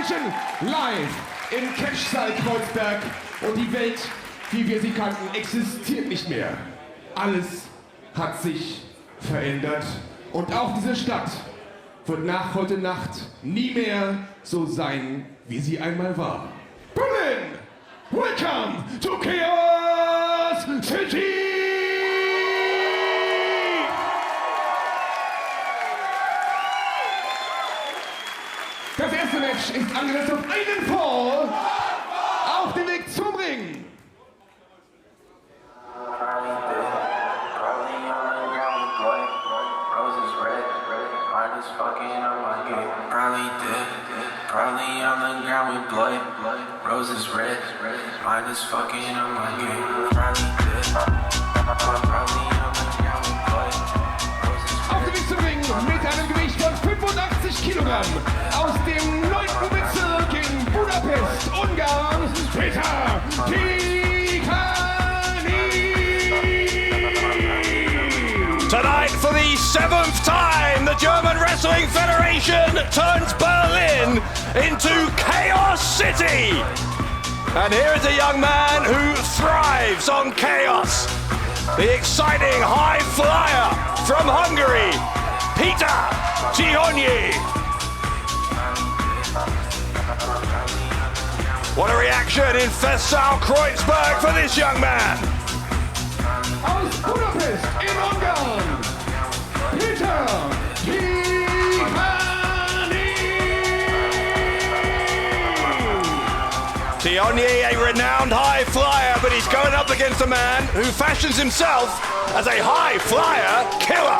Action! Live im Catchsaal Kreuzberg. Und die Welt, wie wir sie kannten, existiert nicht mehr. Alles hat sich verändert. Und auch diese Stadt wird nach heute Nacht nie mehr so sein, wie sie einmal war. Berlin! Welcome to Chaos City! Das erste Match ist angesetzt auf einen Fall auf dem Weg zum Ring. Probably on the ground with blood. Roses red, mine is fucking on my game. Probably dead. Probably on the ground with blood. Auf dem Weg zum Ring mit einem Gewicht von 85 Kilogramm aus dem 9. Bezirk in Budapest, Ungarn, Péter Tihanyi. Tonight, for the 7th time, the German Wrestling Federation turns Berlin into Chaos City. And here is a young man who thrives on chaos. The exciting high flyer from Hungary, Péter Tihanyi. What a reaction in Festsaal Kreuzberg for this young man. Aus Budapest in Ungarn, Péter Tihanyi. Tihanyi, a renowned high flyer, but he's going up against a man who fashions himself as a high flyer killer.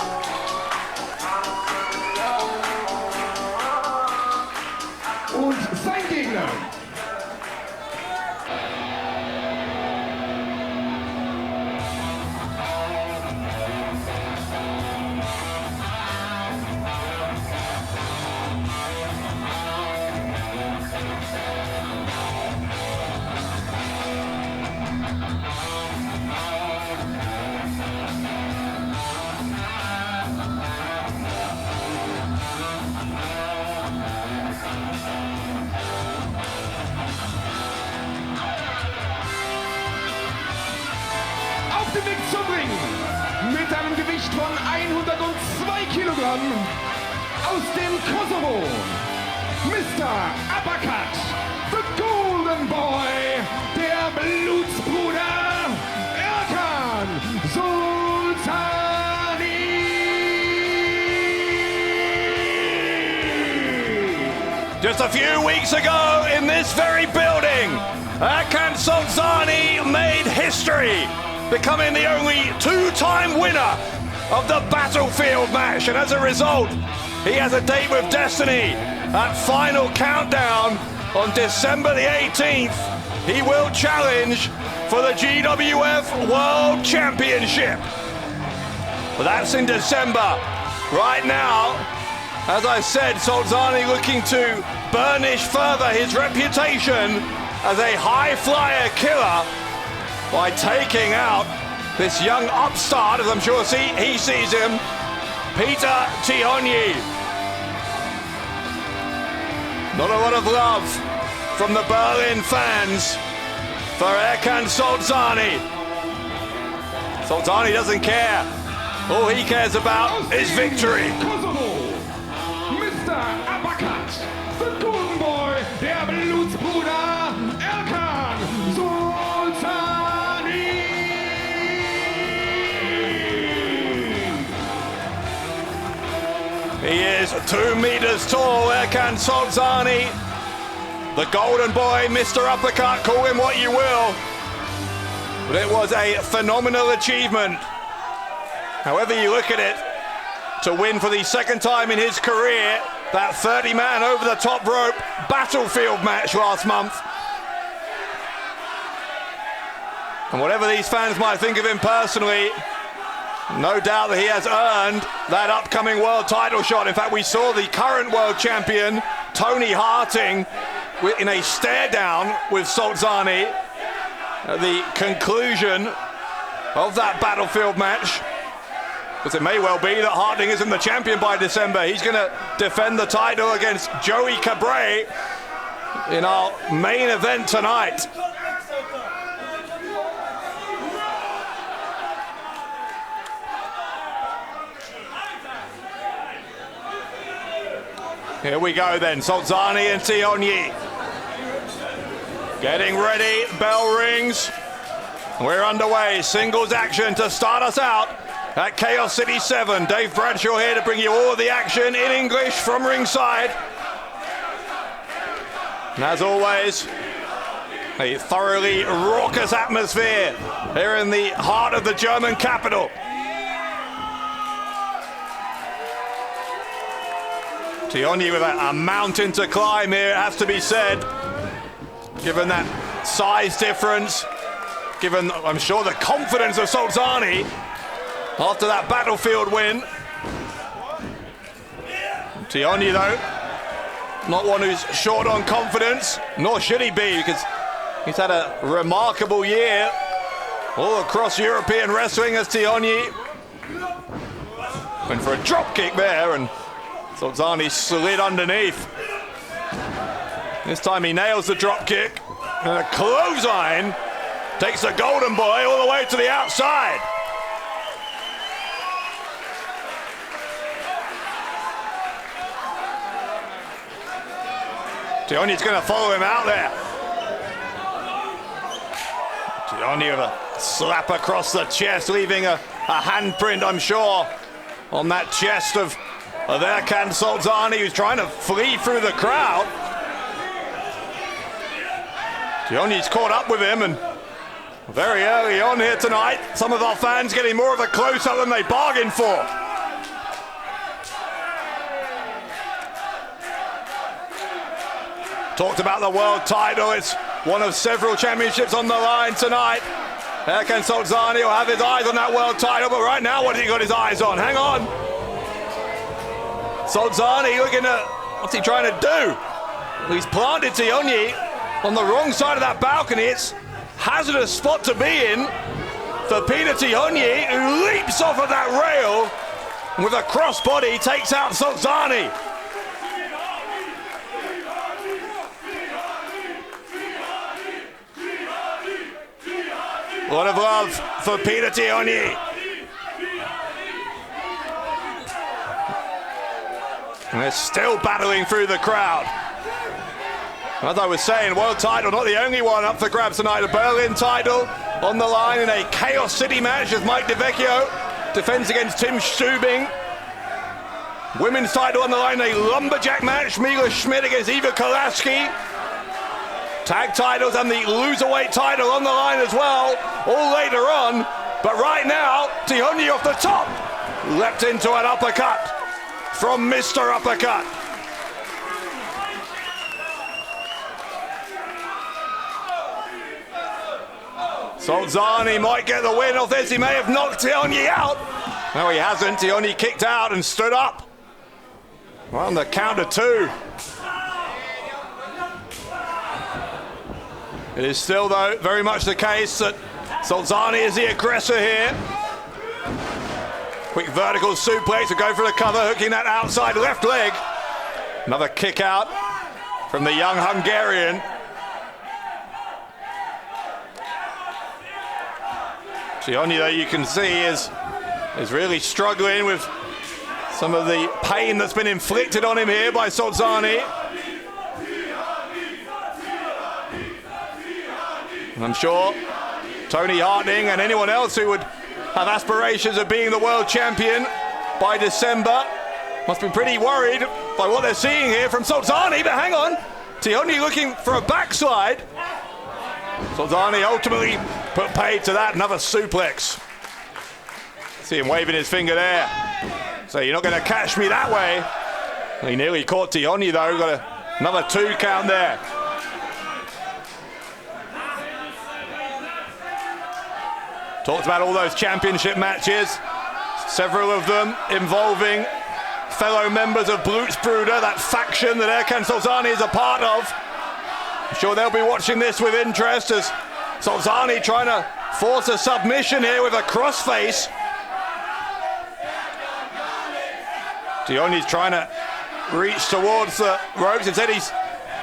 Und sein Gegner. Auf dem Weg zum Ring mit einem Gewicht von 102 Kilogramm aus dem Kosovo, Mr. Uppercut, the Golden Boy, der Blutsbrüder, Erkan Sulcani. Just a few weeks ago in this very building, Erkan Sulcani made history, becoming the only two-time winner of the Battlefield match. And as a result, he has a date with Destiny at Final Countdown on December the 18th. He will challenge for the GWF World Championship. But that's in December. Right now, as I said, Sulcani looking to burnish further his reputation as a high flyer killer by taking out this young upstart, as I'm sure he sees him, Péter Tihanyi. Not a lot of love from the Berlin fans for Erkan Sulcani. Sulcani doesn't care. All he cares about is victory. Kosovo, Mr. Uppercut, the Golden Boy, der Blutsbrüder, Erkan Sulcani. He is 2 meters tall, Erkan Sulcani. The Golden Boy, Mr. Uppercut, call him what you will. But it was a phenomenal achievement, however you look at it, to win for the 2nd time in his career that 30-man over the top rope Battlefield match last month. And whatever these fans might think of him personally, no doubt that he has earned that upcoming world title shot. In fact, we saw the current world champion, Toni Harting, in a stare down with Sulcani at the conclusion of that Battlefield match. Because it may well be that Harting isn't the champion by December. He's going to defend the title against Joey Cabray. in our main event tonight. Here we go then, Sulcani and Tihanyi. Getting ready, bell rings. We're underway, singles action to start us out at Chaos City 7. Dave Bradshaw here to bring you all of the action in English from ringside. And as always, a thoroughly raucous atmosphere here in the heart of the German capital. Tihanyi with a mountain to climb here, it has to be said. Given that size difference, given, I'm sure, the confidence of Sulcani after that battlefield win. Tihanyi, though, not one who's short on confidence, nor should he be, because he's had a remarkable year all across European wrestling as Tihanyi went for a drop kick there, and Sulcani slid underneath. This time he nails the drop kick, and a clothesline takes the golden boy all the way to the outside. Tihanyi's going to follow him out there. Tihanyi with a slap across the chest, leaving a handprint, I'm sure, on that chest of Erkan Sulcani, who's trying to flee through the crowd. Tihanyi's caught up with him, and very early on here tonight, some of our fans getting more of a close-up than they bargained for. Talked about the world title. It's one of several championships on the line tonight. Erkan Sulcani will have his eyes on that world title, but right now, what has he got his eyes on? Hang on. Sulcani looking at, what's he trying to do? Well, he's planted Tihanyi on the wrong side of that balcony. It's hazardous spot to be in for Péter Tihanyi, who leaps off of that rail and with a crossbody takes out Sulcani. A lot of love for Péter Tihanyi. And they're still battling through the crowd. As I was saying, world title, not the only one up for grabs tonight. A Berlin title on the line in a Chaos City match as Mike Vecchio defends against Tim Stübing. Women's title on the line, a Lumberjack match. Mila Smidt against Eva Kolasky. Tag titles and the Loserweight title on the line as well, all later on. But right now, Tihanyi off the top, leapt into an uppercut from Mr. Uppercut. Sulcani might get the win off this. He may have knocked Tihanyi out. No, he hasn't. Tihanyi kicked out and stood up. Well, on the count of two. It is still, though, very much the case that Sulcani is the aggressor here. Quick vertical suplex to go for the cover, hooking that outside left leg. Another kick out from the young Hungarian. Tihanyi, though, you can see is really struggling with some of the pain that's been inflicted on him here by Sulcani. And I'm sure Toni Harting and anyone else who would have aspirations of being the world champion by December must be pretty worried by what they're seeing here from Sulcani. But hang on, Tihanyi looking for a backslide. Sulcani ultimately put paid to that, another suplex. See him waving his finger there. So you're not going to catch me that way. He nearly caught Tihanyi though, got another 2 count there. Talked about all those championship matches, several of them involving fellow members of Blutsbrüder, that faction that Erkan Sulcani is a part of. I'm sure they'll be watching this with interest as Sulcani trying to force a submission here with a crossface. Tihanyi's trying to reach towards the ropes. Instead he's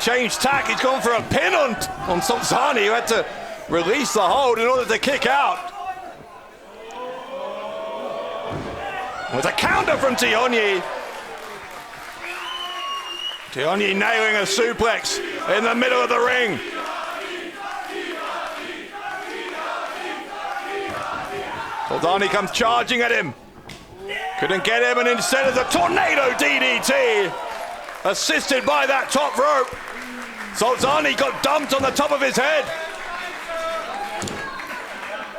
changed tack. He's gone for a pin on Sulcani, who had to release the hold in order to kick out. With a counter from Tihanyi. Tihanyi nailing a suplex in the middle of the ring. Sulcani comes charging at him. Couldn't get him, and instead of the tornado DDT, assisted by that top rope, Sulcani got dumped on the top of his head,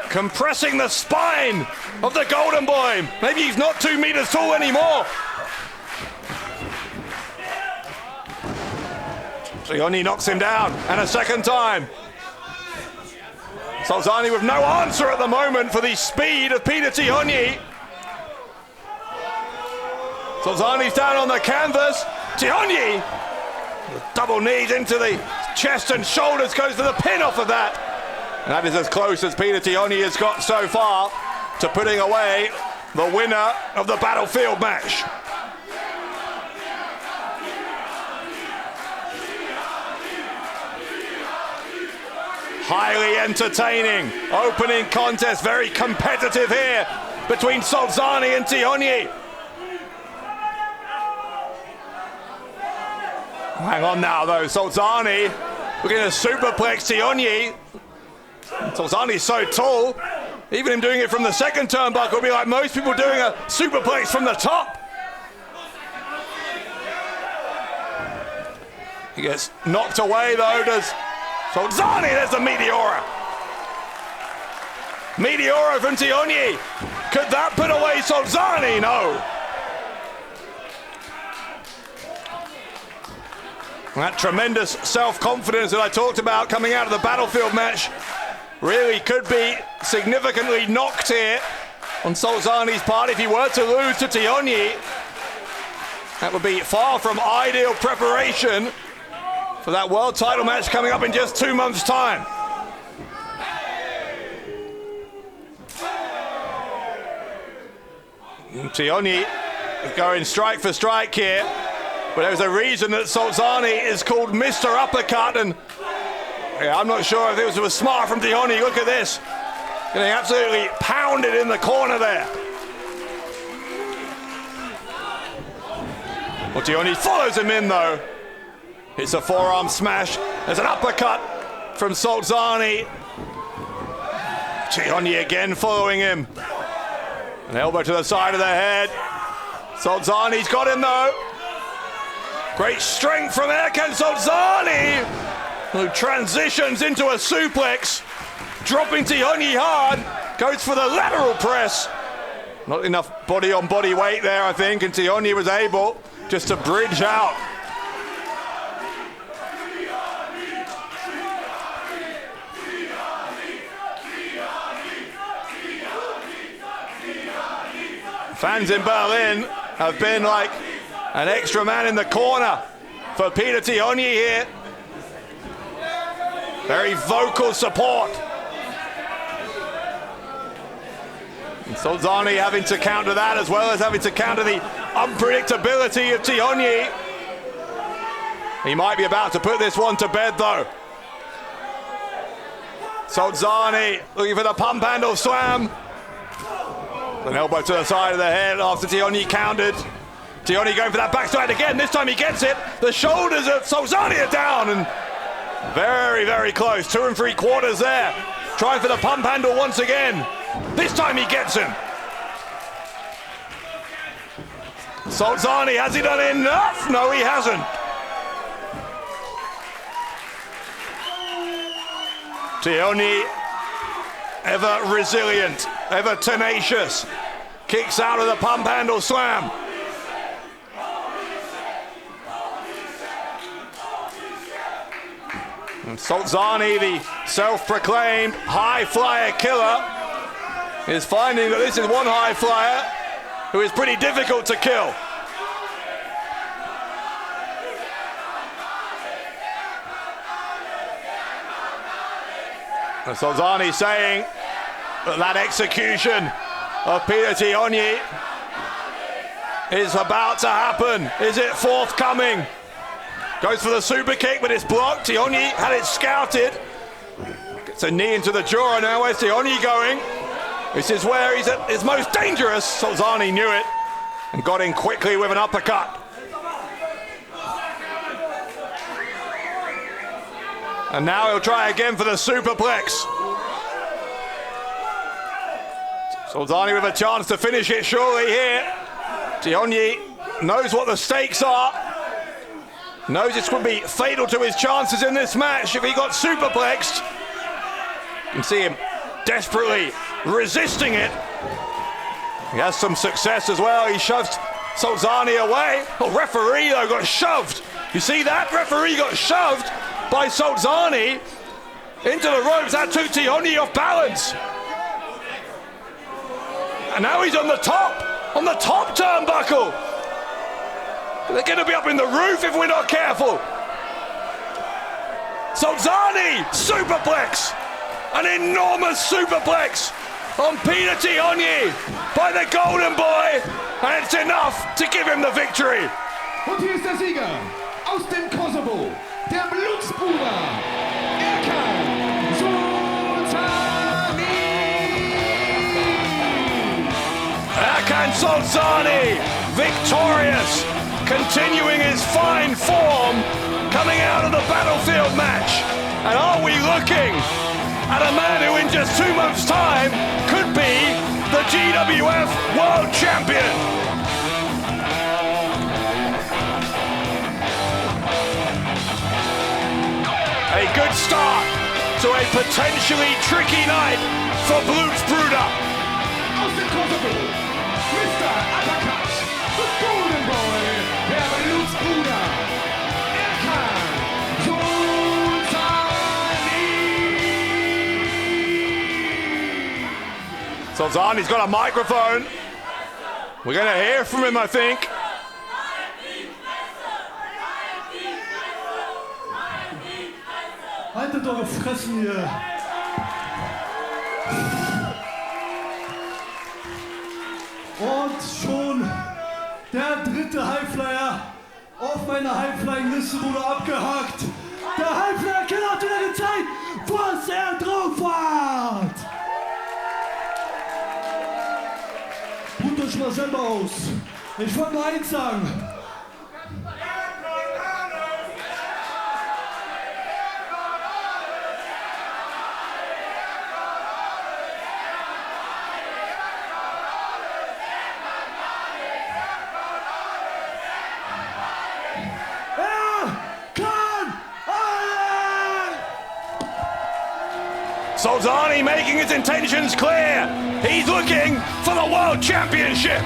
compressing the spine of the Golden Boy. Maybe he's not 2 meters tall anymore. Tihanyi knocks him down, and a second time. Sulcani with no answer at the moment for the speed of Peter Tihanyi. Sulcani's down on the canvas. Tihanyi, double knees into the chest and shoulders, goes for the pin off of that. And that is as close as Peter Tihanyi has got so far to putting away the winner of the Battlefield match. Highly entertaining opening contest, very competitive here between Sulcani and Tihanyi. Hang on now though, Sulcani looking to superplex Tihanyi. Sulcani's so tall, even him doing it from the second turnbuckle would be like most people doing a superplex from the top. He gets knocked away though, does Sulcani. There's the Meteora. Meteora from Tihanyi. Could that put away Sulcani? No. That tremendous self-confidence that I talked about coming out of the Battlefield match really could be significantly knocked here on Sulcani's part if he were to lose to Tihanyi. That would be far from ideal preparation for that world title match coming up in just 2 months' time. Tihanyi is going strike for strike here. But there's a reason that Sulcani is called Mr. Uppercut, and yeah, I'm not sure if it was smart from Tihanyi. Look at this. Getting absolutely pounded in the corner there. Well, Tihanyi follows him in though. It's a forearm smash. There's an uppercut from Sulcani. Tihanyi again following him. An elbow to the side of the head. Sulcani's got him though. Great strength from Erkan Sulcani, who transitions into a suplex, dropping Tihanyi hard, goes for the lateral press. Not enough body on body weight there, I think, and Tihanyi was able just to bridge out. Fans in Berlin have been like an extra man in the corner for Peter Tihanyi here. Very vocal support. And Sulcani having to counter that as well as having to counter the unpredictability of Tihanyi. He might be about to put this one to bed though. Sulcani looking for the pump handle slam. An elbow to the side of the head after Tihanyi countered. Tihanyi going for that backside again. This time he gets it. The shoulders of Sulcani are down and very, very close. 2 3/4 there. Trying for the pump handle once again. This time he gets him. Sulcani, has he done enough? No, he hasn't. Tihanyi, ever resilient, ever tenacious. Kicks out of the pump handle slam. And Sulcani, the self-proclaimed high flyer killer, is finding that this is one high flyer who is pretty difficult to kill. And Sulcani saying that that execution of Peter Tihanyi is about to happen. Is it forthcoming? Goes for the super kick, but it's blocked. Tihanyi had it scouted. Gets a knee into the jaw now. Where's Tihanyi going? This is where he's at his most dangerous. Sulcani knew it and got in quickly with an uppercut. And now he'll try again for the superplex. Sulcani with a chance to finish it surely here. Tihanyi knows what the stakes are. Knows this would be fatal to his chances in this match if he got superplexed. You can see him desperately resisting it. He has some success as well. He shoves Sulcani away. Oh, referee though got shoved. You see that? Referee got shoved by Sulcani into the ropes. That took Tihanyi off balance. And now he's on the top turnbuckle. They're going to be up in the roof if we're not careful. Sulcani, superplex. An enormous superplex on Péter Tihanyi by the Golden Boy. And it's enough to give him the victory. Und hier ist der Sieger aus dem Kosovo, der Blutsbrüder, Erkan Sulcani. Erkan Sulcani, victorious, continuing his fine form, coming out of the battlefield match. And are we looking at a man who in just 2 months' time could be the GWF World Champion? A good start to a potentially tricky night for Blutsbrüder. Aus dem Kosovo, Mr. Uppercut, the Golden Boy, der Blutsbrüder, Erkan Sulcani. Sulcani's got a microphone. We're going to hear from him, I think. Haltet eure Fressen hier! Und schon der dritte Highflyer auf meiner Highflying-Liste wurde abgehakt. Der Highflyer-Killer hat wieder gezeigt, was er drauf hat! Ruht euch mal selber aus. Ich wollte nur eins sagen. Sulcani making his intentions clear. He's looking for the World Championship.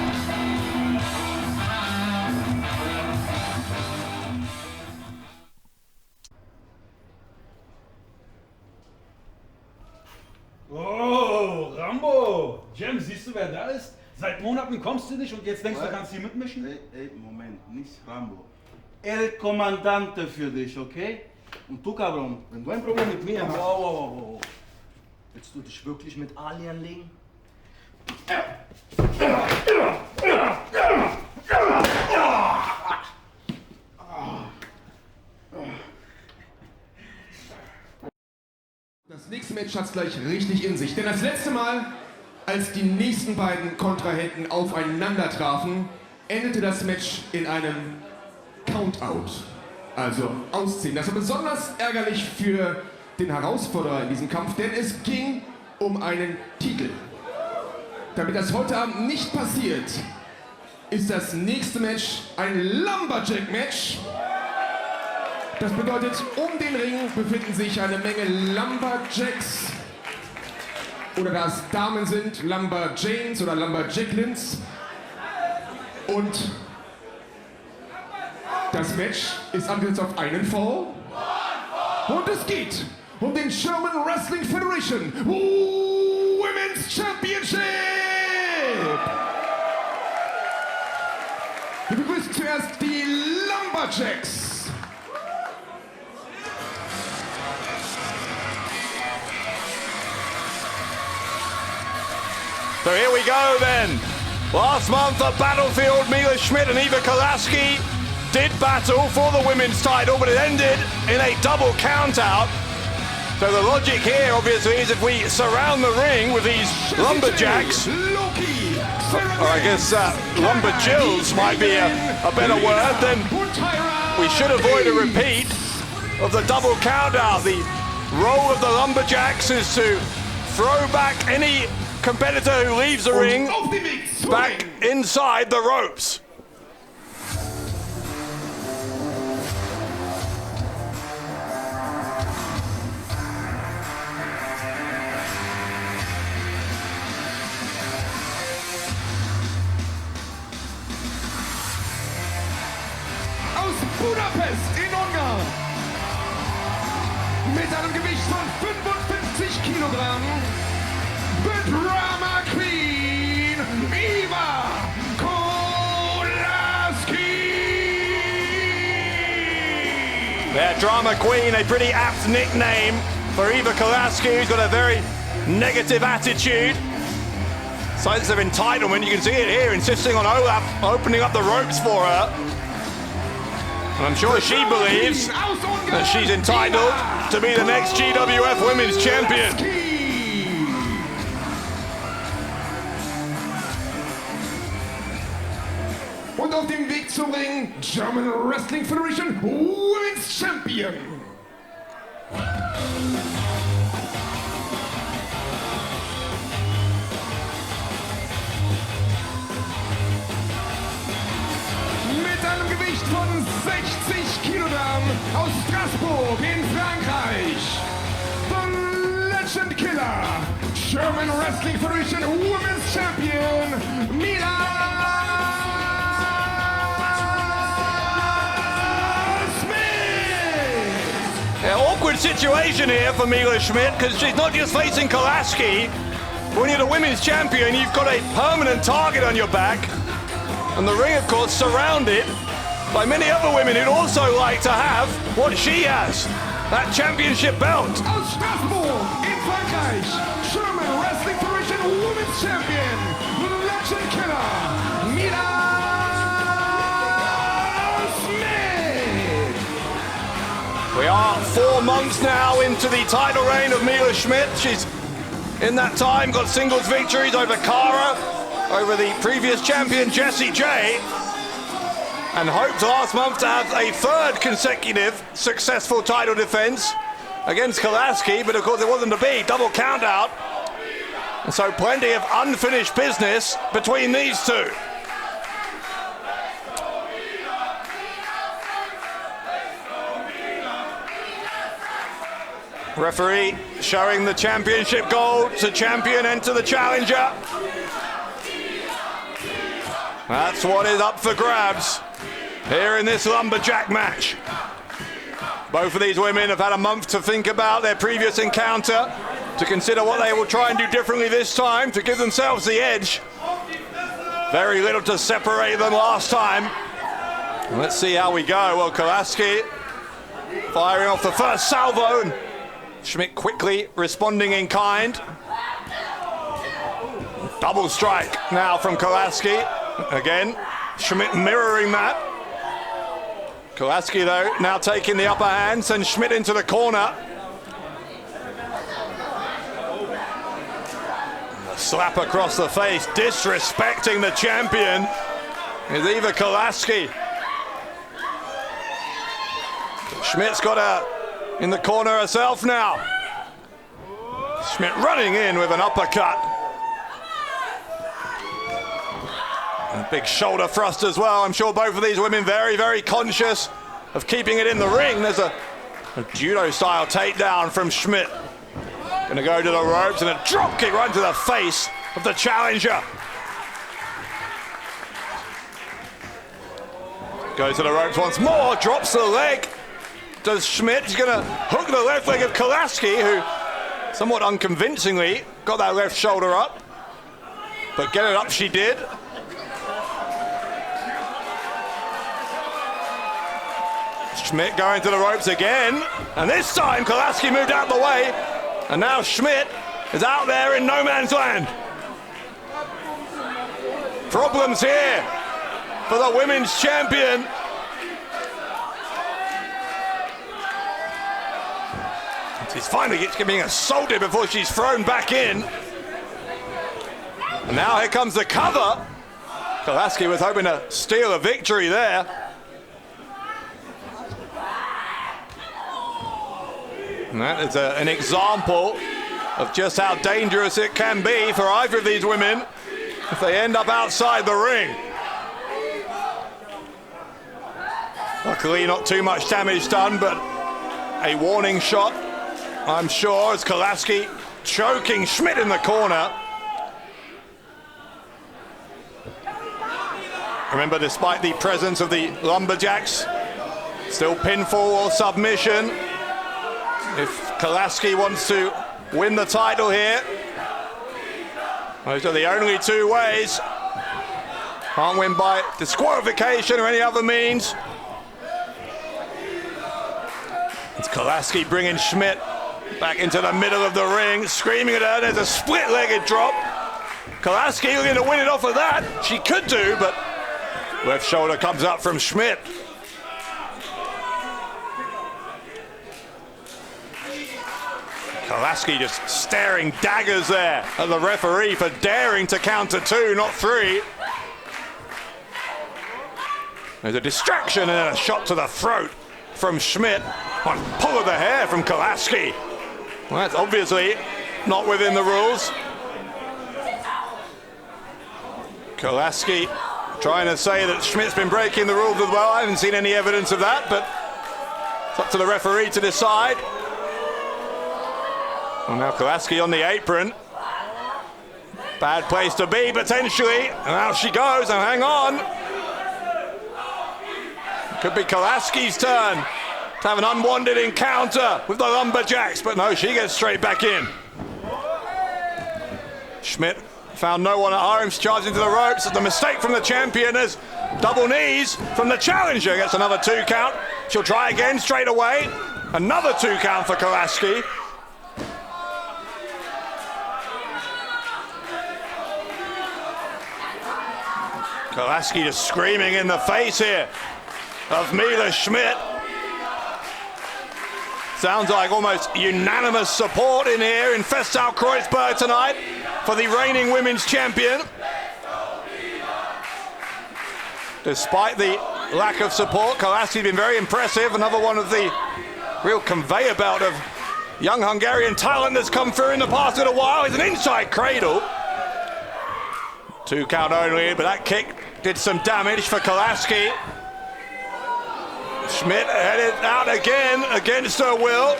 Oh, Rambo! Cem, siehst du, wer da ist? Seit Monaten kommst du nicht und jetzt denkst du, kannst hier mitmischen? Ey, Moment, nicht Rambo. El Kommandante für dich, okay? Und du, Cabron, wenn du ein Problem mit mir hast... Wow. Willst du dich wirklich mit Ali anlegen? Das nächste Match hat es gleich richtig in sich. Denn das letzte Mal, als die nächsten beiden Kontrahenten aufeinander trafen, endete das Match in einem Countout. Also Ausziehen. Das war besonders ärgerlich für den Herausforderer in diesem Kampf, denn es ging um einen Titel. Damit das heute Abend nicht passiert, ist das nächste Match ein Lumberjack-Match. Das bedeutet, um den Ring befinden sich eine Menge Lumberjacks. Oder da es Damen sind, Lumberjanes oder Lumberjacklins. Und das Match ist angesetzt auf einen Fall. Und es geht um den German Wrestling Federation Women's Championship. Wir begrüßen zuerst die Lumberjacks. So here we go then. Last month at Battlefield, Mila and Kolasky did battle for the women's title, but it ended in a double count-out. So the logic here, obviously, is if we surround the ring with these lumberjacks, or I guess lumberjills might be a better word, then we should avoid a repeat of the double count-out. The role of the lumberjacks is to throw back any competitor who leaves the ring back inside the ropes. Aus Budapest in Ungarn mit einem Gewicht von 55 Kilogramm, the Drama Queen, Eva Kolasky. Yeah, Drama Queen, a pretty apt nickname for Eva Kolasky, who's got a very negative attitude. Sense of entitlement, you can see it here, insisting on Olaf opening up the ropes for her. And I'm sure she believes that she's entitled to be the next GWF Women's Champion. Und auf dem Weg zum Ring, German Wrestling Federation Women's Champion. Mit einem Gewicht von 60 Kilogramm aus Straßburg in Frankreich, the Legend Killer, German Wrestling Federation Women's Champion, Mila. Yeah, awkward situation here for Mila Smidt, because she's not just facing Kolasky. When you're the women's champion, you've got a permanent target on your back. And the ring, of course, surrounded by many other women who'd also like to have what she has, that championship belt. Aus Straßburg in Frankreich, German Wrestling Federation Women's Champion, the Legend Killer, Mila Smidt. We are 4 months now into the title reign of Mila Smidt. She's, in that time, got singles victories over Cara, over the previous champion Jessie J, and hoped last month to have a third consecutive successful title defense against Kolasky, but of course it wasn't to be. Double count out, and so plenty of unfinished business between these two. Referee showing the championship gold to champion, enter the challenger. That's what is up for grabs here in this lumberjack match. Both of these women have had a month to think about their previous encounter, to consider what they will try and do differently this time to give themselves the edge. Very little to separate them last time. Let's see how we go. Well, Kolasky firing off the first salvo, and Smidt quickly responding in kind. Double strike now from Kolasky. Again, Smidt mirroring that. Kolasky, though, now taking the upper hand, sends Smidt into the corner. A slap across the face, disrespecting the champion, is Eva Kolasky. Schmidt's got her in the corner herself now. Smidt running in with an uppercut. A big shoulder thrust as well. I'm sure both of these women very, very conscious of keeping it in the ring. There's a judo-style takedown from Smidt. Gonna go to the ropes and a drop kick right to the face of the challenger. Goes to the ropes once more, drops the leg. Does Smidt? He's gonna hook the left leg of Kolasky, who somewhat unconvincingly got that left shoulder up. But get it up she did. Smidt going to the ropes again, and this time Kolasky moved out the way, and now Smidt is out there in no man's land. Problems here for the women's champion. She's finally being assaulted before she's thrown back in. And now here comes the cover. Kolasky was hoping to steal a victory there. And that is an example of just how dangerous it can be for either of these women if they end up outside the ring. Luckily, not too much damage done, but a warning shot, I'm sure, as Kolasky choking Smidt in the corner. Remember, despite the presence of the Lumberjacks, still pinfall or submission. If Kolasky wants to win the title here, those are the only two ways. Can't win by disqualification or any other means. It's Kolasky bringing Smidt back into the middle of the ring, screaming at her. There's a split-legged drop. Kolasky looking to win it off of that. She could do, but left shoulder comes up from Smidt. Kolasky just staring daggers there at the referee for daring to counter 2, not 3. There's a distraction and then a shot to the throat from Smidt. On pull of the hair from Kolasky. Well, that's obviously not within the rules. Kolasky trying to say that Schmidt's been breaking the rules as well. I haven't seen any evidence of that, but it's up to the referee to decide. Well, now Kolasky on the apron. Bad place to be, potentially. And out she goes. Now hang on. Could be Kolasky's turn to have an unwanted encounter with the Lumberjacks, but no, she gets straight back in. Smidt found no one at arms, charging to the ropes. The mistake from the champion is double knees from the challenger. Gets another 2 count. She'll try again straight away. Another 2 count for Kolasky. Kolasky just screaming in the face here of Mila Smidt. Sounds like almost unanimous support in here in Festal Kreuzberg tonight for the reigning women's champion. Despite the lack of support, Kolasky's been very impressive. Another one of the real conveyor belt of young Hungarian talent that's come through in the past little while. It's an inside cradle. 2 count only, but that kick did some damage for Kolasky. Smidt headed out again against her will.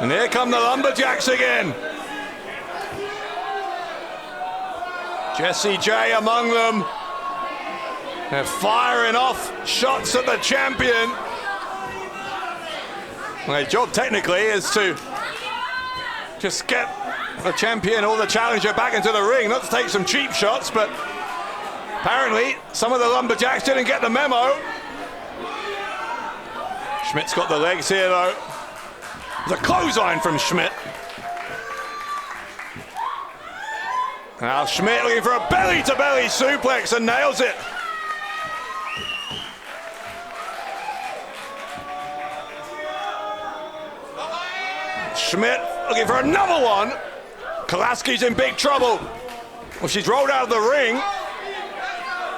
And here come the Lumberjacks again. Jessie J among them. They're firing off shots at the champion. Their job technically is to just get the champion or the challenger back into the ring, not to take some cheap shots, but apparently some of the Lumberjacks didn't get the memo. Schmidt's got the legs here though. There's a clothesline from Smidt. Now Smidt looking for a belly-to-belly suplex and nails it. Smidt looking for another one. Kolasky's in big trouble. Well, she's rolled out of the ring.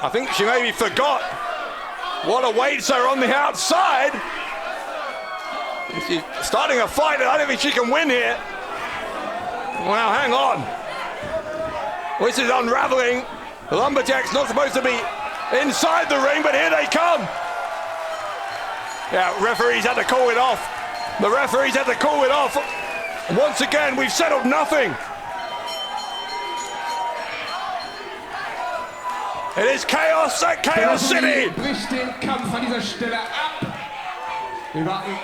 I think she maybe forgot what awaits her on the outside. She's starting a fight, and I don't think she can win here. Well, now, hang on. This is unraveling. The Lumberjack's not supposed to be inside the ring, but here they come. Yeah, referees had to call it off. The referees had to call it off. Once again, we've settled nothing. It is chaos at Chaos City. Bricht den Kampf an dieser Stelle ab. Wir warten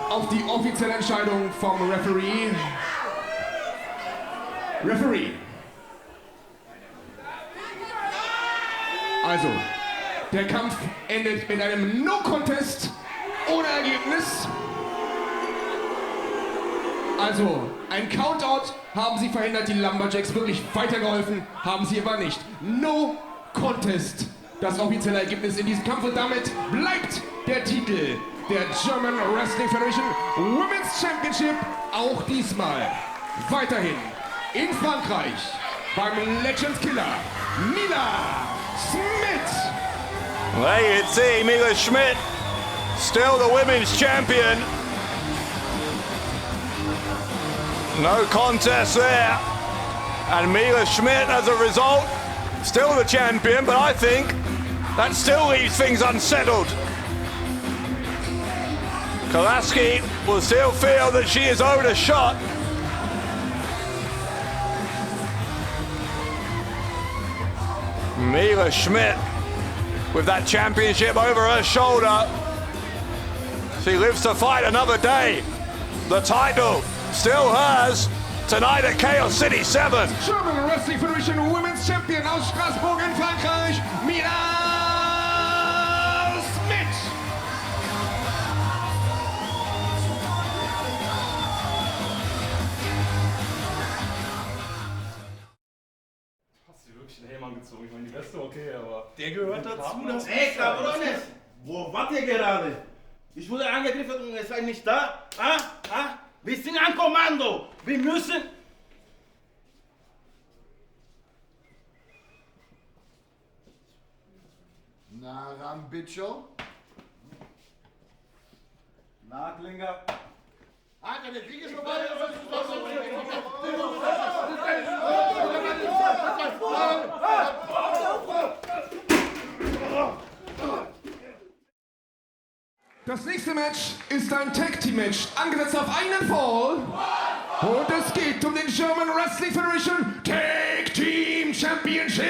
auf die offizielle Entscheidung vom Referee. Referee. Also, der Kampf endet mit einem No-Contest ohne Ergebnis. Also, ein Countout haben sie verhindert, die Lumberjacks wirklich weitergeholfen, haben sie aber nicht. No Contest, das offizielle Ergebnis in diesem Kampf, und damit bleibt der Titel der German Wrestling Federation Women's Championship, auch diesmal weiterhin in Frankreich beim Legends Killer Mila Smidt. Well, you can see Mila Smidt, still the women's champion. No contest there. And Mila Smidt, as a result, still the champion, but I think that still leaves things unsettled. Kolasky will still feel that she is owed a shot. Mila Smidt with that championship over her shoulder. She lives to fight another day. The title still hers tonight at Chaos City 7. German Wrestling Federation Women's Champion aus Straßburg in Frankreich, Mila Smidt. Hast du wirklich einen Helm angezogen? Ich meine, die Weste okay, aber... Der gehört dazu, das Hey, Cabrones! Wo wart ihr gerade? Ich wurde angegriffen und ihr seid nicht da? Wir sind ein Kommando! Wir müssen... Na, Rambicho? Na, Klinger. Alter, der Krieg ist vorbei! Das nächste Match ist ein Tag-Team-Match, angesetzt auf einen Fall. Und es geht um den German Wrestling Federation Tag Team Championship.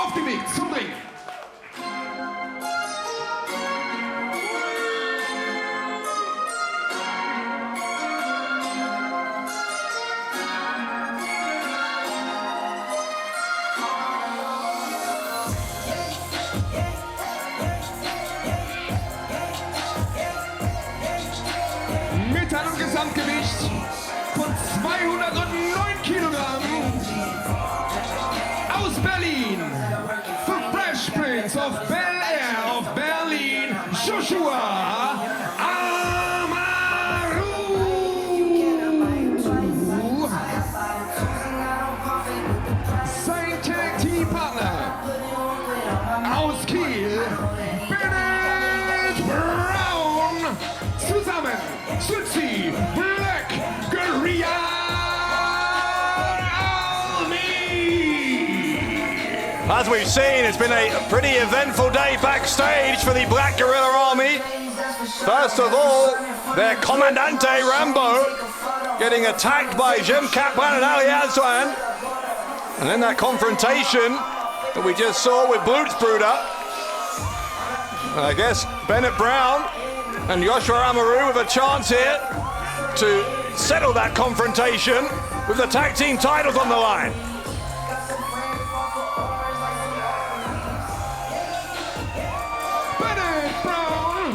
Auf dem Weg zum Ring. Mit einem Gesamtgewicht von 209 Kilogramm aus Berlin, the Fresh Prince of Bel Air of Berlin, Joshua Amaru. Sein Tag-Team-Partner aus Kiel, Bennet Brown. Zusammen sind sie Black Guerrilla Army. As we've seen, it's been a pretty eventful day backstage for the Black Guerrilla Army. First of all, their Commandante Rambo getting attacked by Cem Kaplan and Aslan. And then that confrontation that we just saw with Blutsbrüder. And I guess Bennet Brown and Joshua Amaru with a chance here to settle that confrontation with the tag team titles on the line. Bennet Brown,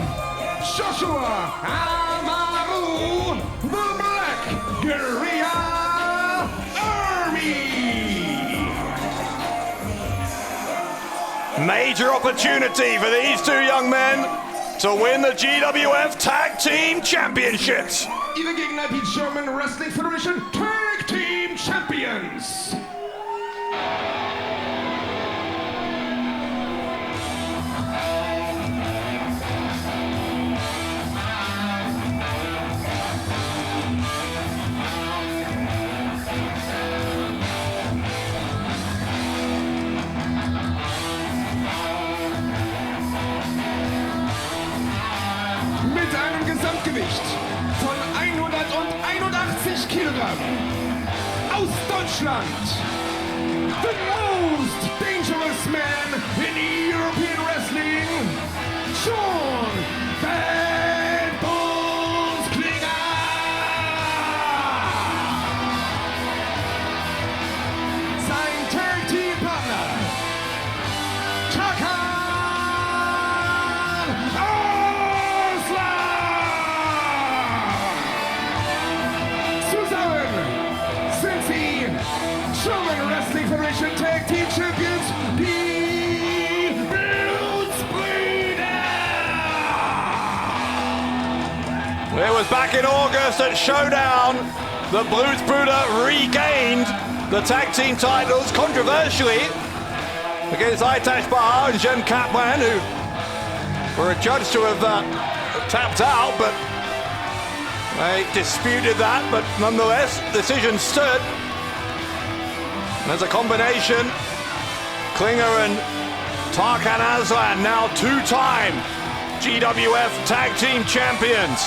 Joshua Amaru, the Black Guerrilla Army. Major opportunity for these two young men to win the GWF Tag Team Championships. Ihre Gegner, die German Wrestling Federation Tag Team Champions. Mit einem Gesamtgewicht von 181 Kilogramm aus Deutschland. The most dangerous man in European Wrestling, John Bad Bones Klinger. Sein Tag Team Partner, Tarkan. German Wrestling Federation Tag Team Champions. was back in August at Showdown that Blutsbrüder regained the tag team titles controversially against Aytaç Bahar and Cem Kaplan, who were adjudged to have tapped out, but they disputed that, but nonetheless, decision stood. And there's a combination, Klinger and Tarkan Aslan, now two-time GWF Tag Team Champions.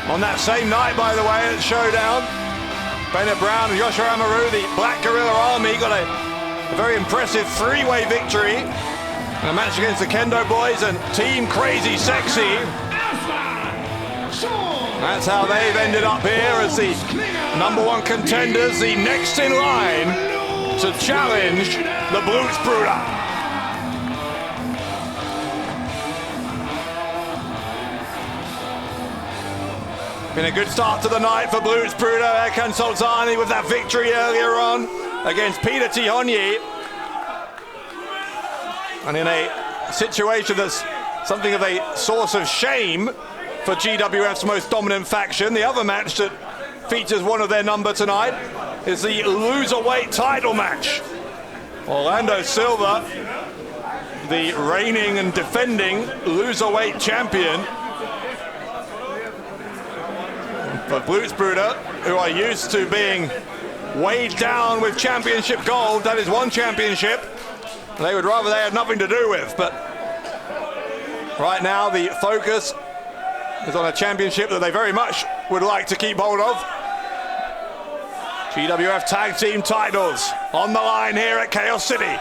On that same night, by the way, at Showdown, Bennet Brown and Joshua Amaru, the Black Guerrilla Army, got a very impressive three-way victory in a match against the Kendo Boys and Team Crazy Sexy. That's how they've ended up here as the #1 contenders, the next in line to challenge the Blutsbrüder. Been a good start to the night for Blutsbrüder. Erkan Sulcani with that victory earlier on against Péter Tihanyi. And in a situation that's something of a source of shame for GWF's most dominant faction, the other match that features one of their number tonight is the Loserweight title match. Orlando Silva, the reigning and defending Loserweight champion, for Blutsbrüder, who are used to being weighed down with championship gold. That is one championship they would rather they had nothing to do with, but right now the focus is on a championship that they very much would like to keep hold of. GWF Tag Team titles on the line here at Chaos City.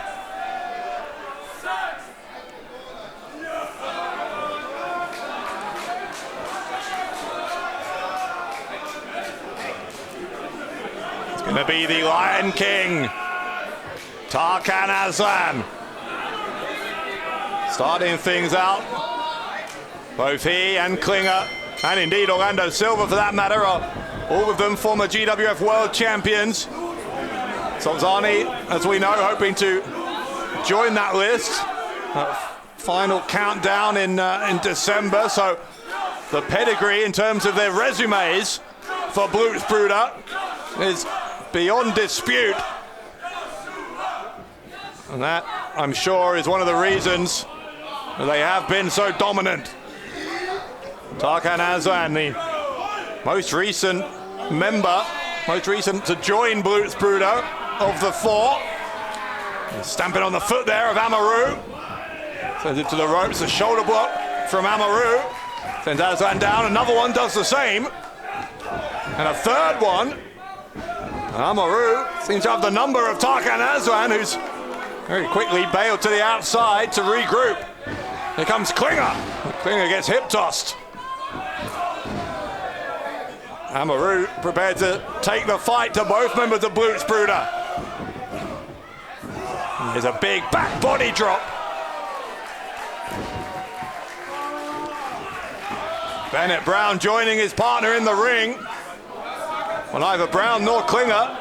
It's going to be the Lion King, Tarkan Aslan, starting things out. Both he and Klinger, and indeed Orlando Silva for that matter, are all of them former GWF World Champions. Sulcani, as we know, hoping to join that list. Final countdown in December, so the pedigree in terms of their resumes for Blutsbrüder is beyond dispute. And that, I'm sure, is one of the reasons that they have been so dominant. Tarkan Aslan, the most recent member, most recent to join Blutsbrüder of the four. Stamping on the foot there of Amaru. Sends it to the ropes, a shoulder block from Amaru. Sends Aslan down, another one does the same. And a third one. Amaru seems to have the number of Tarkan Aslan, who's very quickly bailed to the outside to regroup. Here comes Klinger. Klinger gets hip tossed. Amaru prepared to take the fight to both members of Blutsbrüder. There's a big back body drop. Bennet Brown joining his partner in the ring. Well, neither Brown nor Klinger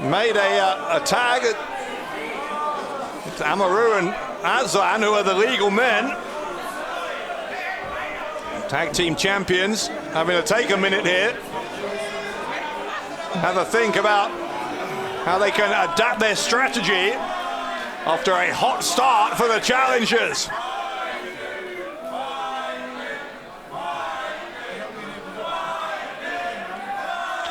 made a tag. It's Amaru and Aslan who are the legal men. Tag team champions having to take a minute here. Have a think about how they can adapt their strategy after a hot start for the challengers.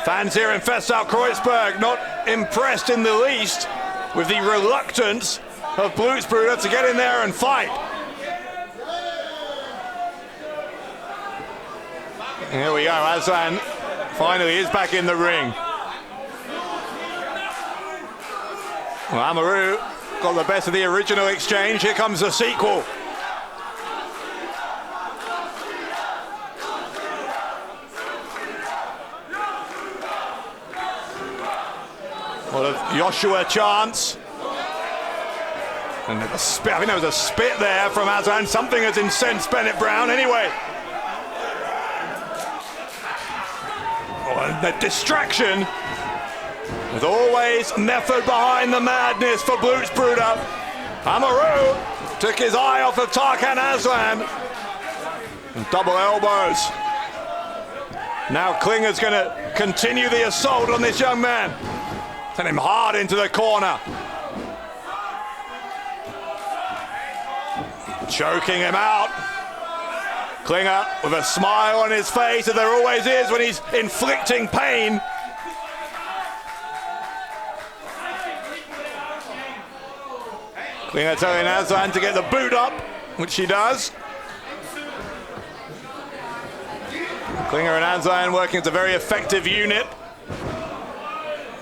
Fans here in Festal Kreuzberg not impressed in the least with the reluctance of Blutsbrüder to get in there and fight. Here we go, Aslan finally is back in the ring. Well, Amaru got the best of the original exchange. Here comes the sequel. What a Joshua chance. And I think there was a spit there from Aslan. Something has incensed Bennet Brown anyway. Oh, and the distraction. There's always method behind the madness for Blutsbrüder. Amaru took his eye off of Tarkan Aslan. And double elbows. Now Klinger's going to continue the assault on this young man. Send him hard into the corner. Choking him out. Klinger with a smile on his face, as there always is when he's inflicting pain. Klinger telling Aslan to get the boot up, which he does. Klinger and Aslan working as a very effective unit,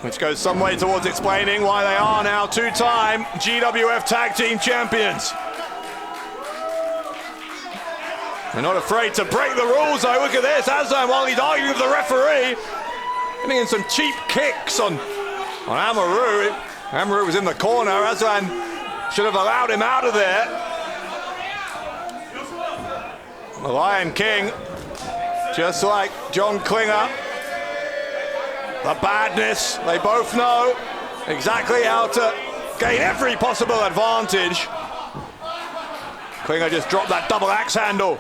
which goes some way towards explaining why they are now two-time GWF Tag Team Champions. They're not afraid to break the rules, though. Look at this, Aslan, while he's arguing with the referee, getting in some cheap kicks on Amaru. Amaru was in the corner. Aslan should have allowed him out of there. The Lion King, just like John Klinger, the badness, they both know exactly how to gain every possible advantage. Klinger just dropped that double axe handle.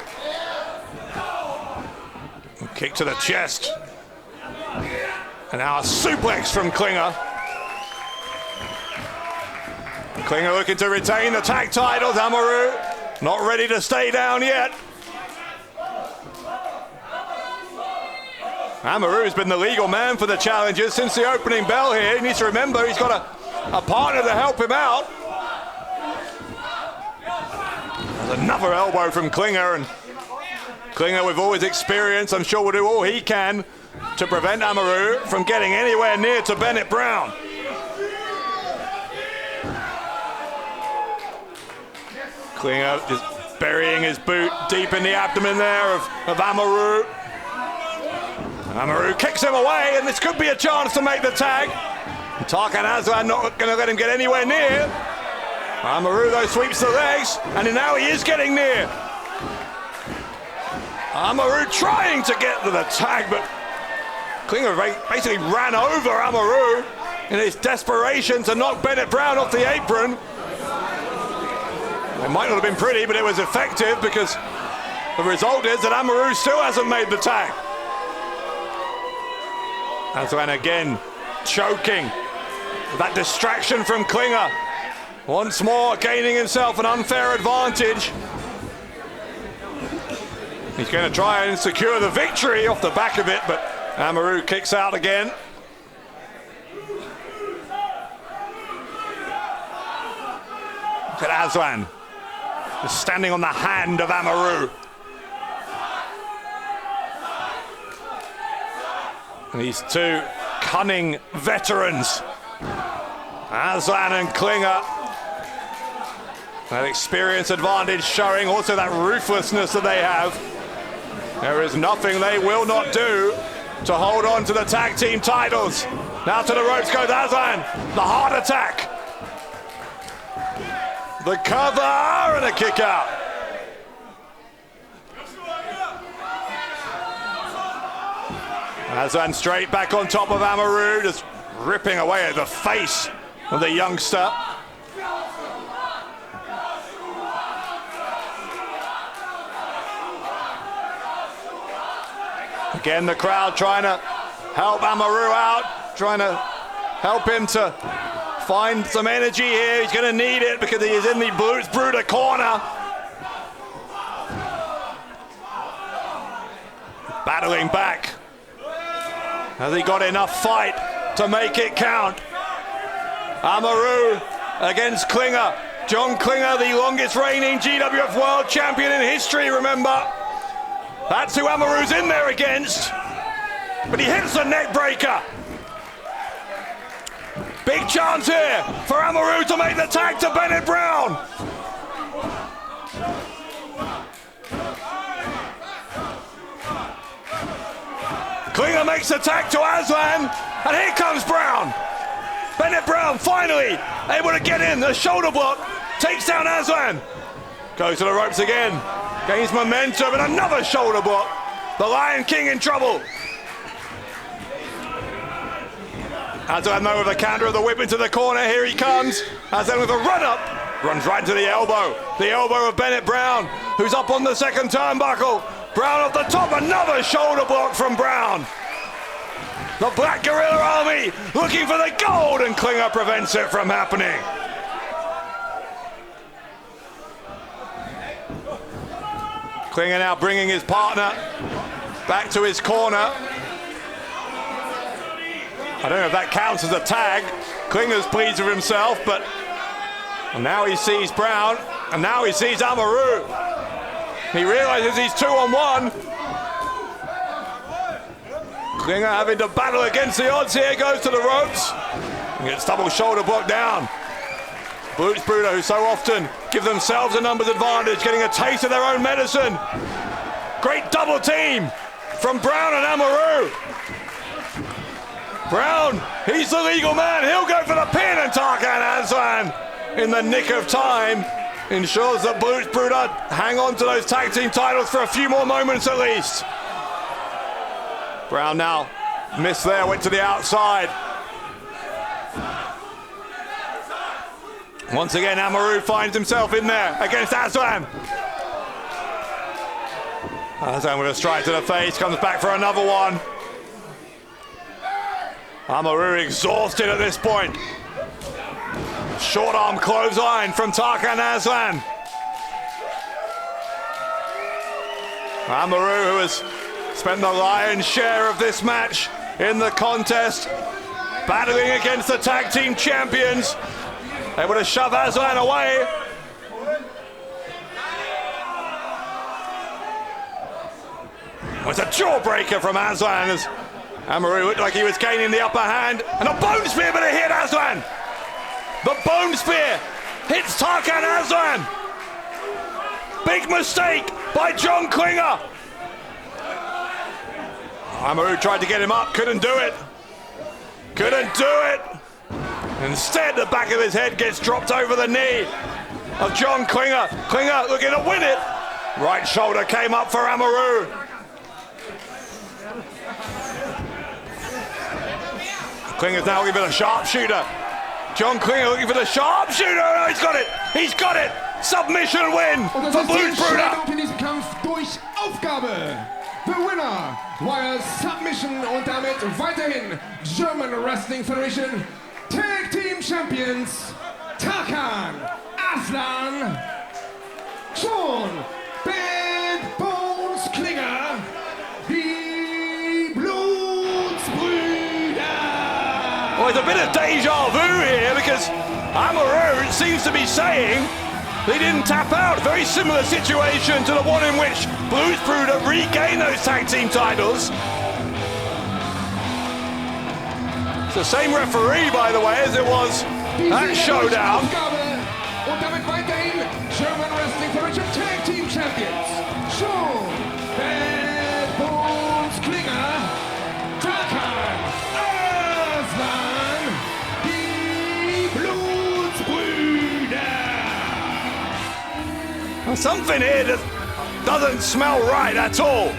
Kick to the chest. And now a suplex from Klinger. Klinger looking to retain the tag titles. Amaru not ready to stay down yet. Amaru's been the legal man for the challenges since the opening bell here. He needs to remember he's got a partner to help him out. There's another elbow from Klinger, and Klinger, with all his experience, I'm sure will do all he can to prevent Amaru from getting anywhere near to Bennett Brown. Klinger just burying his boot deep in the abdomen there of Amaru. Amaru kicks him away, and this could be a chance to make the tag. Tarkan Aslan not going to let him get anywhere near. Amaru, though, sweeps the legs, and now he is getting near. Amaru trying to get to the tag, but Klinger basically ran over Amaru in his desperation to knock Bennett Brown off the apron. It might not have been pretty, but it was effective, because the result is that Amaru still hasn't made the tag. Aslan again choking. That distraction from Klinger. Once more gaining himself an unfair advantage. He's going to try and secure the victory off the back of it, but Amaru kicks out again. Look at Aslan, just standing on the hand of Amaru. These two cunning veterans, Aslan and Klinger. That experience advantage showing, also that ruthlessness that they have. There is nothing they will not do to hold on to the tag team titles. Now to the ropes goes Aslan. The heart attack. The cover and a kick out. Aslan straight back on top of Amaru, just ripping away at the face of the youngster. Again, the crowd trying to help Amaru out, trying to help him to find some energy here. He's going to need it because he is in the Blutsbrüder corner. Battling back. Has he got enough fight to make it count? Amaru against Klinger. John Klinger, the longest reigning GWF World Champion in history, remember. That's who Amaru's in there against. But he hits the neck breaker. Big chance here for Amaru to make the tag to Bennett Brown. Klinger makes the tag to Aslan, and here comes Brown. Bennett Brown finally able to get in. The shoulder block takes down Aslan. Goes to the ropes again. Gains momentum and another shoulder block. The Lion King in trouble. Aslan though with a counter of the whip into the corner. Here he comes. Aslan with a run up. Runs right to the elbow. The elbow of Bennett Brown, who's up on the second turnbuckle. Brown off the top, another shoulder block from Brown. The Black Guerrilla Army looking for the gold, and Klinger prevents it from happening. Klinger now bringing his partner back to his corner. I don't know if that counts as a tag. Klinger's pleased with himself, but now he sees Brown, and now he sees Amaru. He realizes he's 2-on-1. Klinger having to battle against the odds here, goes to the ropes. And gets double shoulder block down. Blutsbrüder, who so often give themselves a numbers advantage, getting a taste of their own medicine. Great double team from Brown and Amaru. Brown, he's the legal man. He'll go for the pin, and Tarkan Aslan, in the nick of time, ensures that Blutsbrüder hang on to those tag team titles for a few more moments at least. Brown now missed there, went to the outside. Once again, Amaru finds himself in there against Aslan. Aslan with a strike to the face, comes back for another one. Amaru exhausted at this point. Short arm clothesline from Tarkan Aslan. Amaru, who has spent the lion's share of this match in the contest, battling against the tag team champions, able to shove Aslan away. It's a jawbreaker from Aslan as Amaru looked like he was gaining the upper hand, and a bone spear, but it hit Aslan. The bone spear hits Tarkan Aslan. Big mistake by John Klinger. Amaru tried to get him up, couldn't do it. Couldn't do it. Instead, the back of his head gets dropped over the knee of John Klinger. Klinger looking to win it. Right shoulder came up for Amaru. Klinger's now looking for the sharpshooter. John Klinger looking for the sharpshooter. Oh, he's got it. He's got it. Submission win for Blutsbrüder. In diesem Kampf durch Aufgabe. The winner via submission und damit weiterhin German Wrestling Federation Tag Team Champions Tarkan Aslan, John Bad Bones Klinger, die Blutsbrüder. Well, it's a bit of deja vu here because Amaru seems to be saying they didn't tap out. Very similar situation to the one in which Blutsbrüder regained those tag team titles. It's the same referee, by the way, as it was at Showdown. Und damit weiterhin German Wrestling Federation Tag Team Champions. John Bad Bones Klinger, Tarkan Aslan, die Blutsbrüder. Well, something here that doesn't smell right at all.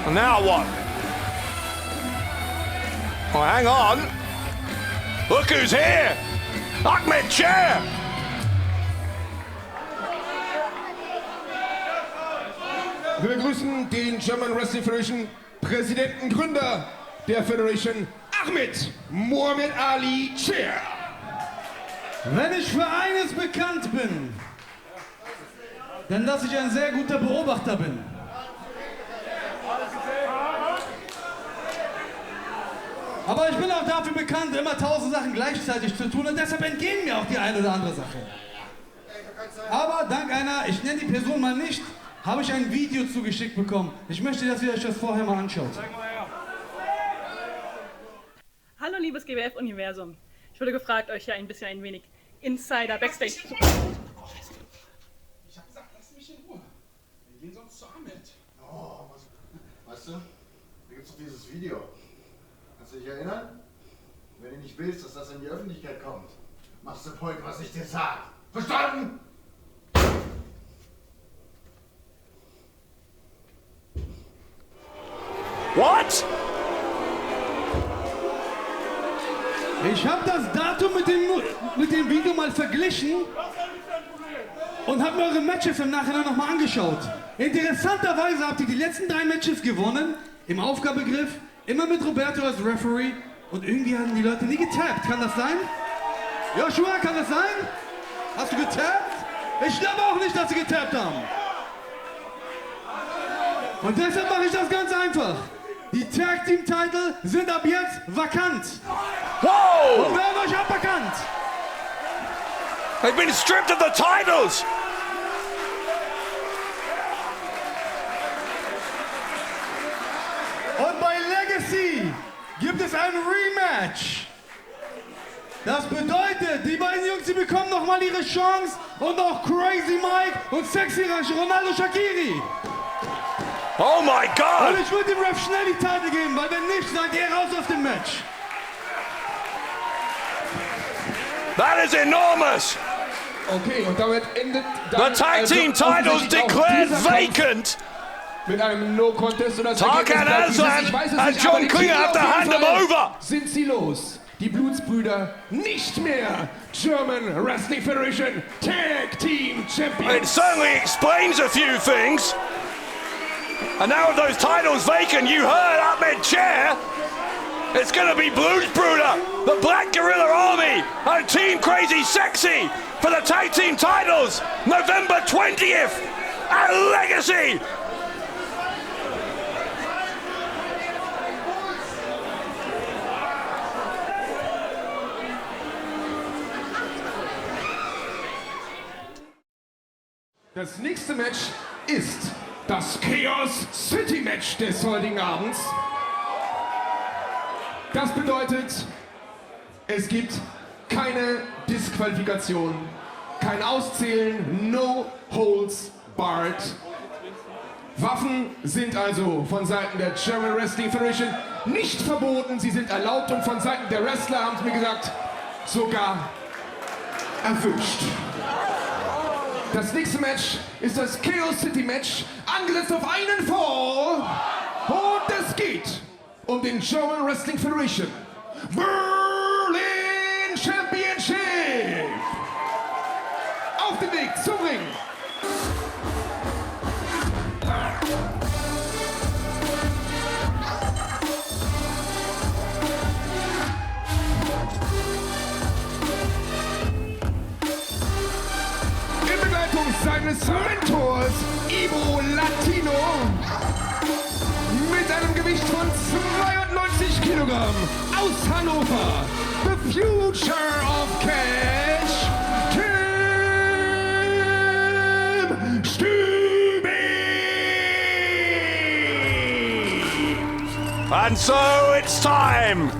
And now what? Oh, hang on. Look who's here. Ahmed Chair. Wir begrüßen den German Wrestling Federation Präsidenten, Gründer der Federation, Ahmed Muhammad Ali Chair. Wenn ich für eines bekannt bin, dann dass ich ein sehr guter Beobachter bin. Aber ich bin auch dafür bekannt, immer 1000 Sachen gleichzeitig zu tun, und deshalb entgehen mir auch die eine oder andere Sache. Aber dank einer, ich nenne die Person mal nicht, habe ich ein Video zugeschickt bekommen. Ich möchte, dass ihr euch das vorher mal anschaut. Hallo liebes GWF-Universum. Ich wurde gefragt, euch ja ein wenig Insider Backstage zu... Ich hab gesagt, lass mich in Ruhe. Wir gehen sonst zu Ahmed. Oh, weißt du, da gibt's doch dieses Video. Kannst du dich erinnern? Wenn du nicht willst, dass das in die Öffentlichkeit kommt, machst du heute, was ich dir sag. Verstanden? What? Ich habe das Datum mit dem Video mal verglichen und habe mir eure Matches im Nachhinein nochmal angeschaut. Interessanterweise habt ihr die letzten 3 Matches gewonnen, im Aufgabegriff, immer mit Roberto als Referee und irgendwie haben die Leute nie getappt. Kann das sein? Joshua, kann das sein? Hast du getappt? Ich glaube auch nicht, dass sie getappt haben. Und deshalb mache ich das ganz einfach. Die Tag Team Title sind ab jetzt vakant. Whoa! Und werden euch aberkannt. They've been stripped of the titles! Und bei Legacy gibt es ein Rematch. Das bedeutet, die beiden Jungs, die bekommen nochmal ihre Chance und auch Crazy Mike und Sexy Ronaldo Shaqiri. Oh my God! Und ich würde dem Ref schnell die Titel geben, weil wenn nicht, seid ihr raus aus dem Match. That is enormous! Okay, und damit endet The dann tag team titles declared vacant! Mit einem No-Contest und das Tarkan, Aslan and John Klinger have to hand them over! Sind sie los? Die Blutsbrüder nicht mehr German Wrestling Federation Tag Team Champions. It certainly explains a few things. And now with those titles vacant, you heard up mid-chair, it's going to be Blutsbrüder, the Black Guerrilla Army, and Team Crazy Sexy for the tag team titles, November 20th at Legacy. Das nächste Match ist das Chaos City Match des heutigen Abends. Das bedeutet, es gibt keine Disqualifikation, kein Auszählen, no holds barred. Waffen sind also von Seiten der German Wrestling Federation nicht verboten, sie sind erlaubt und von Seiten der Wrestler, haben sie mir gesagt, sogar erwünscht. Das nächste Match ist das Chaos City Match, angesetzt auf einen Fall. Und es geht um den German Wrestling Federation Berlin Championship. Auf dem Weg zum Ring. Seines Mentors Ivo Latino mit einem Gewicht von 92 Kilogramm aus Hannover, the future of Catch, Tim Stübing. And so it's time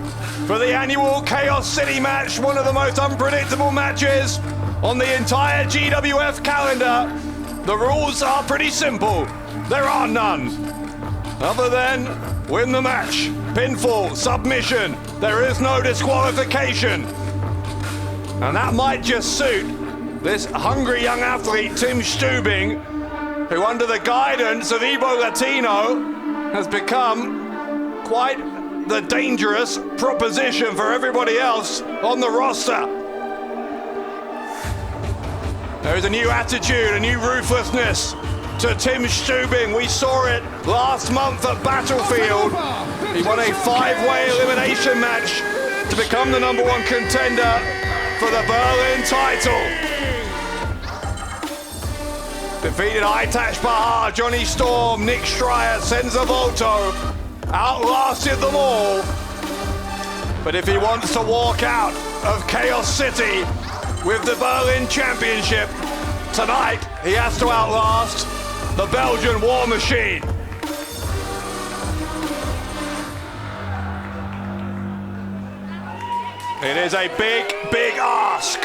for the annual Chaos City match, one of the most unpredictable matches on the entire GWF calendar. The rules are pretty simple. There are none. Other than win the match, pinfall, submission. There is no disqualification. And that might just suit this hungry young athlete, Tim Stübing, who under the guidance of Ivo Latino has become quite the dangerous proposition for everybody else on the roster. There is a new attitude, a new ruthlessness to Tim Stübing. We saw it last month at Battlefield. He won a 5-way elimination match to become the #1 contender for the Berlin title. Defeated Aitash Bahar, Johnny Storm, Nick Schreier, Senza Volto. Outlasted them all. But if he wants to walk out of Chaos City with the Berlin Championship, tonight he has to outlast the Belgian War Machine. It is a big, big ask.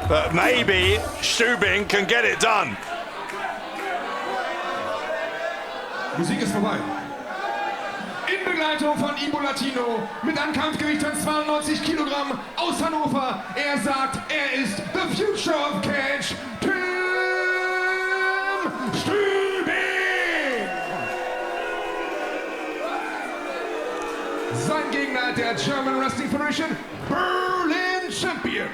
But maybe Stübing can get it done. Musik ist vorbei. In Begleitung von Ivo Latino mit einem Kampfgewicht von 92 Kilogramm aus Hannover. Er sagt, er ist the future of Catch, Tim Stübing. Sein Gegner, der German Wrestling Federation Berlin Champion.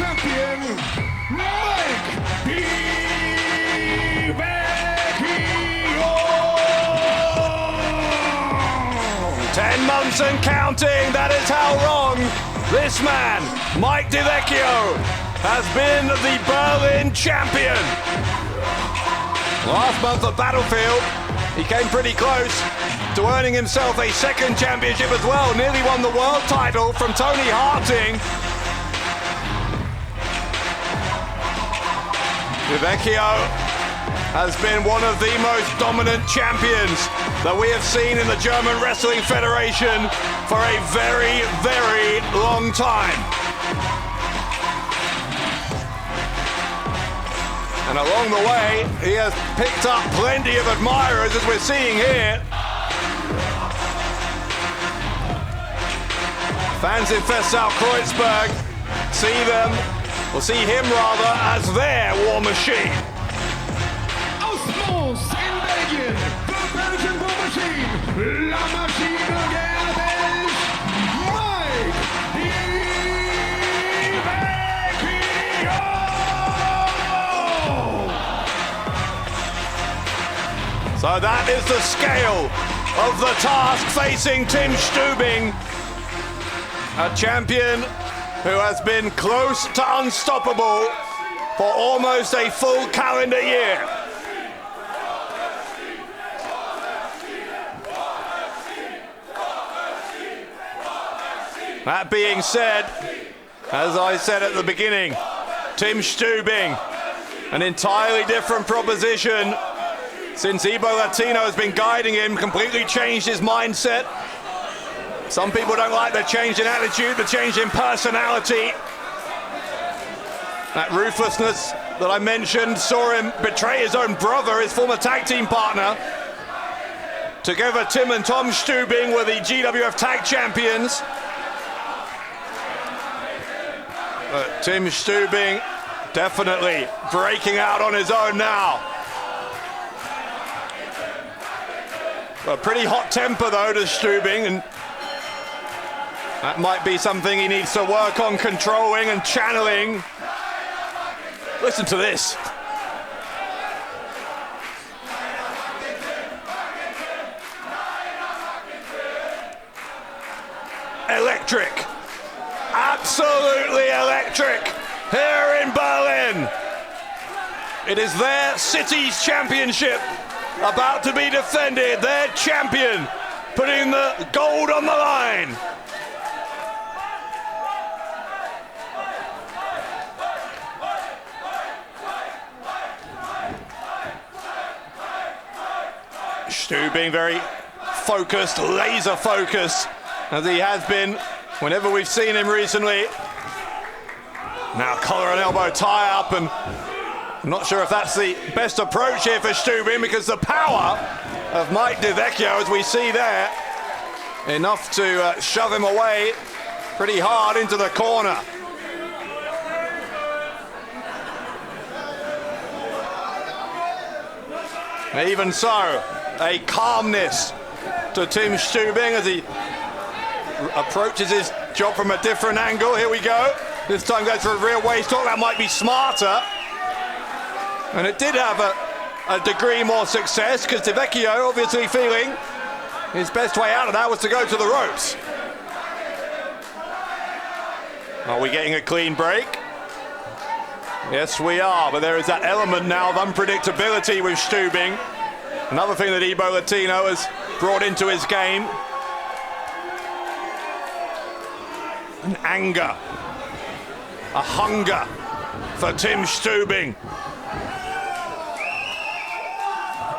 champion, Mike Vecchio. 10 months and counting, that is how wrong this man, Mike Vecchio, has been the Berlin champion. Last month at Battlefield, he came pretty close to earning himself a second championship as well. Nearly won the world title from Toni Harting. Vecchio has been one of the most dominant champions that we have seen in the German Wrestling Federation for a very, very long time. And along the way, he has picked up plenty of admirers, as we're seeing here. Fans in Festsaal Kreuzberg see him rather, as their war machine. Aus Mons in Belgien, the Belgian War Machine, La Machine Gerbisch, Mike Vecchio! So that is the scale of the task facing Tim Stübing, a champion who has been close to unstoppable for almost a full calendar year. That being said, as I said at the beginning, Tim Stübing, an entirely different proposition since Ibo Latino has been guiding him, completely changed his mindset. Some people don't like the change in attitude, the change in personality. That ruthlessness that I mentioned saw him betray his own brother, his former tag team partner. Together, Tim and Tom Stübing were the GWF tag champions. But Tim Stübing definitely breaking out on his own now. A pretty hot temper though to Stübing, and that might be something he needs to work on controlling and channeling. Listen to this. Electric. Absolutely electric here in Berlin. It is their city's championship about to be defended. Their champion putting the gold on the line. Stübing very focused, laser focused, as he has been whenever we've seen him recently. Now collar and elbow tie up, and I'm not sure if that's the best approach here for Stübing, because the power of Mike Vecchio, as we see there, enough to shove him away pretty hard into the corner. Even so, a calmness to Tim Stübing as he approaches his job from a different angle. Here we go. This time goes for a rear waist hook. That might be smarter. And it did have a degree more success, because Vecchio obviously feeling his best way out of that was to go to the ropes. Are we getting a clean break? Yes, we are, but there is that element now of unpredictability with Stübing. Another thing that Ibo Latino has brought into his game. An anger, a hunger for Tim Stübing.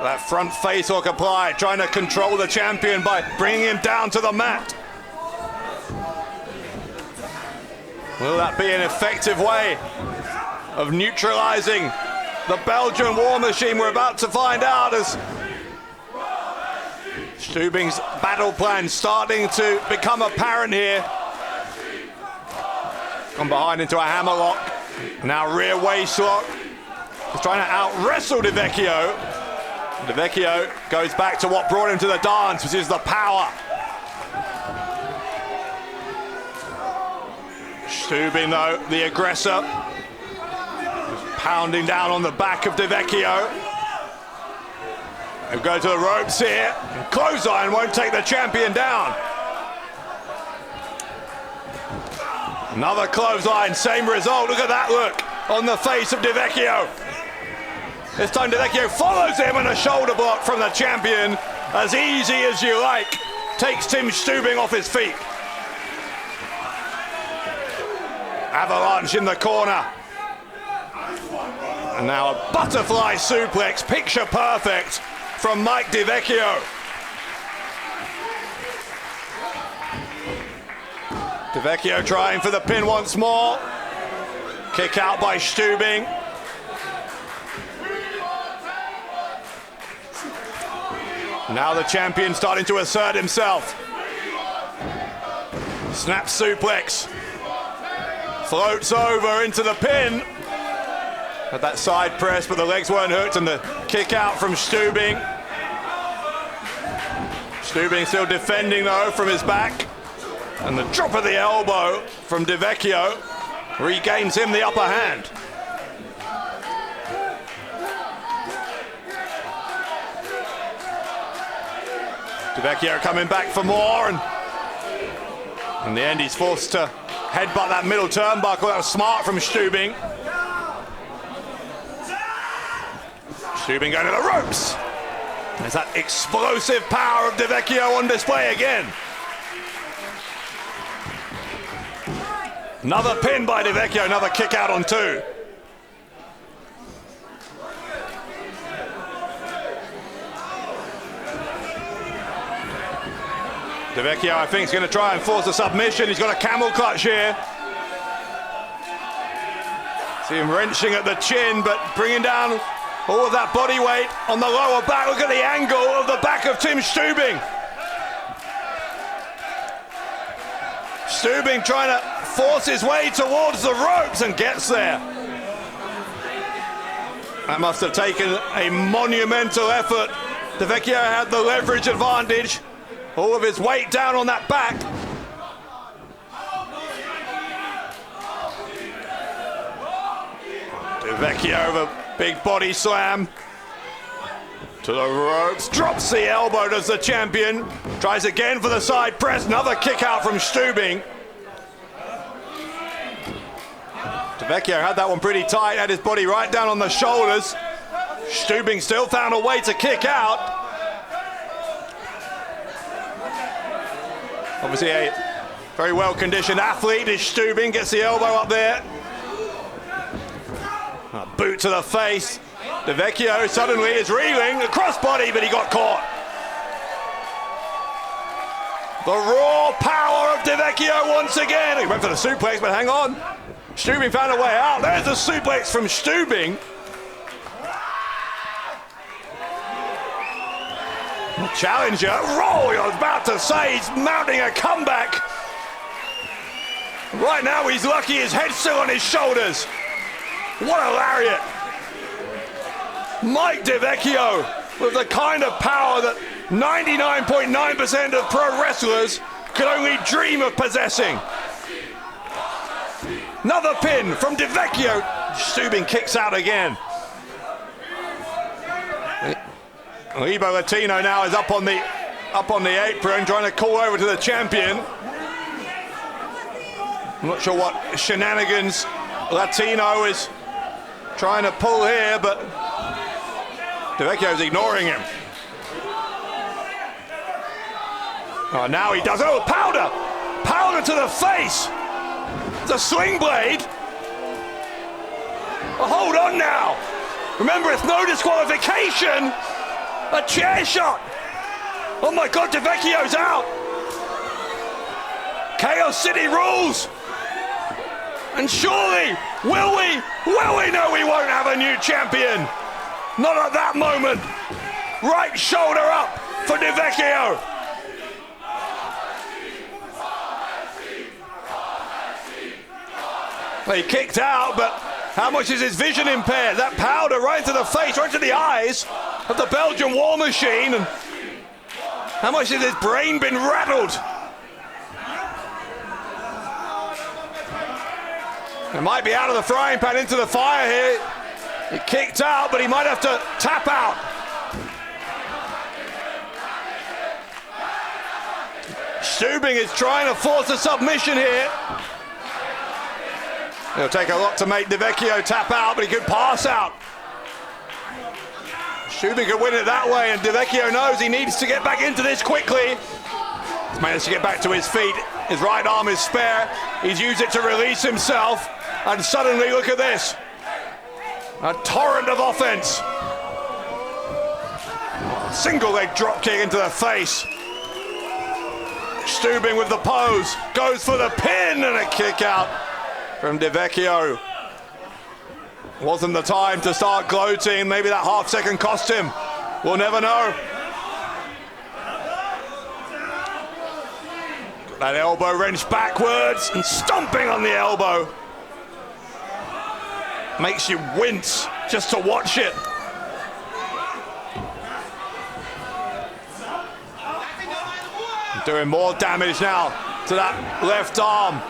That front face hook applied, trying to control the champion by bringing him down to the mat. Will that be an effective way of neutralizing the Belgian war machine? We're about to find out, as Stübing's battle plan starting to become apparent here. Come behind into a hammerlock. Now rear waist lock. He's trying to out-wrestle Vecchio. Vecchio goes back to what brought him to the dance, which is the power. Stübing, though, the aggressor, just pounding down on the back of Vecchio. He'll go to the ropes here. Clothesline won't take the champion down. Another clothesline, same result. Look at that look on the face of Vecchio. This time Vecchio follows him, and a shoulder block from the champion. As easy as you like. Takes Tim Stübing off his feet. Avalanche in the corner. And now a butterfly suplex, picture perfect from Mike Vecchio. Vecchio trying for the pin once more. Kick out by Stübing. Now the champion starting to assert himself. Snap suplex. Floats over into the pin. Had that side press, but the legs weren't hooked, and the kick out from Stübing. Stübing still defending though from his back. And the drop of the elbow from Vecchio regains him the upper hand. Vecchio coming back for more, and in the end he's forced to headbutt that middle turnbuckle. That was smart from Stübing. Stübing going to the ropes. There's that explosive power of Vecchio on display again. Another pin by Vecchio, another kick out on two. Vecchio, I think, is going to try and force a submission. He's got a camel clutch here. See him wrenching at the chin, but bringing down all of that body weight on the lower back. Look at the angle of the back of Tim Stübing. Stübing trying to force his way towards the ropes and gets there. That must have taken a monumental effort. Vecchio had the leverage advantage. All of his weight down on that back. Vecchio with a big body slam to the ropes. Drops the elbow, does the champion. Tries again for the side press. Another kick out from Stübing. Vecchio had that one pretty tight. Had his body right down on the shoulders. Stübing still found a way to kick out. Obviously a very well-conditioned athlete is Stübing, gets the elbow up there. A boot to the face. Vecchio suddenly is reeling, a crossbody, but he got caught. The raw power of Vecchio once again. He went for the suplex, but hang on. Stübing found a way out. There's the suplex from Stübing. Challenger, I was about to say, he's mounting a comeback. Right now he's lucky his head's still on his shoulders. What a lariat. Mike Vecchio with the kind of power that 99.9% of pro wrestlers could only dream of possessing. Another pin from Vecchio. Stübing kicks out again. Ibo Latino now is up on the apron, trying to call over to the champion. I'm not sure what shenanigans Latino is trying to pull here, but Vecchio's ignoring him. Oh, now he does. Oh, powder! Powder to the face! It's a sling blade. Oh, hold on now. Remember, it's no disqualification. A chair shot! Oh my God, Vecchio's out! Chaos City rules! And surely, will we know we won't have a new champion? Not at that moment! Right shoulder up for Vecchio! Well, he kicked out, but how much is his vision impaired? That powder right to the face, right to the eyes of the Belgian War Machine, and how much has his brain been rattled? It might be out of the frying pan into the fire here. He kicked out, but he might have to tap out. Stübing is trying to force a submission here. It'll take a lot to make Vecchio tap out, but he could pass out. Stübing could win it that way, and Vecchio knows he needs to get back into this quickly. He's managed to get back to his feet. His right arm is spare. He's used it to release himself, and suddenly, look at this. A torrent of offense. Single leg drop kick into the face. Stübing with the pose, goes for the pin, and a kick out from Vecchio. Wasn't the time to start gloating. Maybe that half second cost him. We'll never know. That elbow wrenched backwards and stomping on the elbow. Makes you wince just to watch it. Doing more damage now to that left arm.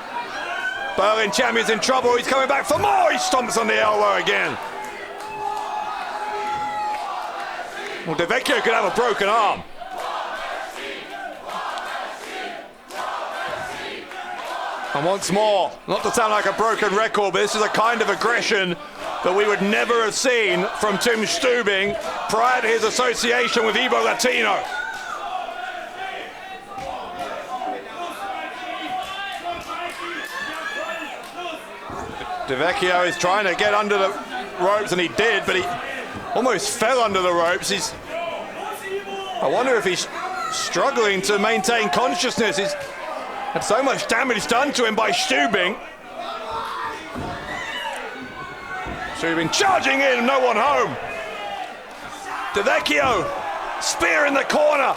Berlin champion's in trouble. He's coming back for more. He stomps on the elbow again. Well, Vecchio could have a broken arm. And once more, not to sound like a broken record, but this is a kind of aggression that we would never have seen from Tim Stübing prior to his association with Evo Latino. Vecchio is trying to get under the ropes, and he did, but he almost fell under the ropes. I wonder if he's struggling to maintain consciousness. He's had so much damage done to him by Stübing. Stübing charging in, no one home. Vecchio, spear in the corner.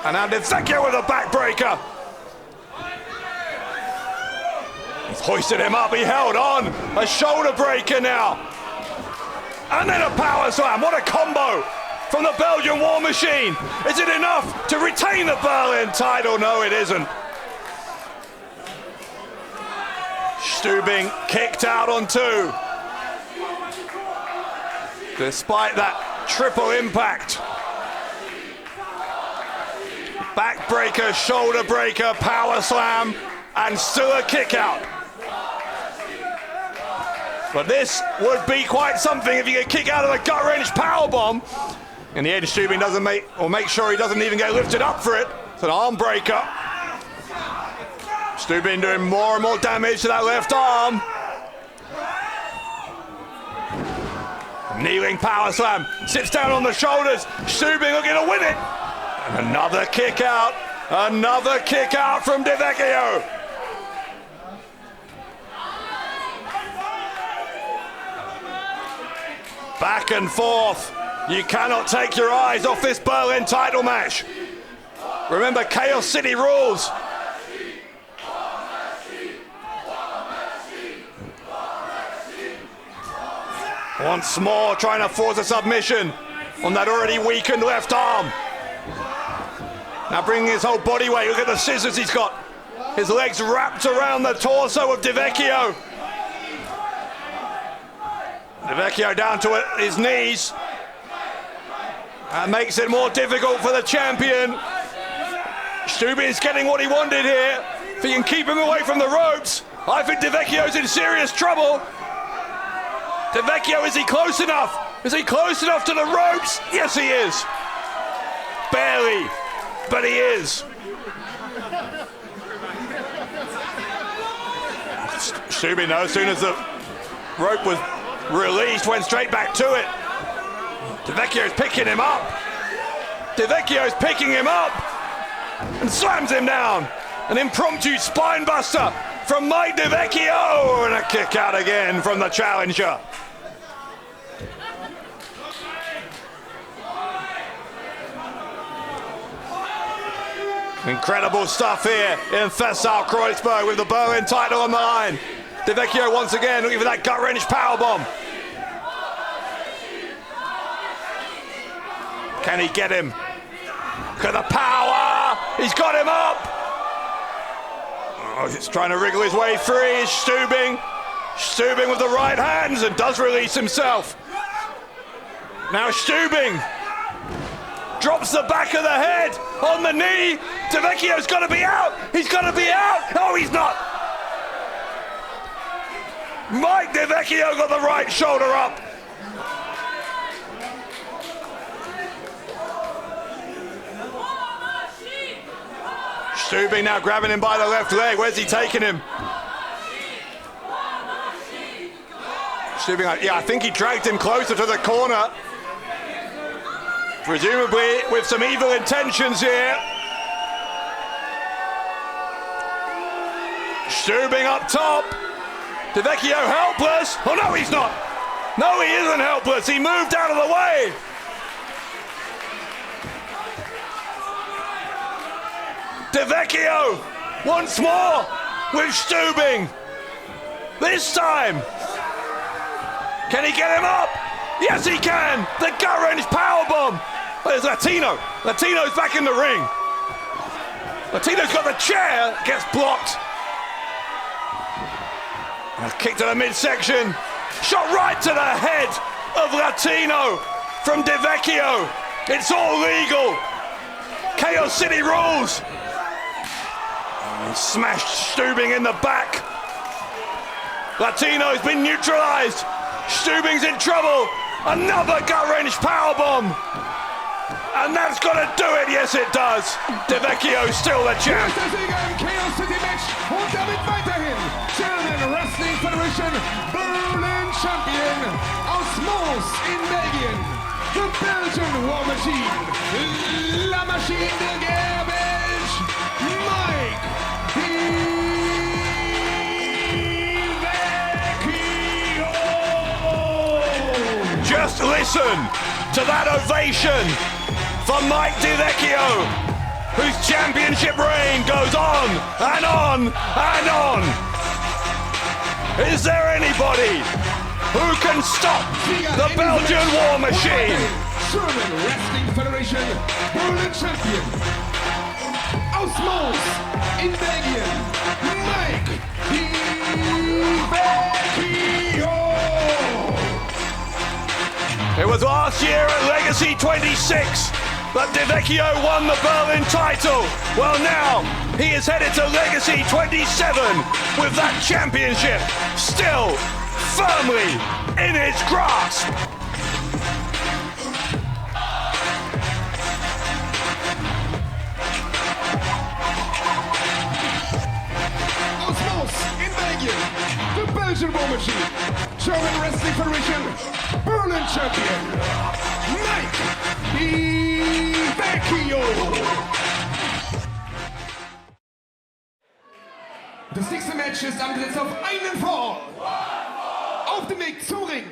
And now Vecchio with a backbreaker. He's hoisted him up, he held on. A shoulder breaker now. And then a power slam, what a combo from the Belgian War Machine. Is it enough to retain the Berlin title? No, it isn't. Stübing kicked out on 2. Despite that triple impact. Backbreaker, shoulder breaker, power slam, and still a kick out. But this would be quite something if you get kick out of a gut-wrench powerbomb. In the end, Stübing doesn't make sure he doesn't even get lifted up for it. It's an arm breaker. Stübing doing more and more damage to that left arm. Kneeling power slam, sits down on the shoulders. Stübing looking to win it. And another kick out from Vecchio. Back and forth. You cannot take your eyes off this Berlin title match. Remember, Chaos City rules. Once more, trying to force a submission on that already weakened left arm. Now bringing his whole body weight. Look at the scissors he's got. His legs wrapped around the torso of Vecchio. Vecchio down to his knees. That makes it more difficult for the champion. Stübing's getting what he wanted here. If he can keep him away from the ropes, I think Vecchio's in serious trouble. Vecchio, is he close enough? Is he close enough to the ropes? Yes, he is. Barely, but he is. Stübing, though, as soon as the rope was released, went straight back to it. Vecchio's picking him up. Vecchio's picking him up and slams him down. An impromptu spine buster from Mike Vecchio, and a kick out again from the challenger. Incredible stuff here in Fessal Kreuzberg with the Berlin title on the line. Vecchio once again looking for that gut-wrench powerbomb. Can he get him? Look at the power! He's got him up! Oh, he's trying to wriggle his way free. Is Stübing. Stübing with the right hands and does release himself. Now Stübing drops the back of the head on the knee. Vecchio's got to be out. He's got to be out. Oh, he's not. Mike Vecchio got the right shoulder up. Stübing now grabbing him by the left leg. Where's he taking him? Stübing, yeah, I think he dragged him closer to the corner. Presumably with some evil intentions here. Stübing up top. Vecchio helpless. Oh no, he's not. No, he isn't helpless. He moved out of the way. Vecchio once more with Stübing. This time. Can he get him up? Yes, he can. The gut-wrench powerbomb. There's Latino. Latino's back in the ring. Latino's got the chair. Gets blocked. A kick to the midsection. Shot right to the head of Latino from Vecchio. It's all legal. Chaos City rules. He smashed Stübing in the back. Latino's been neutralized. Stübing's in trouble. Another gut-wrench powerbomb. And that's got to do it. Yes, it does. Vecchio's still the champ. Hier ist der Sieger im Chaos City Match und damit weiterhin German Wrestling Federation Berlin Champion aus Moos in Belgien. The Belgian War Machine. La Machine de Guerre Belge. Mike Vecchio. Just listen to that ovation for Mike Vecchio, whose championship reign goes on and on and on. Is there anybody who can stop the Belgian War Machine? German Wrestling Federation Berlin Champion aus Moos in Belgien, Mike Vecchio. It was last year at Legacy 26 that Vecchio won the Berlin title. Well, now he is headed to Legacy 27 with that championship still firmly in his grasp. Aus Moos in Belgien, the Belgian War Machine, German Wrestling Federation Berlin Champion, Mike Vecchio. Das nächste Match ist angesetzt auf einen Fall. Auf dem Weg zum Ring.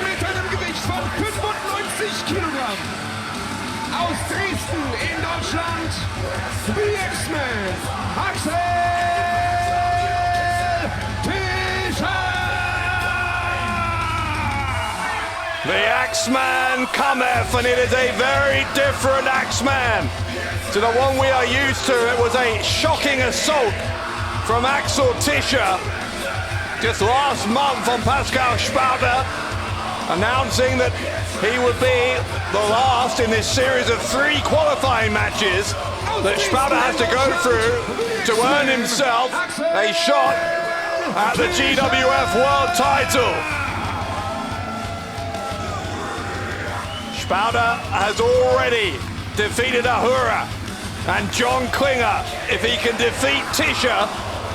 Mit einem Gewicht von 95 Kilogramm. Aus Dresden in Deutschland, the X-Men, Axel Tischer! The Axeman cometh, and it is a very different Axeman to the one we are used to. It was a shocking assault from Axel Tischer just last month on Pascal Spalter, announcing that he would be the last in this series of 3 qualifying matches that Spalter has to go through to earn himself a shot at the GWF World title. Spalter has already defeated Ahura and John Klinger. If he can defeat Tischer,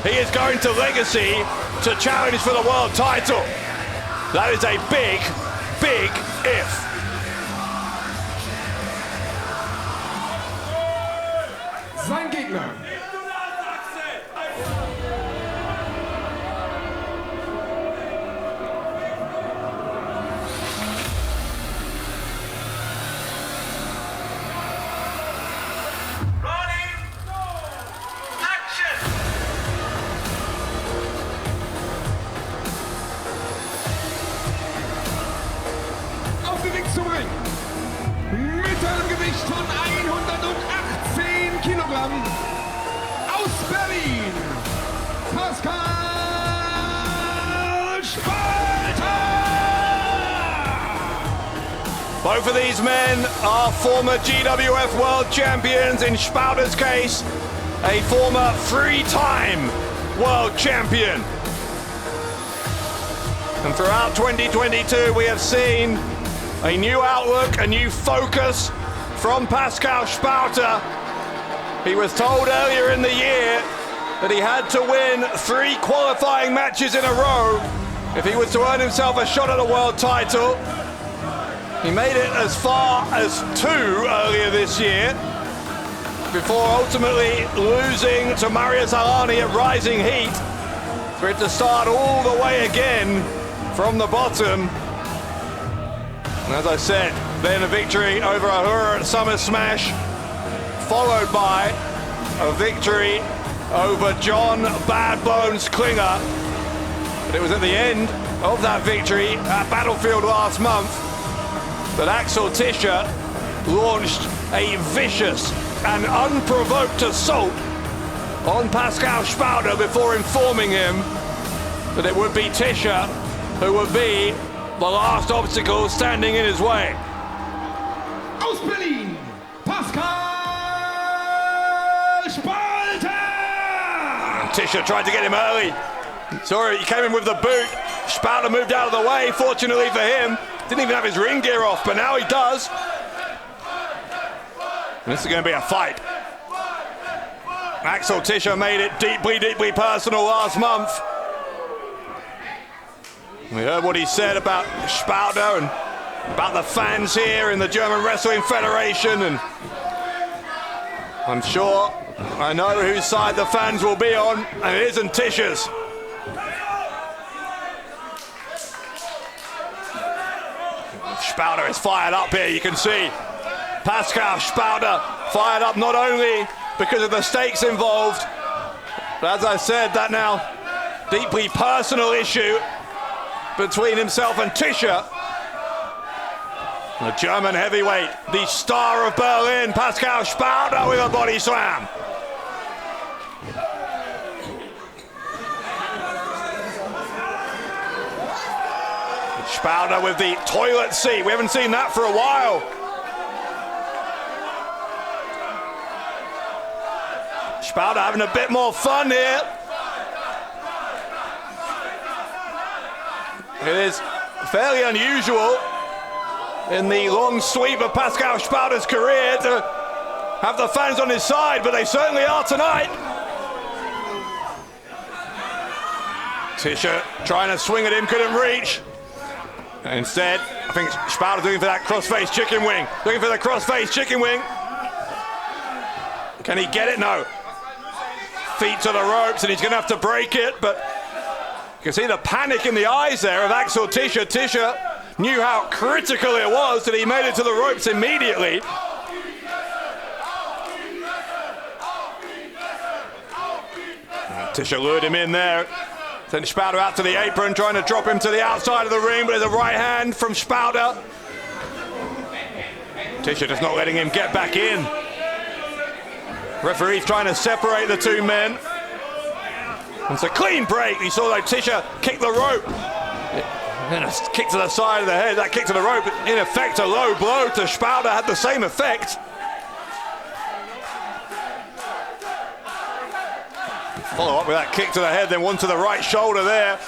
he is going to Legacy to challenge for the world title. That is a big, big if. Sein Gegner. Running Both of these men are former GWF World Champions. In Spalter's case, a former 3-time World Champion. And throughout 2022, we have seen a new outlook, a new focus from Pascal Spalter. He was told earlier in the year that he had to win 3 qualifying matches in a row if he was to earn himself a shot at a world title. He made it as far as 2 earlier this year, before ultimately losing to Marius Solani at Rising Heat. So he had to start all the way again from the bottom. And as I said, then a victory over Ahura at Summer Smash, followed by a victory over John Bad Bones Klinger. But it was at the end of that victory at Battlefield last month that Axel Tischer launched a vicious and unprovoked assault on Pascal Spalter before informing him that it would be Tischer who would be the last obstacle standing in his way. Aus Berlin, Pascal Spalter! Tischer tried to get him early. Sorry, he came in with the boot. Spalter moved out of the way, fortunately for him. Didn't even have his ring gear off, but now he does. And this is going to be a fight. Axel Tischer made it deeply, deeply personal last month. We heard what he said about Spalter and about the fans here in the German Wrestling Federation, and I'm sure I know whose side the fans will be on, and it isn't Tischer's. Spalter is fired up here, you can see. Pascal Spalter fired up not only because of the stakes involved, but as I said, that now deeply personal issue between himself and Tischer. The German heavyweight, the star of Berlin, Pascal Spalter with a body slam. Spalter with the toilet seat. We haven't seen that for a while. Spalter having a bit more fun here. It is fairly unusual in the long sweep of Pascal Spalter's career to have the fans on his side, but they certainly are tonight. Tischer trying to swing at him, couldn't reach. Instead, I think Spalter's looking for that cross-face chicken wing. Looking for the cross-face chicken wing. Can he get it? No. Feet to the ropes, and he's going to have to break it, but you can see the panic in the eyes there of Axel Tischer. Tischer knew how critical it was that he made it to the ropes immediately. Tischer lured him in there. Sent Spalter out to the apron, trying to drop him to the outside of the ring, but there's a right hand from Spalter. Tischer just not letting him get back in. Referee's trying to separate the two men. It's a clean break. You saw that Tischer kick the rope. And a kick to the side of the head. That kick to the rope, in effect, a low blow to Spalter, had the same effect. Follow up with that kick to the head, then one to the right shoulder there.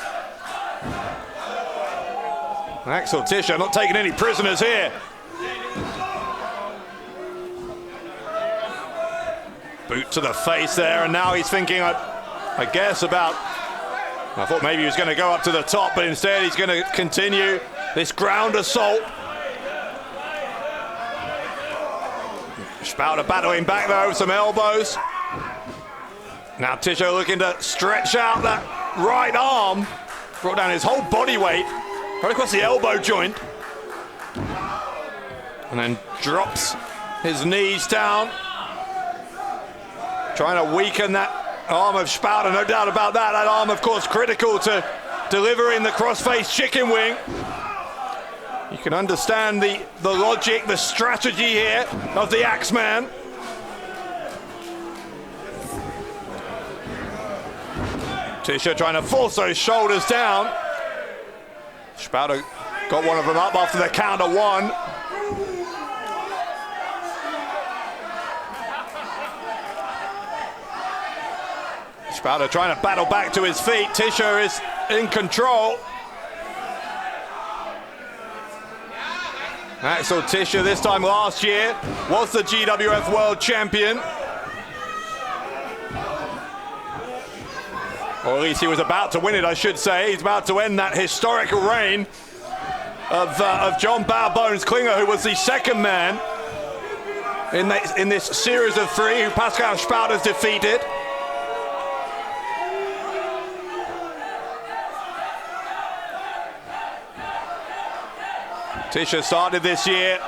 Axel Tischer not taking any prisoners here. Boot to the face there, and now he's thinking, I guess, about... I thought maybe he was going to go up to the top, but instead he's going to continue this ground assault. Spalter battling back though with some elbows. Now Tischer looking to stretch out that right arm. Brought down his whole body weight right across the elbow joint. And then drops his knees down. Trying to weaken that arm of Spalter, no doubt about that. That arm, of course, critical to delivering the cross-face chicken wing. You can understand the logic, the strategy here of the Axeman. Tischer trying to force those shoulders down. Spalter got one of them up after the count of one. Spalter trying to battle back to his feet. Tischer is in control. Axel Tischer, this time last year, was the GWF World Champion. Or at least he was about to win it, I should say. He's about to end that historical reign of John Bones Klinger, who was the second man in this series of three who Pascal Spalter's defeated. Tischer started this year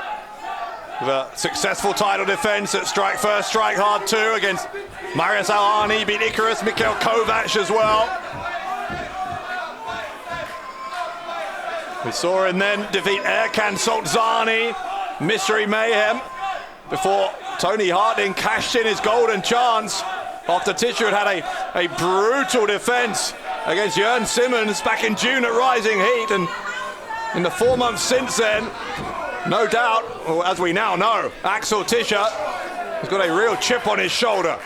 with a successful title defense at Strike First, Strike Hard 2 against Marius Alani, beat Icarus, Mikhail Kovac as well. We saw him then defeat Erkan Sulcani, Mystery Mayhem, before Toni Harting cashed in his golden chance after Tischer had a brutal defense against Jörn Simmons back in June at Rising Heat, and in the 4 months since then, no doubt, or as we now know, Axel Tischer has got a real chip on his shoulder.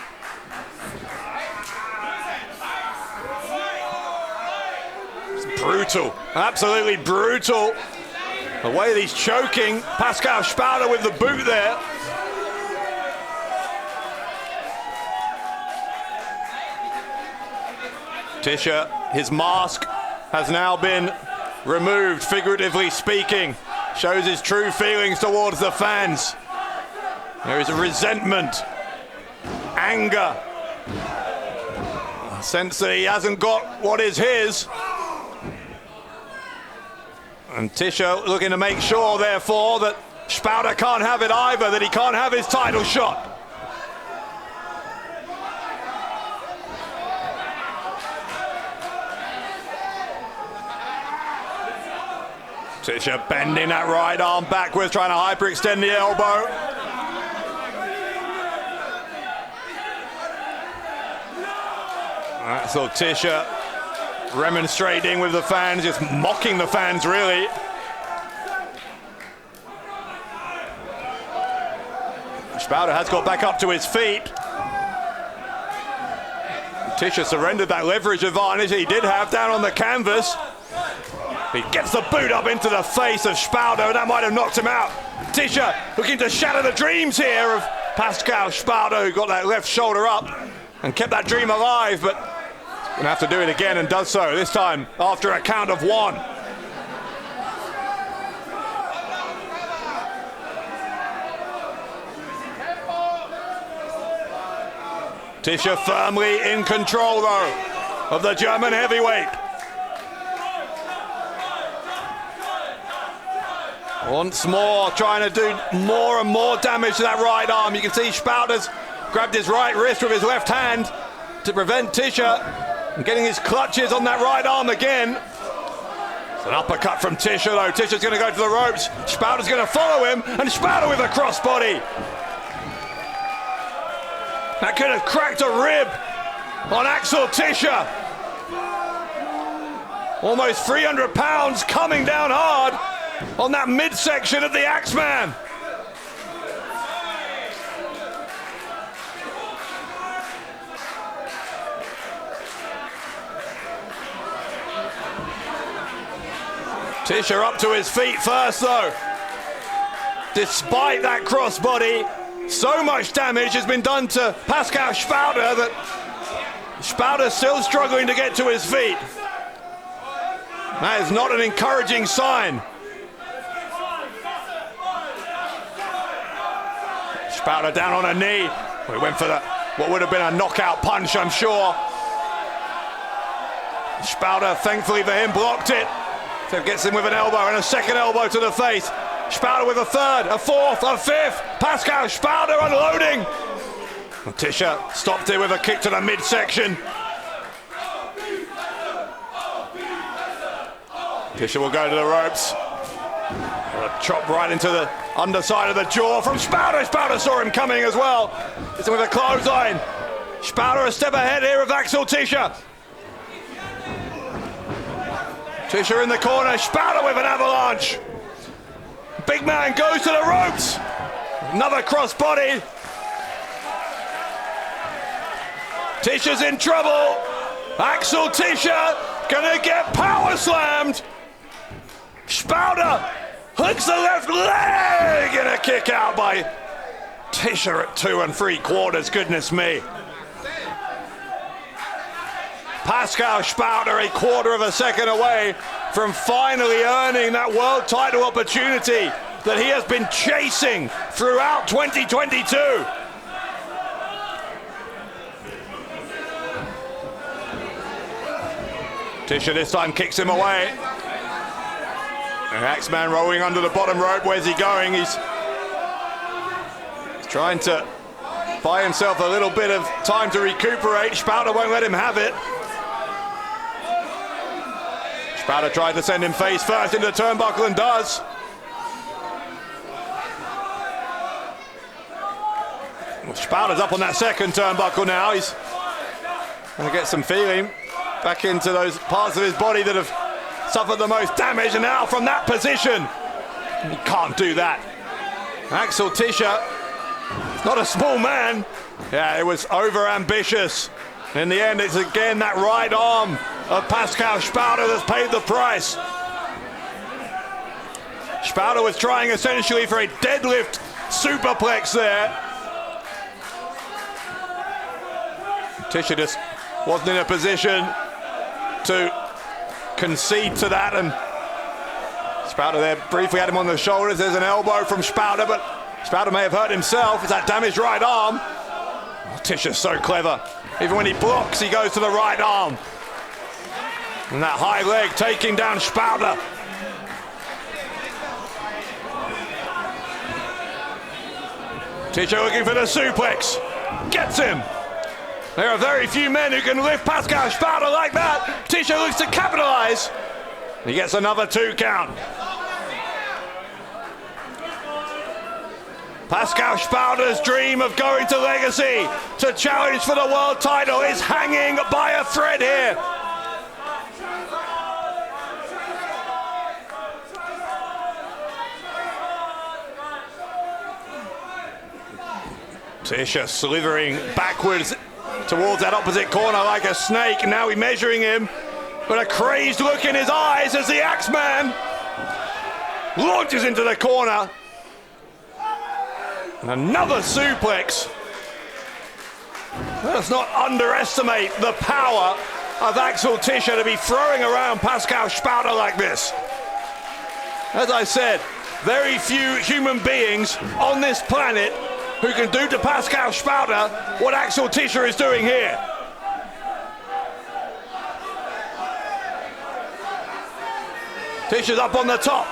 It's brutal, absolutely brutal. The way that he's choking Pascal Spalter with the boot there. Tischer, his mask has now been removed, figuratively speaking. Shows his true feelings towards the fans. There is a resentment, anger, a sense that he hasn't got what is his. And Tischer looking to make sure, therefore, that Spalter can't have it either, that he can't have his title shot. Tischer bending that right arm backwards, trying to hyperextend the elbow. Axel Tischer remonstrating with the fans, just mocking the fans, really. Spalter has got back up to his feet. Tischer surrendered that leverage advantage he did have down on the canvas. He gets the boot up into the face of Spalter, and that might have knocked him out. Tischer looking to shatter the dreams here of Pascal Spalter, who got that left shoulder up and kept that dream alive, but he's gonna have to do it again, and does so, this time after a count of 1. Tischer firmly in control, though, of the German heavyweight. Once more, trying to do more and more damage to that right arm. You can see Spalter's grabbed his right wrist with his left hand to prevent Tischer from getting his clutches on that right arm again. It's an uppercut from Tischer, though. Tischer's going to go to the ropes. Spalter's going to follow him, and Spalter with a crossbody. That could have cracked a rib on Axel Tischer. Almost 300 pounds coming down hard on that midsection of the Axeman. Tischer up to his feet first, though. Despite that crossbody, so much damage has been done to Pascal Spalter that Spalter's still struggling to get to his feet. That is not an encouraging sign. Spalter down on a knee. We went for what would have been a knockout punch, I'm sure. Spalter, thankfully for him, blocked it. So gets him with an elbow and a second elbow to the face. Spalter with a third, a fourth, a fifth. Pascal Spalter unloading. And Tischer stopped it with a kick to the midsection. Tischer will go to the ropes. A chop right into the underside of the jaw from Spalter. Spalter saw him coming as well. It's with a clothesline. Spalter a step ahead here of Axel Tischer. Tischer in the corner. Spalter with an avalanche. Big man goes to the ropes. Another crossbody. Tischer's in trouble. Axel Tischer gonna get power slammed. Spalter hooks the left leg and a kick out by Tischer at 2 3/4. Goodness me. Pascal Spalter a 1/4 of a second away from finally earning that world title opportunity that he has been chasing throughout 2022. Tischer this time kicks him away. The Axeman rolling under the bottom rope. Where's he going? He's trying to buy himself a little bit of time to recuperate. Spalter won't let him have it. Spalter tried to send him face first into the turnbuckle and does. Well, Spalter's up on that second turnbuckle now. He's going to get some feeling back into those parts of his body that have suffered the most damage, and now from that position, he can't do that. Axel Tischer, not a small man. Yeah, it was over-ambitious. In the end, it's again that right arm of Pascal Spalter that's paid the price. Spalter was trying essentially for a deadlift superplex there. Tischer just wasn't in a position to concede to that, and Spalter there briefly had him on the shoulders. There's an elbow from Spalter, but Spalter may have hurt himself. It's that damaged right arm. Oh, Tischer's so clever. Even when he blocks, he goes to the right arm. And that high leg taking down Spalter. Tischer looking for the suplex. Gets him. There are very few men who can lift Pascal Spalter like that. Tischer looks to capitalize. He gets another 2 count. Pascal Spalter's dream of going to Legacy to challenge for the world title is hanging by a thread here. Tischer slithering backwards towards that opposite corner like a snake. Now we're measuring him, but a crazed look in his eyes as the Axeman launches into the corner. And another suplex. Let's not underestimate the power of Axel Tischer to be throwing around Pascal Spalter like this. As I said, very few human beings on this planet who can do to Pascal Spalter what Axel Tischer is doing here. Tischer's up on the top.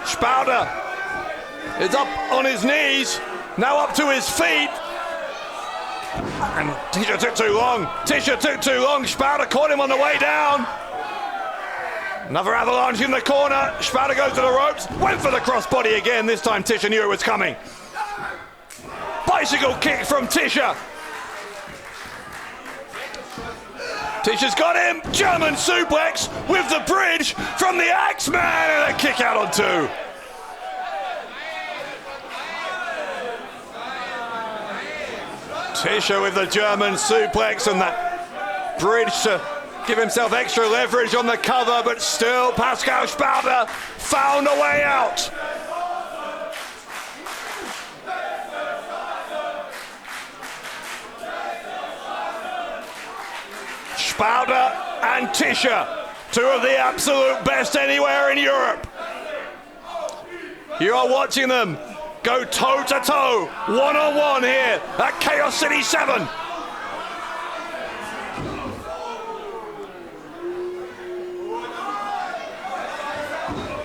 Spalter is up on his knees, now up to his feet. And Tischer took too long. Tischer took too long. Spalter caught him on the way down. Another avalanche in the corner. Spalter goes to the ropes, went for the crossbody again. This time Tischer knew it was coming. Bicycle kick from Tischer. Tischer's got him. German suplex with the bridge from the Axeman, and a kick out on 2. Tischer with the German suplex and that bridge to give himself extra leverage on the cover, but still Pascal Spalter found a way out. Spalter and Tischer, 2 of the absolute best anywhere in Europe. You are watching them go toe-to-toe, one-on-one here at Chaos City 7.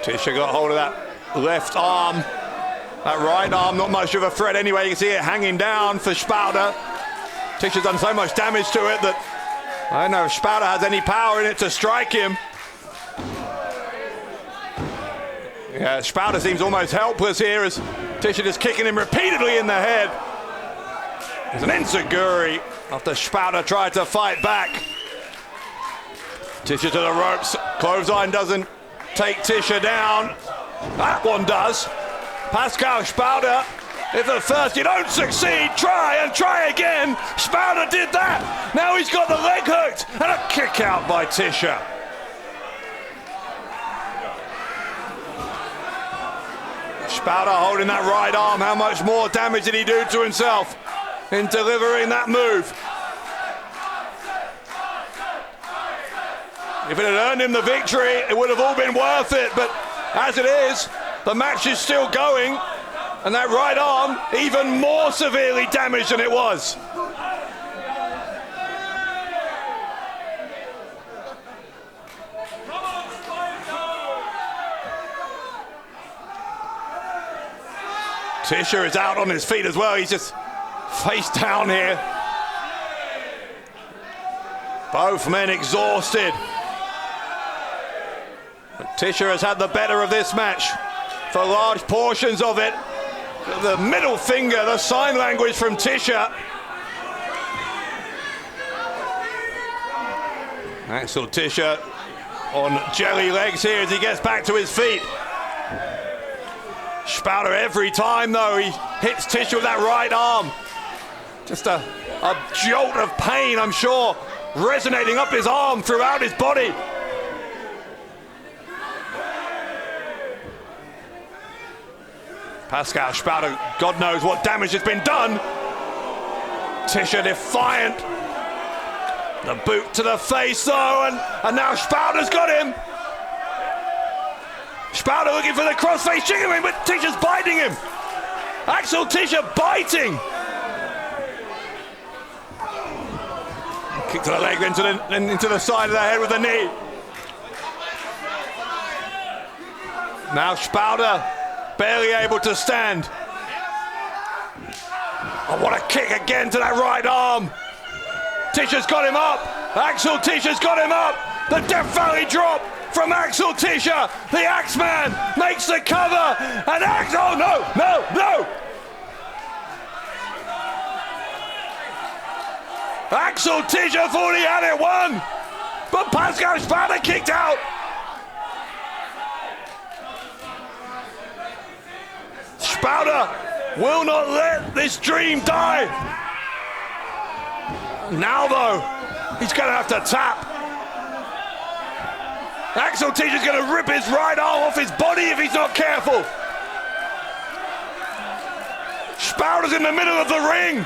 Tischer got hold of that left arm. That right arm, not much of a threat anyway. You can see it hanging down for Spalter. Tischer's done so much damage to it that I don't know if Spalter has any power in it to strike him. Yeah, Spalter seems almost helpless here as Tischer is kicking him repeatedly in the head. There's an enziguri after Spalter tried to fight back. Tischer to the ropes. Clothesline doesn't take Tischer down. That one does. Pascal Spalter If at first you don't succeed, try and try again. Spalter did that. Now he's got the leg hooked. And a kick out by Tischer. Spalter holding that right arm. How much more damage did he do to himself in delivering that move? If it had earned him the victory, it would have all been worth it. But as it is, the match is still going. And that right arm, even more severely damaged than it was. Tischer is out on his feet as well. He's just face down here. Both men exhausted. But Tischer has had the better of this match for large portions of it. The middle finger, the sign language from Tischer. Axel Tischer on jelly legs here as he gets back to his feet. Spalter every time though he hits Tischer with that right arm. Just a jolt of pain, I'm sure, resonating up his arm throughout his body. Pascal Spalter, God knows what damage has been done. Tischer defiant. The boot to the face though, and now Spalter's got him. Spalter looking for the crossface chicken wing, but Tischer's biting him. Axel Tischer biting. Kick to the leg, then into the side of the head with the knee. Now Spalter barely able to stand. Oh, what a kick again to that right arm. Tischer's got him up. Axel Tischer's got him up. The Death Valley drop from Axel Tischer. The Axeman makes the cover. And Axel, no. Axel Tischer thought he had it won. But Pascal Spalter kicked out. Spalter will not let this dream die. Now though, he's gonna have to tap. Axel Tischer's gonna rip his right arm off his body if he's not careful. Spalter's in the middle of the ring.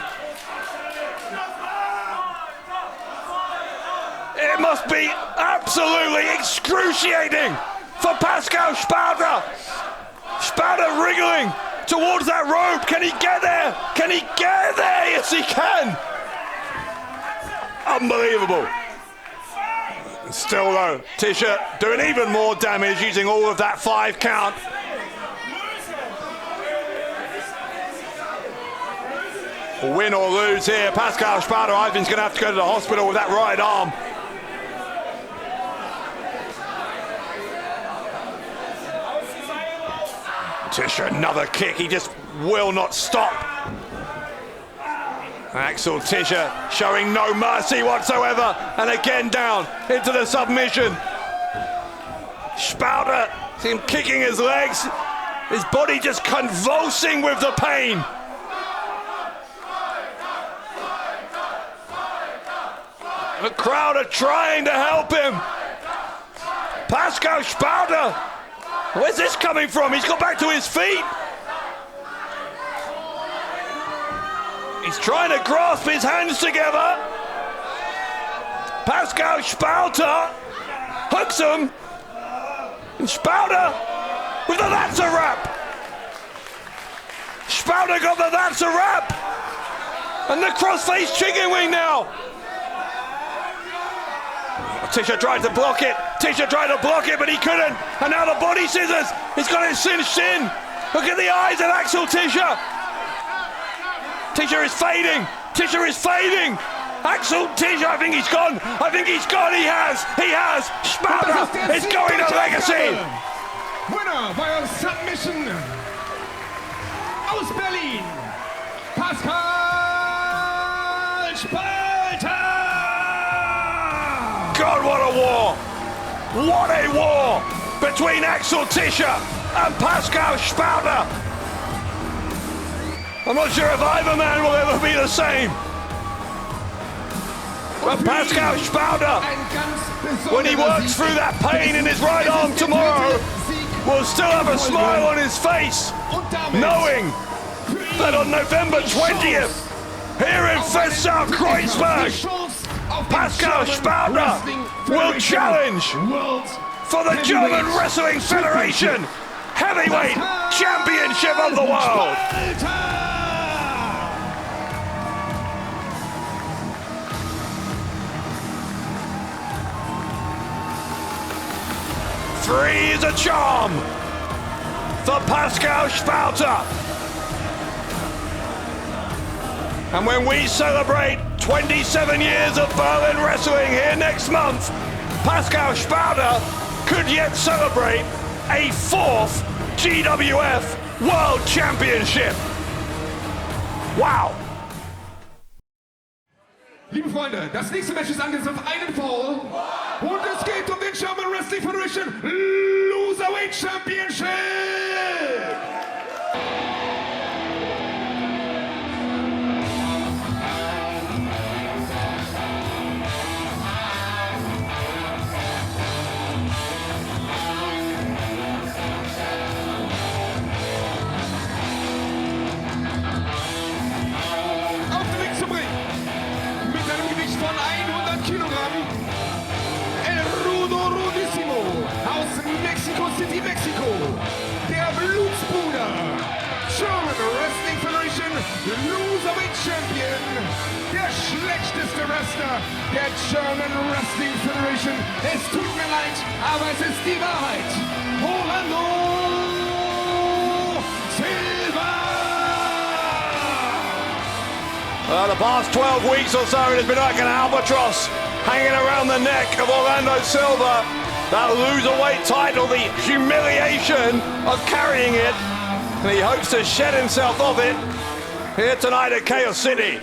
It must be absolutely excruciating for Pascal Spalter. Spalter wriggling towards that rope. Can he get there? Can he get there? Yes, he can. Unbelievable. Still though, Tischer doing even more damage using all of that 5 count. Win or lose here, Pascal Spalter, I think, is going to have to go to the hospital with that right arm. Tischer, another kick, he just will not stop. Axel Tischer showing no mercy whatsoever, and again down into the submission. Spalter, see him kicking his legs, his body just convulsing with the pain. The crowd are trying to help him. Pascal Spalter, where's this coming from? He's got back to his feet. He's trying to grasp his hands together. Pascal Spalter hooks him. And Spalter with the that's a wrap. Spalter got the that's a wrap. And the crossface chicken wing now. Tischer tried to block it. Tischer tried to block it, but he couldn't. And now the body scissors. He's got it cinched in. Look at the eyes of Axel Tischer. Tischer is fading. Tischer is fading. Axel Tischer, I think he's gone. I think he's gone. He has. He has. Spalter is going to legacy. Winner via submission aus Berlin, Pascal Spalter. God, what a war. What a war between Axel Tischer and Pascal Spalter. I'm not sure if either man will ever be the same. But Pascal Spalter, when he works through that pain in his right arm tomorrow, will still have a smile on his face, knowing that on November 20th, here in Festsaal Kreuzberg, Pascal Spalter will challenge for the German Wrestling Federation Heavyweight Championship of the World. Three is a charm for Pascal Spalter. And when we celebrate 27 years of Berlin wrestling here next month, Pascal Spalter could yet celebrate a 4th GWF World Championship. Wow. Liebe Freunde, das nächste Match ist angesetzt auf einen Fall. Und es geht um den German Wrestling Federation Loserweight Championship. Auf den Weg zu bringen. Mit einem Gewicht von 100 Kilogramm. Aus Mexico City, Mexiko, der Blutsbrüder, German Wrestling Federation Loserweight Champion, der schlechteste Wrestler der German Wrestling Federation. Es tut mir leid, aber es ist die Wahrheit. Orlando Silva! The past 12 weeks or so, it has been like an albatross hanging around the neck of Orlando Silva. That loserweight title, the humiliation of carrying it, and he hopes to shed himself of it here tonight at Chaos City.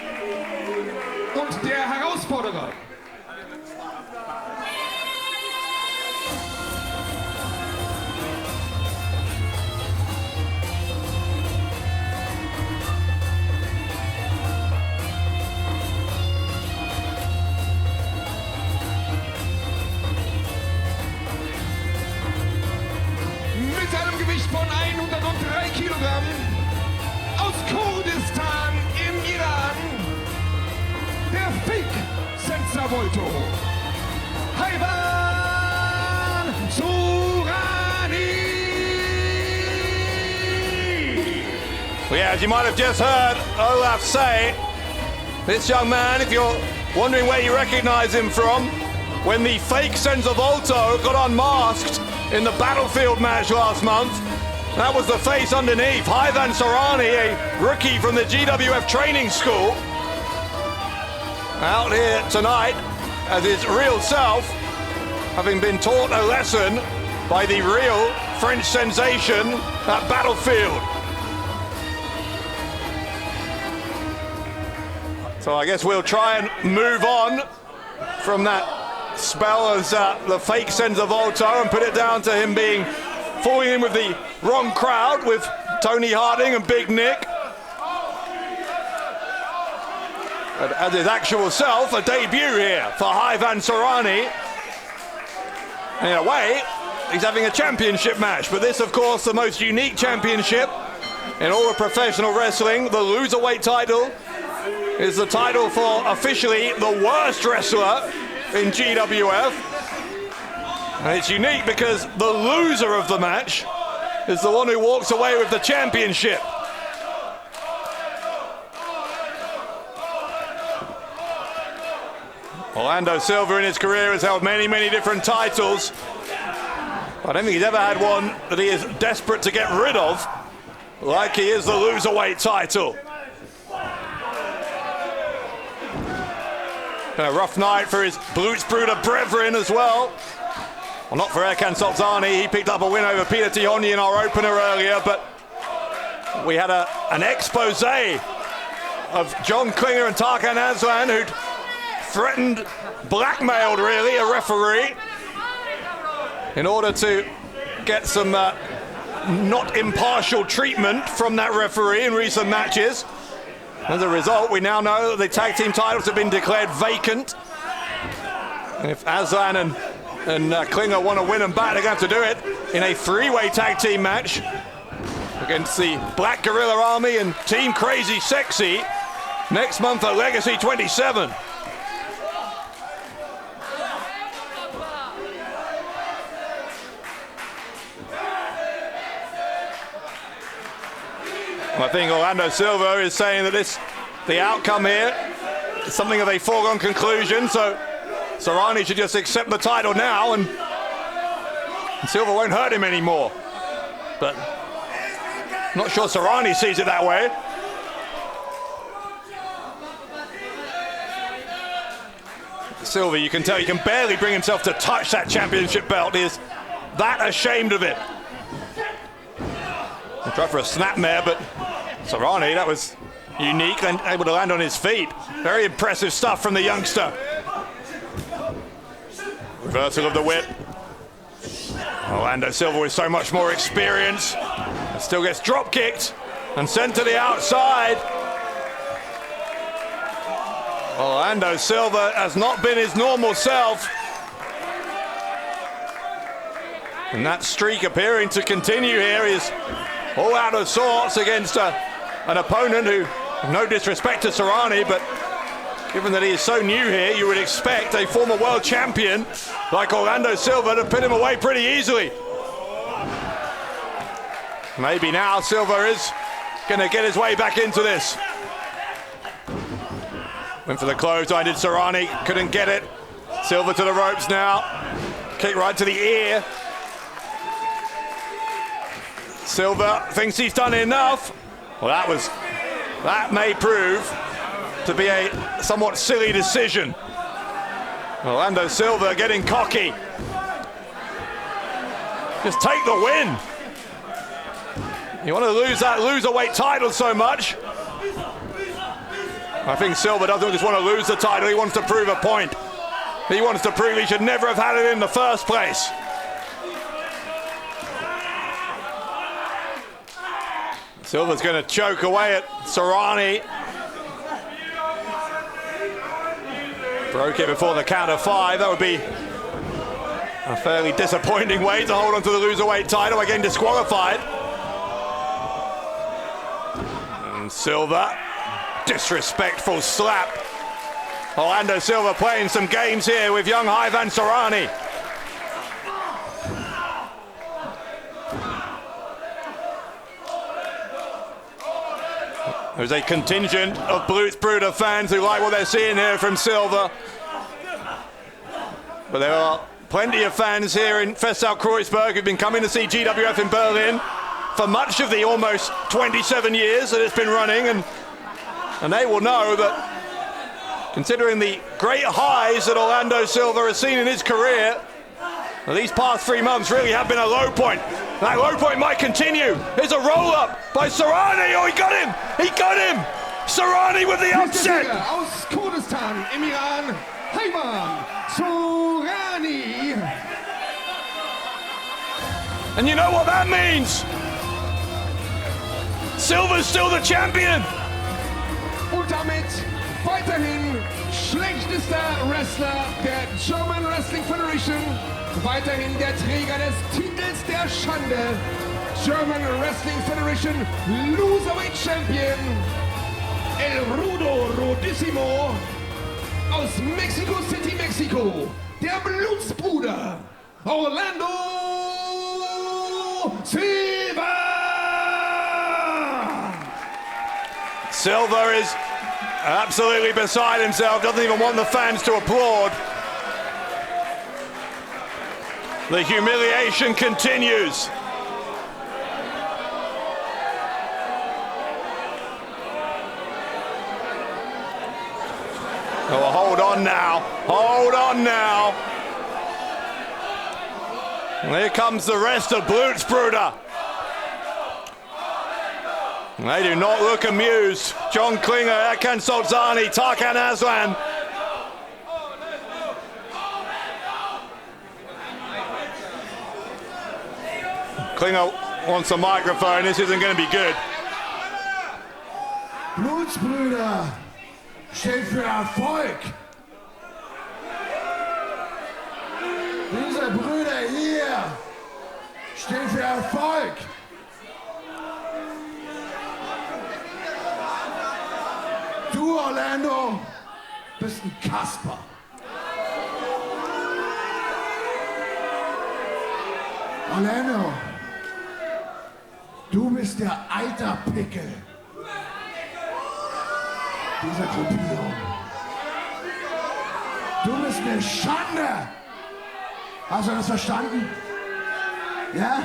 Und der Herausforderer. Mit einem Gewicht von 103 Kilogramm aus Kurdistan im Iran, der Fake Senza Volto, Hayvan Sorani. Well, yeah, as you might have just heard Olaf say, this young man, if you're wondering where you recognize him from, when the fake Senza Volto got unmasked in the Battlefield match last month, that was the face underneath. Hayvan Sorani, a rookie from the GWF training school, out here tonight as his real self, having been taught a lesson by the real French sensation at Battlefield. So I guess we'll try and move on from that spell as the fake Senza Volto and put it down to him falling in with the wrong crowd with Toni Harting and Big Nick. But as his actual self, a debut here for Hayvan Sorani. In a way, he's having a championship match, but this, of course, the most unique championship in all of professional wrestling. The loserweight title is the title for officially the worst wrestler in GWF, and it's unique because the loser of the match is the one who walks away with the championship. Orlando Silva in his career has held many, many different titles. I don't think he's ever had one that he is desperate to get rid of, like he is the loserweight title. A rough night for his Blutsbrüder brethren as well. Well, not for Erkan Sulcani. He picked up a win over Péter Tihanyi in our opener earlier, but we had an expose of John Klinger and Tarkan Aslan, who'd threatened, blackmailed really, a referee in order to get some not impartial treatment from that referee in recent matches. As a result, we now know that the tag team titles have been declared vacant. And if Aslan and Klinger want to win them back, they're going to have to do it in a three-way tag team match against the Black Guerrilla Army and Team Crazy Sexy next month at Legacy 27. I think Orlando Silva is saying that the outcome here is something of a foregone conclusion, so Sorani should just accept the title now and Silva won't hurt him anymore. But I'm not sure Sorani sees it that way. Silva, you can tell he can barely bring himself to touch that championship belt. He is that ashamed of it. He tried for a snapmare, but Sorani, that was unique and able to land on his feet. Very impressive stuff from the youngster. Reversal of the whip. Orlando Silva with so much more experience. Still gets drop kicked and sent to the outside. Orlando Silva has not been his normal self. And that streak appearing to continue here is all out of sorts against an opponent who, no disrespect to Sorani, but given that he is so new here, you would expect a former world champion like Orlando Silva to put him away pretty easily. Maybe now Silva is going to get his way back into this. Went for the clothesline, did Sorani, couldn't get it. Silva to the ropes now. Kick right to the ear. Silva thinks he's done enough. Well, that may prove to be a somewhat silly decision. Orlando Silva getting cocky. Just take the win. You want to lose that loserweight title so much? I think Silva doesn't just want to lose the title, he wants to prove a point. He wants to prove he should never have had it in the first place. Silva's going to choke away at Sorani. Broke it before the count of 5. That would be a fairly disappointing way to hold on to the loserweight title, again disqualified. And Silva, disrespectful slap. Orlando Silva playing some games here with young Hayvan Sorani. There's a contingent of Blutsbrüder fans who like what they're seeing here from Silva. But there are plenty of fans here in Festal Kreuzberg who've been coming to see GWF in Berlin for much of the almost 27 years that it's been running, and they will know that considering the great highs that Orlando Silva has seen in his career, these past 3 months really have been a low point. That low point might continue. Here's a roll-up by Sorani. Oh, he got him! He got him! Sorani with the upset! Aus Kurdistan im Iran, Hayvan Sorani. And you know what that means? Silva's still the champion! Und damit weiterhin schlechtester Wrestler der German Wrestling Federation, weiterhin der Träger des Titels der Schande, German Wrestling Federation Loserweight Champion, El Rudo Rodissimo, aus Mexico City, Mexiko, der Blutsbruder, Orlando Silva! Silva is absolutely beside himself, doesn't even want the fans to applaud. The humiliation continues. Oh, hold on now. Hold on now. And here comes the rest of Blutsbrüder. They do not look amused. John Klinger, Erkan Sulcani, Tarkan Aslan. Klinger wants a microphone. This isn't going to be good. Blutsbrüder steht für Erfolg. Diese Brüder hier stehen für Erfolg. Du, Orlando, bist ein Kasper. Orlando, du bist der Eiterpickel dieser Gruppierung. Du bist eine Schande. Hast du das verstanden? Ja?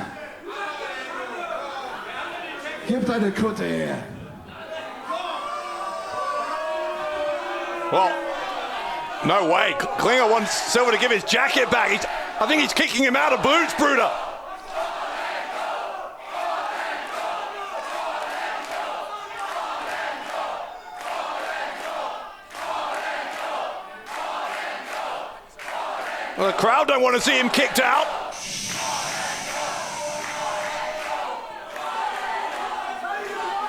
Gib deine Kutte her. Well, no way. Klinger wants Silver to give his jacket back. I think he's kicking him out of Blutsbrüder. Well, the crowd don't want to see him kicked out.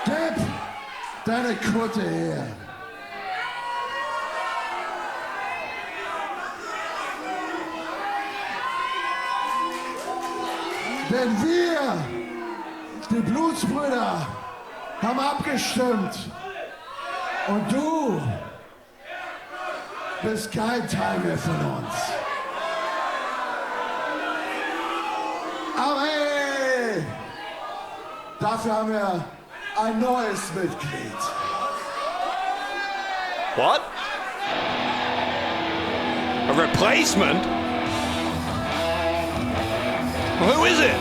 Gib deine Kutte her. Denn wir, die Blutsbrüder, haben abgestimmt. Und du bist kein Teil mehr von uns. Aber hey, dafür haben wir ein neues Mitglied. What? A replacement? Who is it?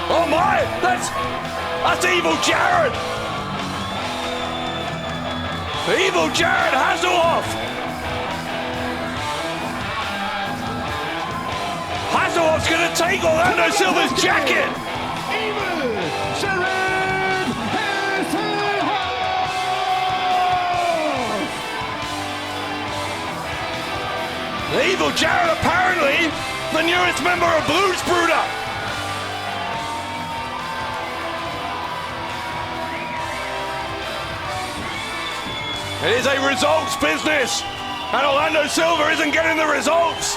Oh my! That's Evil Jared! Evil Jared Hasselhoff! Hasselhoff's gonna take Orlando Silver's jacket! Evil Jared Hasselhoff! Evil Jared, apparently the newest member of Blutsbrüder. It is a results business, and Orlando Silver isn't getting the results.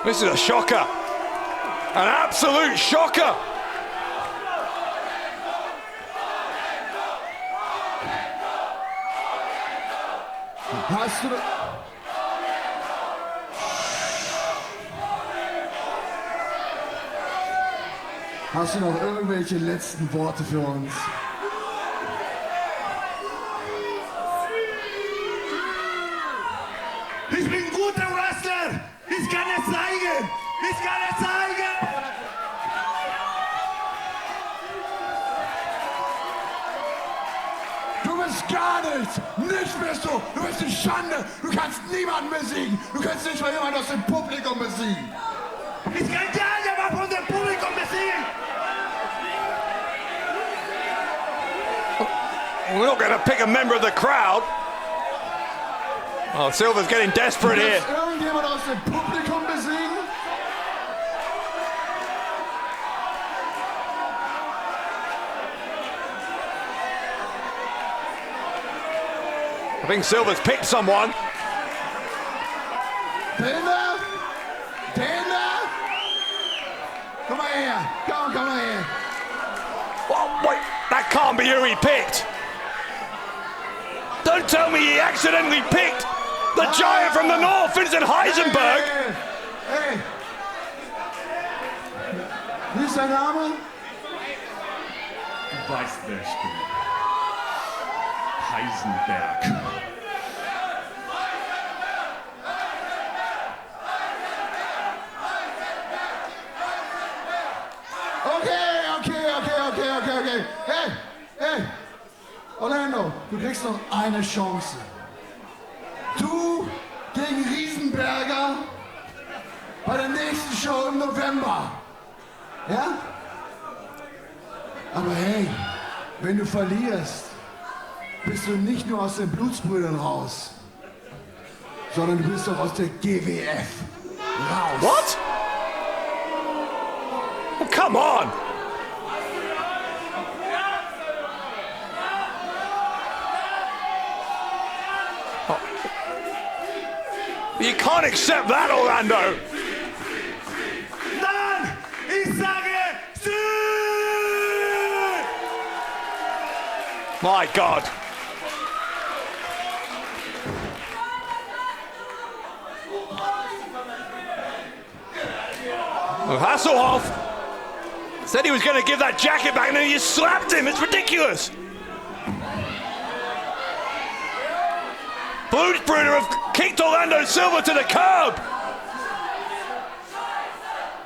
This is a shocker, an absolute shocker. Hast du noch irgendwelche letzten Worte für uns? Ich bin ein guter Wrestler! Ich kann es zeigen! Ich kann es zeigen! Du bist gar nichts! Nichts bist du! Du bist eine Schande! Du kannst niemanden besiegen! Du kannst nicht mal jemanden aus dem Publikum besiegen! Ich kann gar niemanden von dem Publikum besiegen! We're not going to pick a member of the crowd. Oh, Silver's getting desperate here. Kannst irgendjemand aus dem Publikum besiegen? I think Silver's picked someone. Bennet? Bennet? Komm mal her! Komm mal her! Oh, wait, that can't be who he picked. Don't tell me he accidentally picked the giant from the north, Vincent Heisenberg. Hey! Wie ist dein Name? Du weißt, wer ich bin. Heisenberg. Okay. Hey! Orlando, du kriegst noch eine Chance. Du gegen Riesenberger bei der nächsten Show im November. Ja? Aber hey, wenn du verlierst, bist du nicht nur aus den Blutsbrüdern raus, sondern du bist doch aus der GWF raus. What? Come on. Oh. You can't accept that, Orlando. Dann, ich sage, My God. Hasselhoff said he was going to give that jacket back and then he slapped him. It's ridiculous. Blutsbrüder have kicked Orlando Silva to the curb.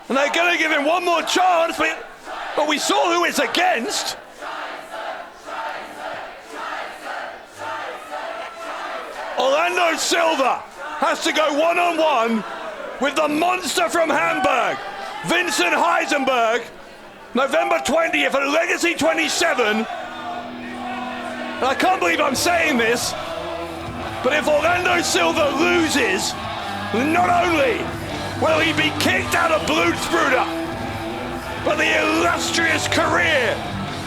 And they're going to give him one more chance, but we saw who it's against. Orlando Silva has to go one-on-one with the monster from Hamburg, Vincent Heisenberg, November 20th at Legacy 27. And I can't believe I'm saying this, but if Orlando Silva loses, not only will he be kicked out of Blutsbrüder, but the illustrious career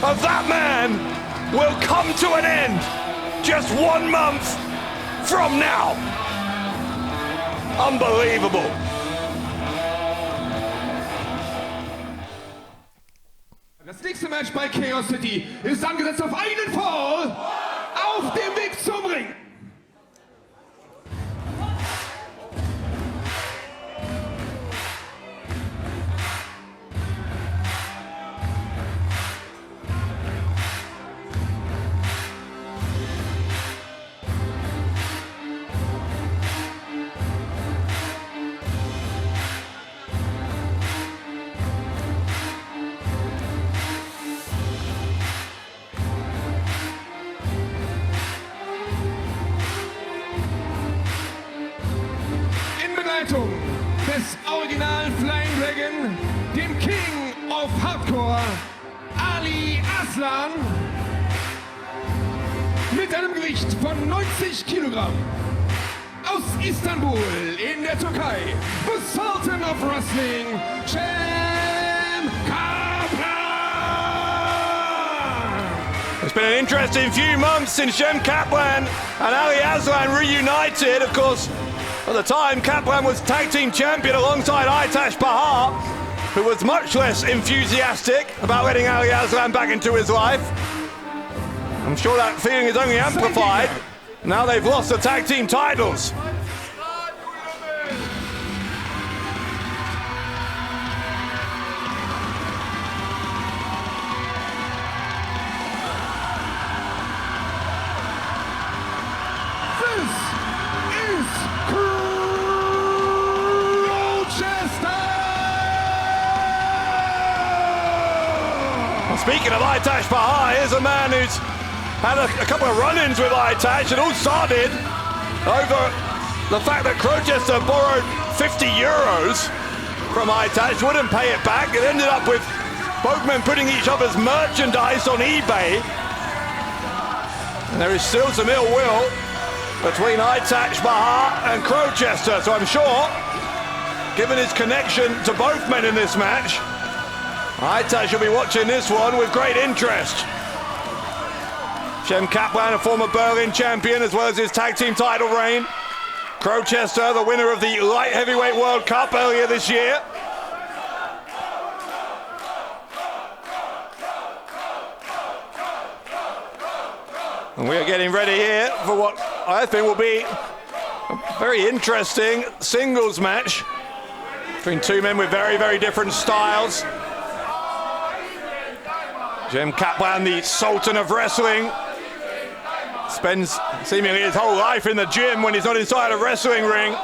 of that man will come to an end just 1 month from now. Unbelievable. Das nächste Match bei Chaos City ist angesetzt auf einen Fall auf dem Weg zum Ring. Des Original Flying Dragon, dem King of Hardcore, Ali Aslan, mit einem Gewicht von 90 Kilogramm. Aus Istanbul in der Türkei, the Sultan of Wrestling, Cem Kaplan. It's been an interesting few months since Cem Kaplan and Ali Aslan reunited, of course. At the time, Kaplan was tag team champion alongside Aytaç Bahar, who was much less enthusiastic about letting Ali Aslan back into his life. I'm sure that feeling is only amplified. Now they've lost the tag team titles. Speaking of Aytaç Bahar, here's a man who's had a couple of run-ins with Aytaç. It all started over the fact that Crowchester borrowed 50 euros from Aytaç, wouldn't pay it back. It ended up with both men putting each other's merchandise on eBay. And there is still some ill will between Aytaç Bahar and Crowchester. So I'm sure, given his connection to both men in this match, Aytaç will be watching this one with great interest. Cem Kaplan, a former Berlin champion, as well as his tag team title reign. Crowchester, the winner of the Light Heavyweight World Cup earlier this year. And we are getting ready here for what I think will be a very interesting singles match between two men with very, very different styles. Cem Kaplan, the Sultan of Wrestling, spends seemingly his whole life in the gym when he's not inside a wrestling ring.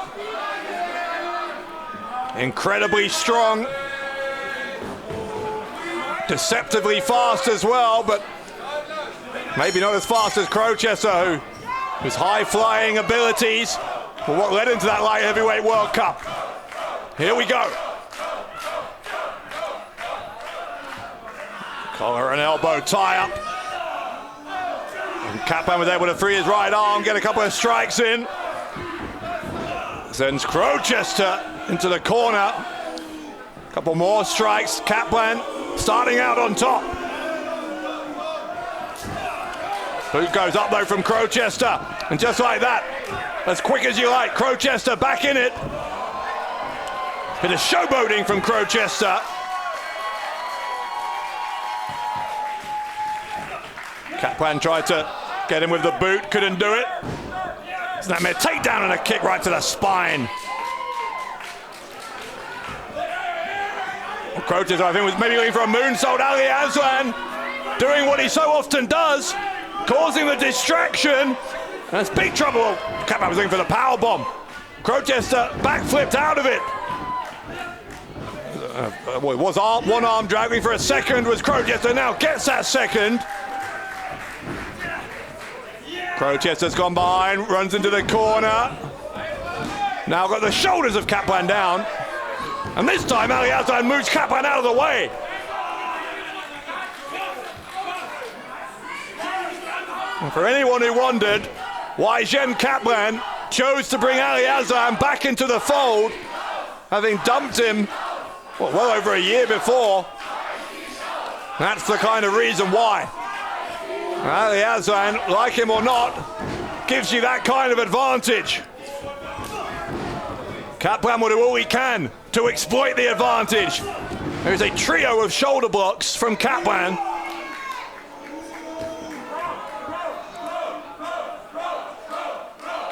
Incredibly strong, deceptively fast as well, but maybe not as fast as Crowchester, whose high-flying abilities were what led into that Light Heavyweight World Cup. Here we go. Collar and elbow tie-up. And Kaplan was able to free his right arm, get a couple of strikes in. Sends Crowchester into the corner. A couple more strikes. Kaplan starting out on top. Boot goes up though from Crowchester, and just like that, as quick as you like, Crowchester back in it. Bit of showboating from Crowchester. Kaplan tried to get him with the boot, couldn't do it. Snap a takedown and a kick right to the spine. Crowchester, I think, was maybe looking for a moonsault. Ali Aslan doing what he so often does, causing the distraction. That's big trouble. Kaplan was looking for the power bomb. Crowchester backflipped out of it. Well, it was one arm dragging for a second, was Crowchester, now gets that second. Crowchester's gone behind, runs into the corner. Now got the shoulders of Kaplan down. And this time Ali Aslan moves Kaplan out of the way. And for anyone who wondered why Cem Kaplan chose to bring Ali Aslan back into the fold, having dumped him well over a year before, that's the kind of reason why. Ali Aslan, like him or not, gives you that kind of advantage. Kaplan will do all he can to exploit the advantage. There's a trio of shoulder blocks from Kaplan.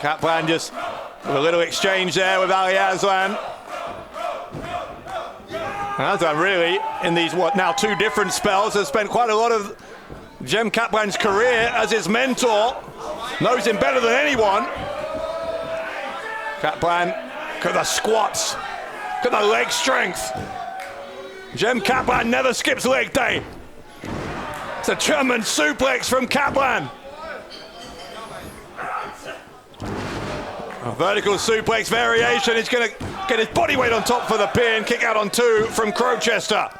Kaplan just with a little exchange there with Ali Aslan. Aslan really, in these now 2 different spells, has spent quite a lot of Cem Kaplan's career as his mentor, knows him better than anyone. Kaplan, look at the squats, look at the leg strength. Cem Kaplan never skips leg day. It's a German suplex from Kaplan. A vertical suplex variation. He's going to get his body weight on top for the pin. Kick out on 2 from Crowchester.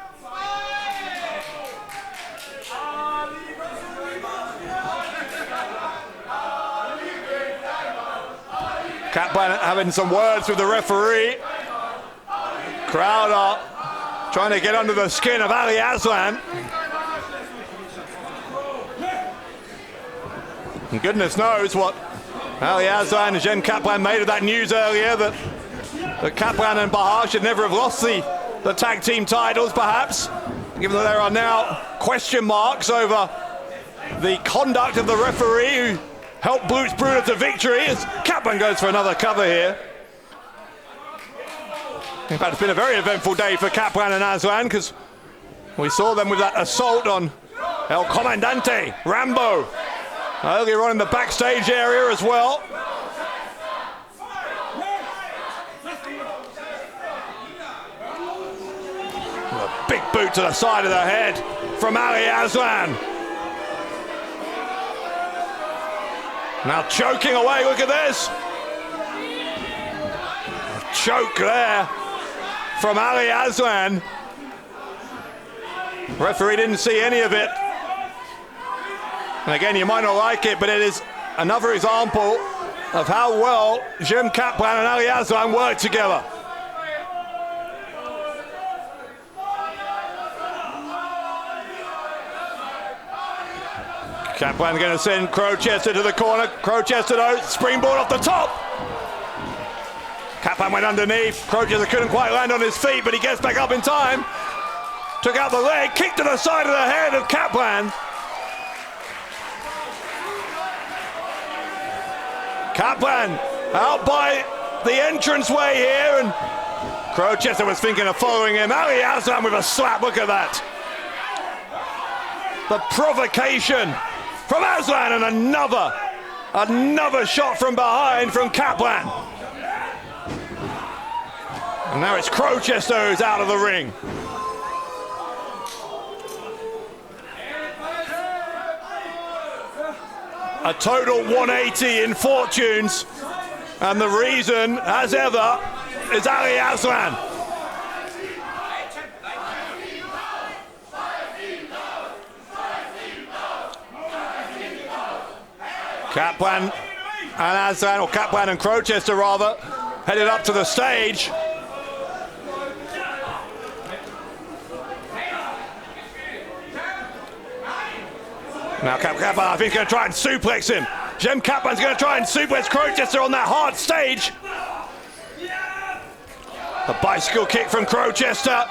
Kaplan having some words with the referee. Crowd are trying to get under the skin of Ali Aslan. And goodness knows what Ali Aslan and Cem Kaplan made of that news earlier that Kaplan and Bahar should never have lost the tag team titles, perhaps, given that there are now question marks over the conduct of the referee who helped Blutsbrüder to victory, as Kaplan goes for another cover here. In fact, it's been a very eventful day for Kaplan and Aslan, because we saw them with that assault on El Comandante, Rambo, earlier on in the backstage area as well. A big boot to the side of the head from Ali Aslan. Now choking away, look at this. A choke there from Ali Aslan. Referee didn't see any of it. And again, you might not like it, but it is another example of how well Cem Kaplan and Ali Aslan work together. Kaplan going to send Crowchester to the corner. Crowchester though, springboard off the top. Kaplan went underneath. Crowchester couldn't quite land on his feet, but he gets back up in time. Took out the leg, kicked to the side of the head of Kaplan. Kaplan out by the entranceway here, and Crowchester was thinking of following him. Ali Aslan with a slap, look at that. The provocation from Aslan, and another shot from behind from Kaplan. And now it's Crowchester who's out of the ring. A total 180 in fortunes, and the reason, as ever, is Ali Aslan. Kaplan and Aslan, or Kaplan and Crowchester rather, headed up to the stage. Now Kaplan, I think, is going to try and suplex him. Cem Kaplan's going to try and suplex Crowchester on that hard stage. A bicycle kick from Crowchester.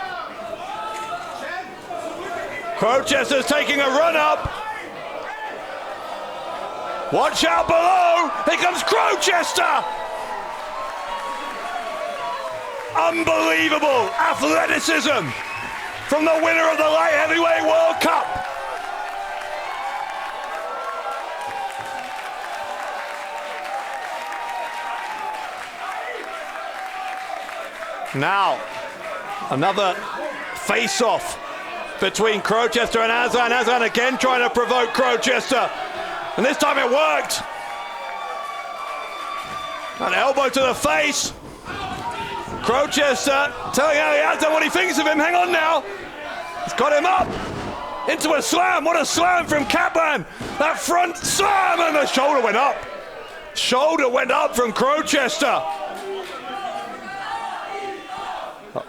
Crowchester's taking a run up. Watch out below. Here comes Crowchester. Unbelievable athleticism from the winner of the Light Heavyweight World Cup. Now, another face-off between Crowchester and Aslan. Aslan again trying to provoke Crowchester. And this time it worked. An elbow to the face. Crowchester telling Aslan what he thinks of him. Hang on now. He's got him up into a slam. What a slam from Kaplan. That front slam, and the shoulder went up. Shoulder went up from Crowchester.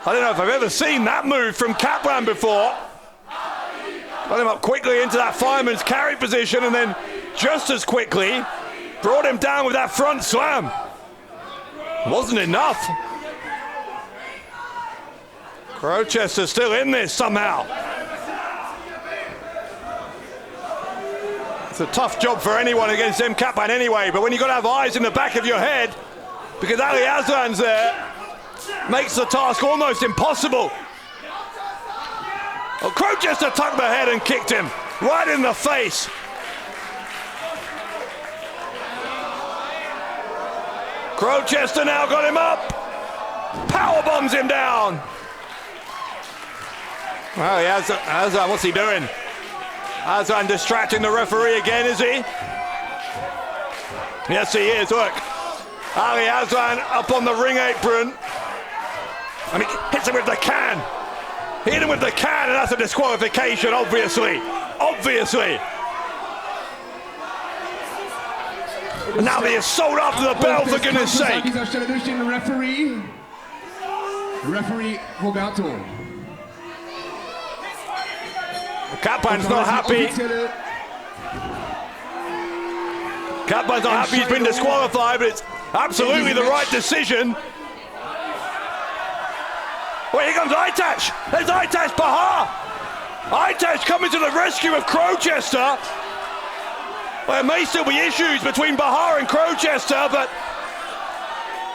I don't know if I've ever seen that move from Kaplan before. Got him up quickly into that fireman's carry position, and then just as quickly brought him down with that front slam. Wasn't enough. Crowchester's still in this somehow. It's a tough job for anyone against Cem Kaplan anyway, but when you've got to have eyes in the back of your head, because Ali Aslan's there, makes the task almost impossible. Well, Crowchester tucked the head and kicked him right in the face. Crowchester now got him up. Power bombs him down. Well, he has Aslan, what's he doing? Aslan distracting the referee again, is he? Yes, he is, look. Ali Aslan up on the ring apron. And he hits him with the can. He hit him with the can, and that's a disqualification, obviously. Obviously. And now the assault after the bell, for goodness sake. Referee Roberto. Kaplan's not happy. Kaplan's not happy he's been disqualified, but it's absolutely the right decision. Well, here comes Aytaç. There's Aytaç Bahar. Aytaç coming to the rescue of Crowchester. Well, there may still be issues between Bahar and Crowchester, but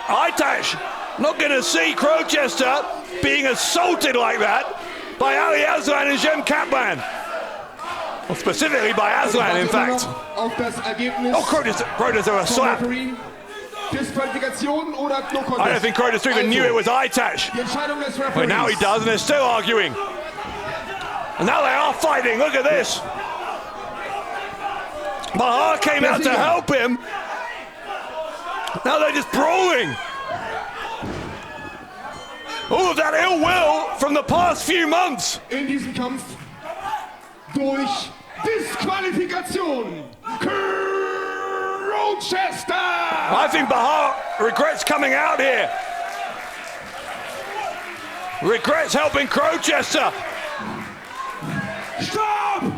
Aytaç not going to see Crowchester being assaulted like that by Ali Aslan and Cem Kaplan. Well, specifically by Aslan, in fact. Oh, Crowchester a slap. I don't think Crowchester even knew it was Aytaç. But now he does, and they're still arguing. And now they are fighting. Look at this. Bahar came out to help him. Now they're just brawling. All of that ill will from the past few months. In diesem Kampf durch Disqualifikation. Crowchester! I think Bahar regrets coming out here. Regrets helping Crowchester. Stopp! In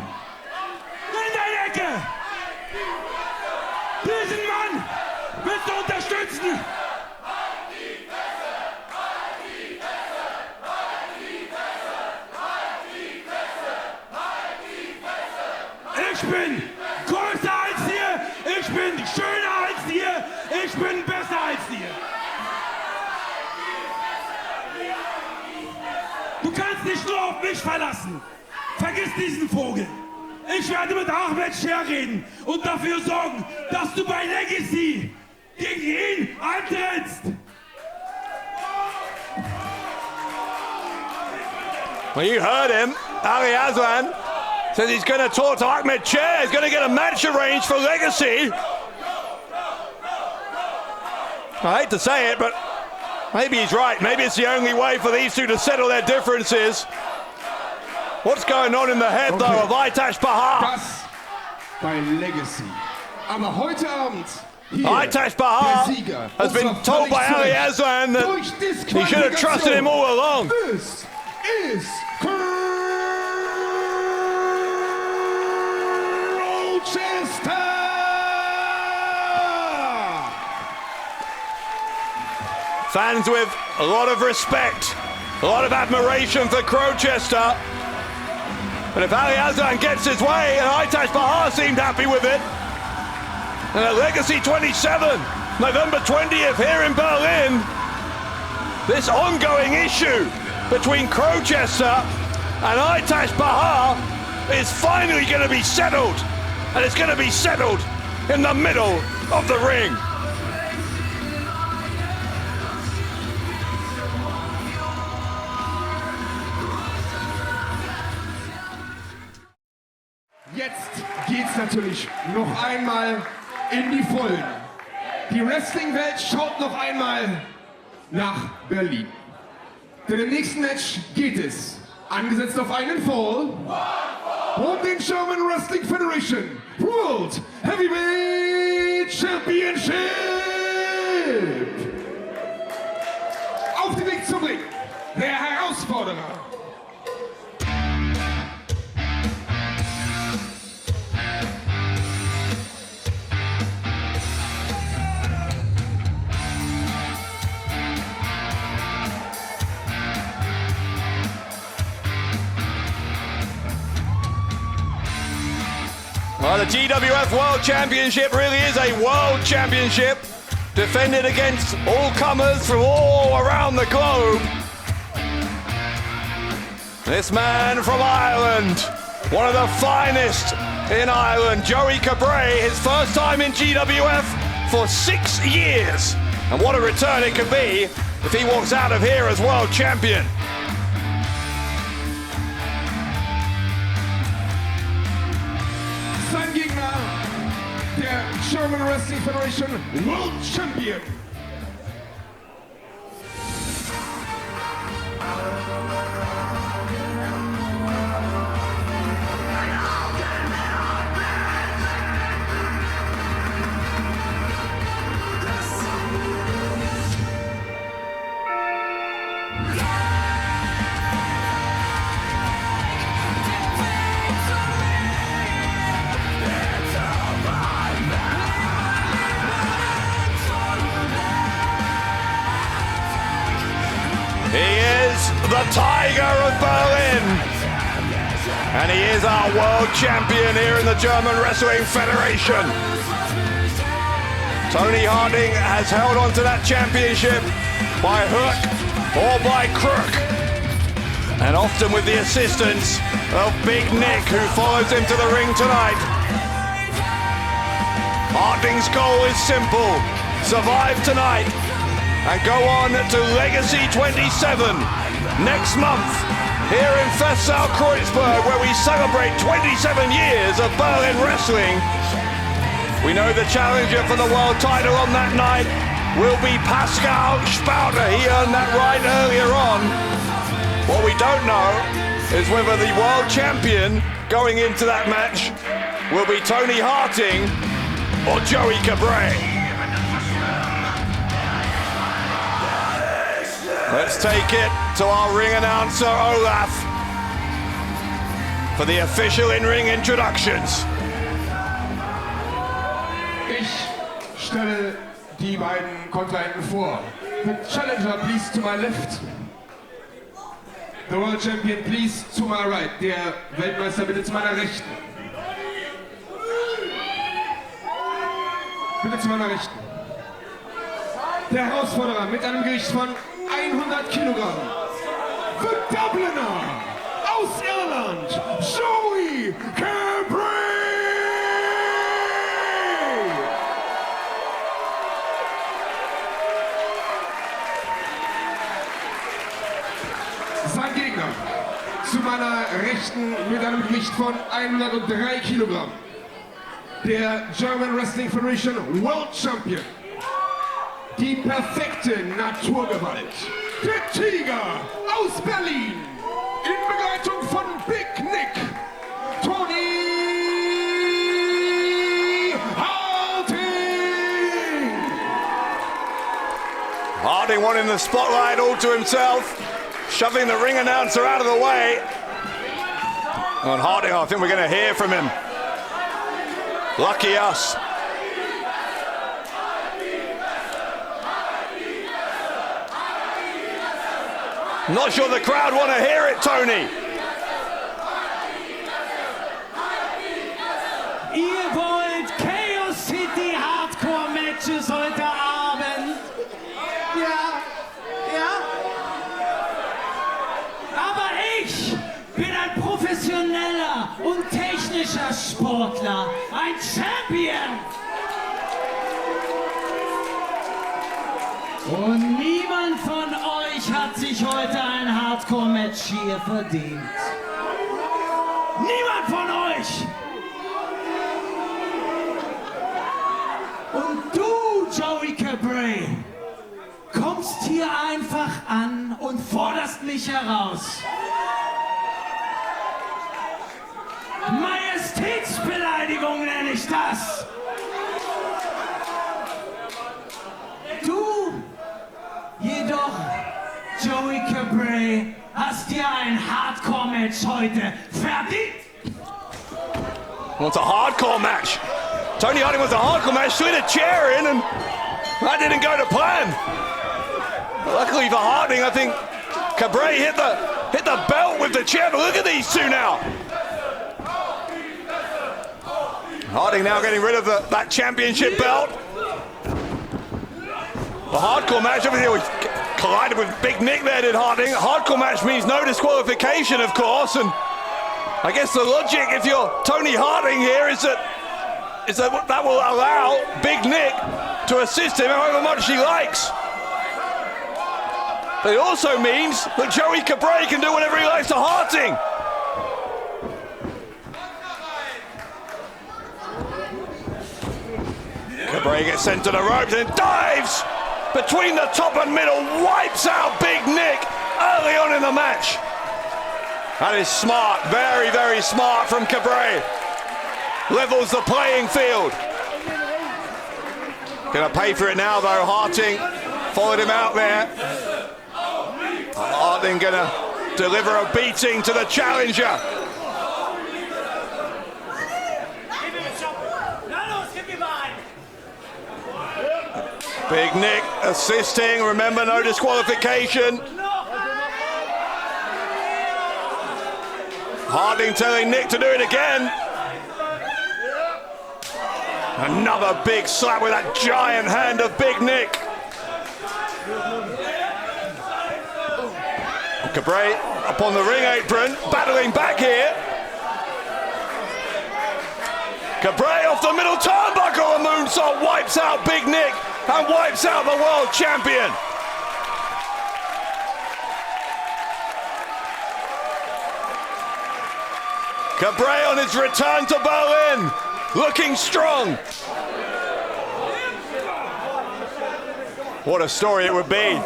der Ecke! Diesen Mann willst du unterstützen! Ich bin größer als dir, ich bin schöner als dir, ich bin besser als dir. Du kannst nicht nur auf mich verlassen. Vergiss diesen Vogel. Ich werde mit Ahmed Scher reden und dafür sorgen, dass du bei Legacy gegen ihn antrittst. Well, you heard him. Ali Aslan says he's going to talk to Ahmed Scher. He's going to get a match arranged for Legacy. I hate to say it, but maybe he's right. Maybe it's the only way for these two to settle their differences. What's going on in the head, though, of Aytaç Bahar? Das bei Legacy. Aber heute Abend hier Aytaç Bahar der Sieger has been told by Ali Aslan that he should have trusted him all along. This is Fans with a lot of respect, a lot of admiration for Crowchester. And if Ali Aslan gets his way, and Aytaç Bahar seemed happy with it, and at Legacy 27, November 20th here in Berlin, this ongoing issue between Crowchester and Aytaç Bahar is finally going to be settled, and it's going to be settled in the middle of the ring. Jetzt geht's natürlich noch einmal in die Vollen. Die Wrestling-Welt schaut noch einmal nach Berlin. Denn im nächsten Match geht es, angesetzt auf einen Fall, um den German Wrestling Federation World Heavyweight Championship. Auf dem Weg zum Ring, der Herausforderer. Well, the GWF World Championship really is a world championship, defended against all comers from all around the globe. This man from Ireland, one of the finest in Ireland, Joey Cabray, his first time in GWF for 6 years. And what a return it could be if he walks out of here as world champion. Sein Gegner, der German Wrestling Federation World Champion. The Tiger of Berlin, and he is our world champion here in the German Wrestling Federation. Toni Harting has held on to that championship by hook or by crook, and often with the assistance of Big Nick, who follows him to the ring tonight. Harting's goal is simple: survive tonight and go on to Legacy 27 next month here in Festsaal-Kreuzberg, where we celebrate 27 years of Berlin wrestling. We know the challenger for the world title on that night will be Pascal Spalter. He earned that right earlier on. What we don't know is whether the world champion going into that match will be Toni Harting or Joey Cabray. Let's take it to our ring announcer, Olaf, for the official in-ring introductions. Ich stelle die beiden Kontrahenten vor. The challenger, please, to my left. The world champion, please, to my right. Der Weltmeister, bitte zu meiner Rechten. Bitte zu meiner Rechten. Der Herausforderer mit einem Gewicht von 100 Kilogramm. The Dubliner aus Irland, Joey Cabray. Sein Gegner zu meiner Rechten mit einem Gewicht von 103 Kilogramm. Der German Wrestling Federation World Champion. Die perfekte Naturgewalt. Der Tiger aus Berlin. In Begleitung von Big Nick. Toni Harting. Harting wanting the spotlight all to himself, shoving the ring announcer out of the way. And Harting, I think we're going to hear from him. Lucky us. Not sure the crowd want to hear it, Toni. Ihr wollt Chaos City Hardcore Matches heute Abend? Ja, ja. Aber ich bin ein professioneller und technischer Sportler, ein Champion. Und niemand von euch hat sich heute ein Hardcore-Match hier verdient. Niemand von euch! Und du, Joey Cabray, kommst hier einfach an und forderst mich heraus. Majestätsbeleidigung nenne ich das. Du jedoch, Joey Cabray, hast dir ein Hardcore-Match heute verdient. Wants a hardcore match. Toni Harting wants a hardcore match, threw the chair in, and that didn't go to plan. Luckily for Harting, I think Cabray hit the belt with the chair, but look at these two now. Harting now getting rid of that championship belt. The hardcore match, everything was collided with Big Nick there, did Harting. A hardcore match means no disqualification, of course, and I guess the logic, if you're Toni Harting here, is that will allow Big Nick to assist him however much he likes. But it also means that Joey Cabray can do whatever he likes to Harting. Cabray gets sent to the ropes and dives between the top and middle, wipes out Big Nick early on in the match. That is smart, very, very smart from Cabray. Levels the playing field. Gonna pay for it now though, Harting followed him out there. Harting gonna deliver a beating to the challenger. Big Nick assisting, remember no disqualification. Harting telling Nick to do it again. Another big slap with that giant hand of Big Nick. Cabray up on the ring apron, battling back here. Cabray off the middle turnbuckle, a moonsault wipes out Big Nick and wipes out the world champion. Cabray on his return to Berlin, looking strong. What a story it would be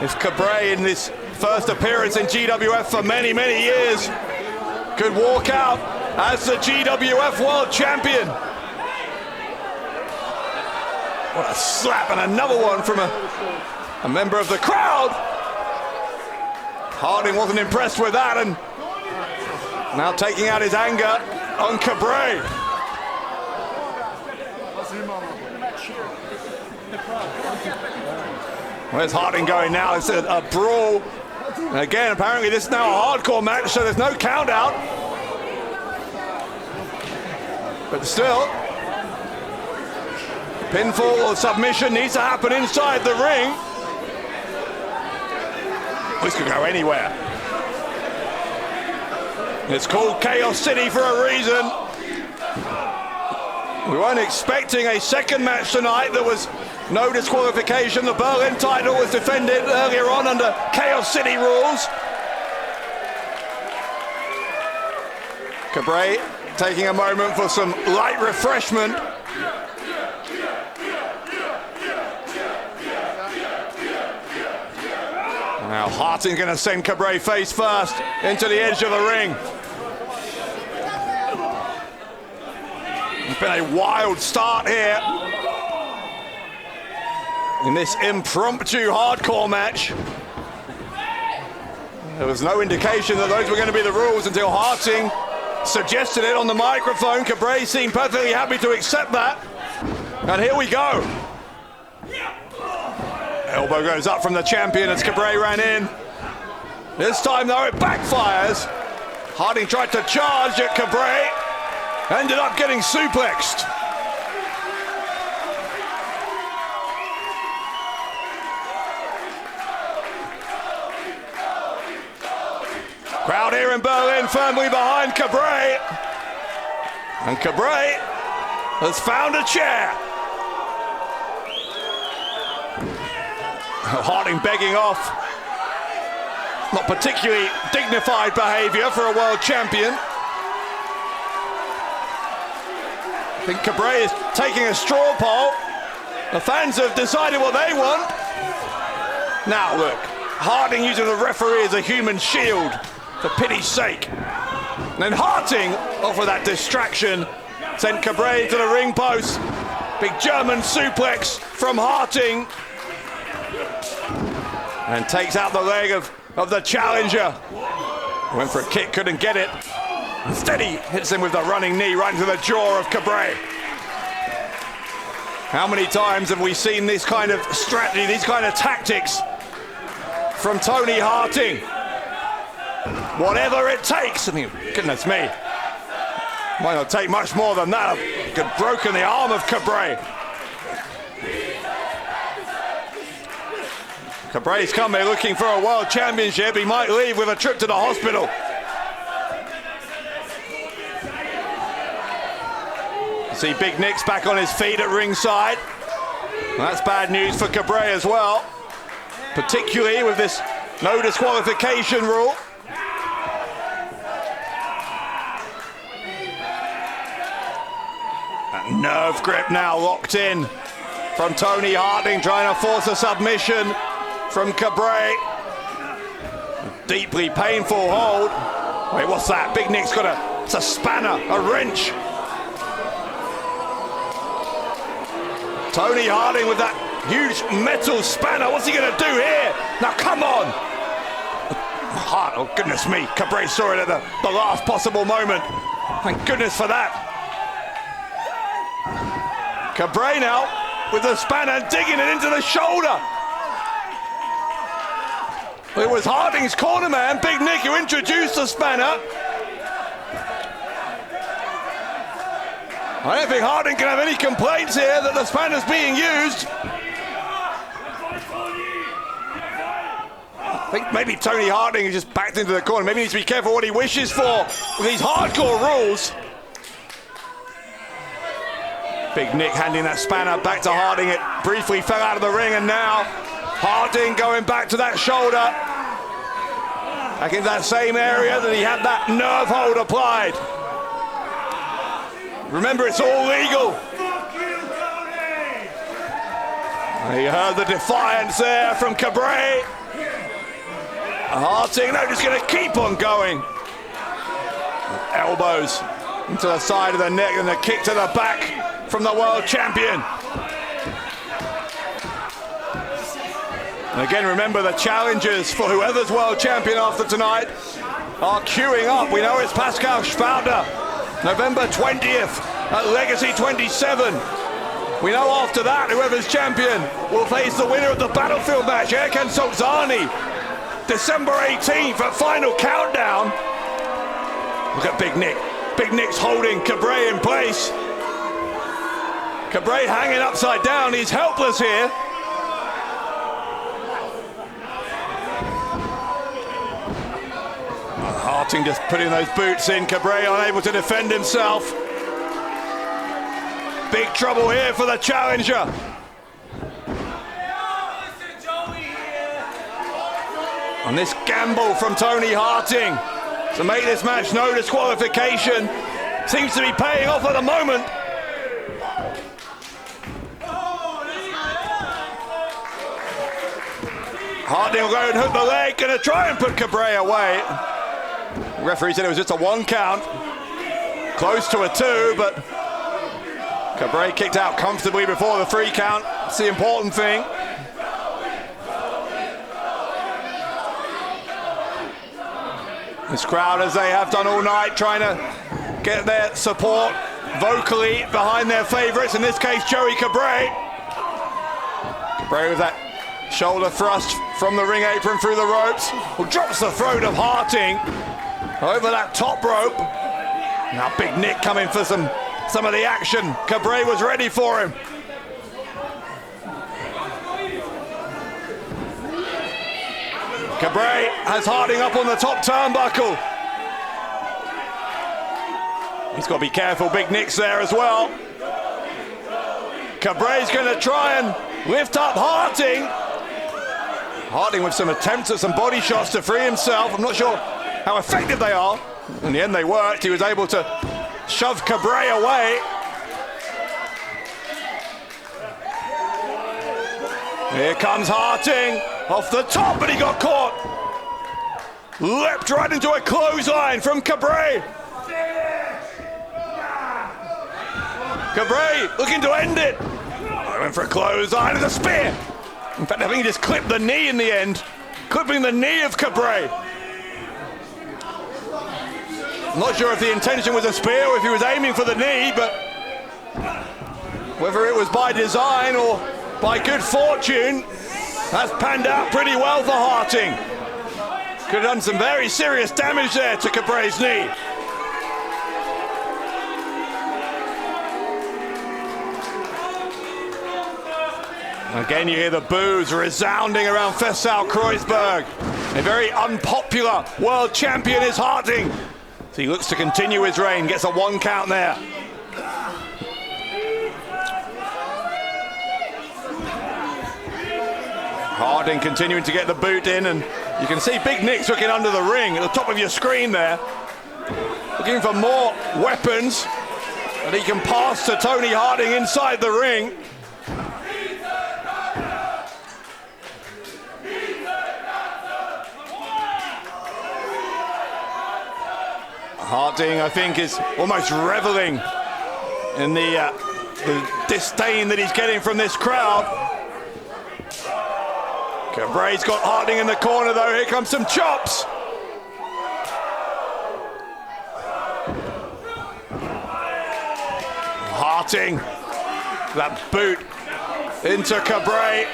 if Cabray, in this first appearance in GWF for many, many years, could walk out as the GWF World Champion. What a slap, and another one from a member of the crowd. Harting wasn't impressed with that, and now taking out his anger on Cabray. Where's Harting going now? It's a brawl. And again, apparently this is now a hardcore match, so there's no count out. But still, pinfall or submission needs to happen inside the ring. This could go anywhere. It's called Chaos City for a reason. We weren't expecting a second match tonight. There was no disqualification. The Berlin title was defended earlier on under Chaos City rules. Cabray taking a moment for some light refreshment. Now Harting going to send Cabray face first into the edge of the ring. It's been a wild start here in this impromptu hardcore match. There was no indication that those were going to be the rules until Harting suggested it on the microphone. Cabray seemed perfectly happy to accept that. And here we go. Elbow goes up from the champion as Cabray ran in. This time though it backfires. Harting tried to charge at Cabray, ended up getting suplexed. Crowd here in Berlin firmly behind Cabray. And Cabray has found a chair. Harting begging off. Not particularly dignified behavior for a world champion. I think Cabray is taking a straw poll. The fans have decided what they want. Now look, Harting using the referee as a human shield, for pity's sake. And then Harting, off with that distraction, sent Cabray to the ring post. Big German suplex from Harting. And takes out the leg of the challenger. Went for a kick, couldn't get it. Instead he hits him with the running knee right into the jaw of Cabray. How many times have we seen this kind of strategy, these kind of tactics from Toni Harting? Whatever it takes. I mean, goodness me. Might not take much more than that. Could have broken the arm of Cabray. Cabray's come here looking for a world championship. He might leave with a trip to the hospital. See Big Nick's back on his feet at ringside. And that's bad news for Cabray as well. Particularly with this no disqualification rule. That nerve grip now locked in from Toni Harting, trying to force a submission from Cabray. Deeply painful hold. Wait, what's that? Big Nick's got it's a spanner, a wrench. Toni Harting with that huge metal spanner. What's he gonna do here? Now come on. Hart, oh goodness me. Cabray saw it at the last possible moment. Thank goodness for that. Cabray now with the spanner digging it into the shoulder. It was Harting's corner man, Big Nick, who introduced the spanner. I don't think Harting can have any complaints here that the spanner's being used. I think maybe Toni Harting is just backed into the corner. Maybe he needs to be careful what he wishes for with these hardcore rules. Big Nick handing that spanner back to Harting. It briefly fell out of the ring, and now Harting going back to that shoulder. Back in that same area that he had that nerve hold applied. Remember, it's all legal. You heard the defiance there from Cabray. Harting, no, just going to keep on going. Elbows into the side of the neck and a kick to the back from the world champion. And again, remember the challengers for whoever's world champion after tonight are queuing up. We know it's Pascal Spalter, November 20th at Legacy 27. We know after that, whoever's champion will face the winner of the Battlefield match, Erkan Sulcani, December 18th at Final Countdown. Look at Big Nick. Big Nick's holding Cabray in place. Cabray hanging upside down. He's helpless here. Harting just putting those boots in. Cabray unable to defend himself. Big trouble here for the challenger. And this gamble from Toni Harting to make this match no disqualification seems to be paying off at the moment. Harting will go and hook the leg, gonna try and put Cabray away. The referee said it was just a 1 count. Close to a 2, but Cabray kicked out comfortably before the 3 count. That's the important thing. This crowd, as they have done all night, trying to get their support vocally behind their favourites, in this case Joey Cabray. Cabray with that Shoulder thrust from the ring apron through the ropes. Well, drops the throat of Harting over that top rope. Now Big Nick coming for some of the action. Cabray was ready for him. Cabray has Harting up on the top turnbuckle. He's got to be careful, Big Nick's there as well. Cabray's going to try and lift up Harting. Harting with some attempts at some body shots to free himself. I'm not sure how effective they are. In the end they worked. He was able to shove Cabray away. Here comes Harting. Off the top, but he got caught. Leapt right into a clothesline from Cabray. Cabray looking to end it. I went for a clothesline and a spear. In fact, I think he just clipped the knee in the end. Clipping the knee of Cabray. I'm not sure if the intention was a spear or if he was aiming for the knee, but whether it was by design or by good fortune, that's panned out pretty well for Harting. Could have done some very serious damage there to Cabray's knee. Again, you hear the boos resounding around Festsaal Kreuzberg. A very unpopular world champion is Harting. So he looks to continue his reign, gets a 1 count there. Harting continuing to get the boot in, and you can see Big Nick's looking under the ring at the top of your screen there. Looking for more weapons that he can pass to Tony Harting inside the ring. Harting, I think, is almost reveling in the disdain that he's getting from this crowd. Cabray's got Harting in the corner though. Here comes some chops. Harting, that boot into Cabray.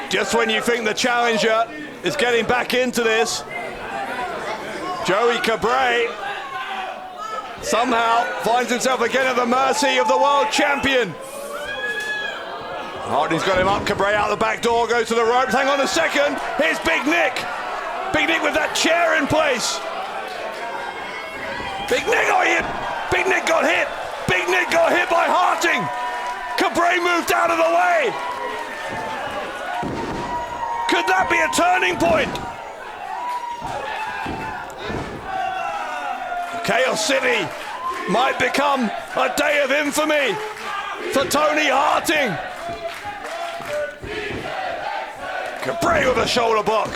Just when you think the challenger is getting back into this, Joey Cabray somehow finds himself again at the mercy of the world champion. Harting's got him up, Cabray out the back door, goes to the ropes. Hang on a second, here's Big Nick. Big Nick with that chair in place. Big Nick got hit. Big Nick got hit. Big Nick got hit by Harting. Cabray moved out of the way. Could that be a turning point? Chaos City might become a day of infamy for Tony Harting. Cabray with a shoulder block.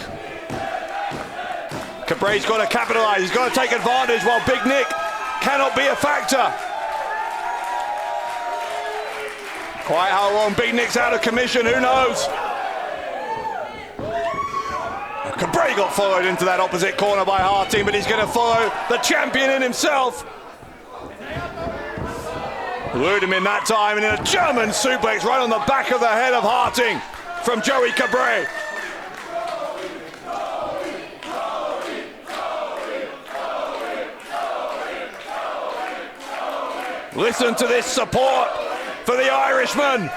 Cabray's got to capitalize, he's got to take advantage while Big Nick cannot be a factor. Quite how long Big Nick's out of commission, who knows? Cabray got followed into that opposite corner by Harting, but he's going to follow the champion in himself. Lured him in that time, and in a German suplex right on the back of the head of Harting from Joey Cabray. Listen to this support for the Irishman.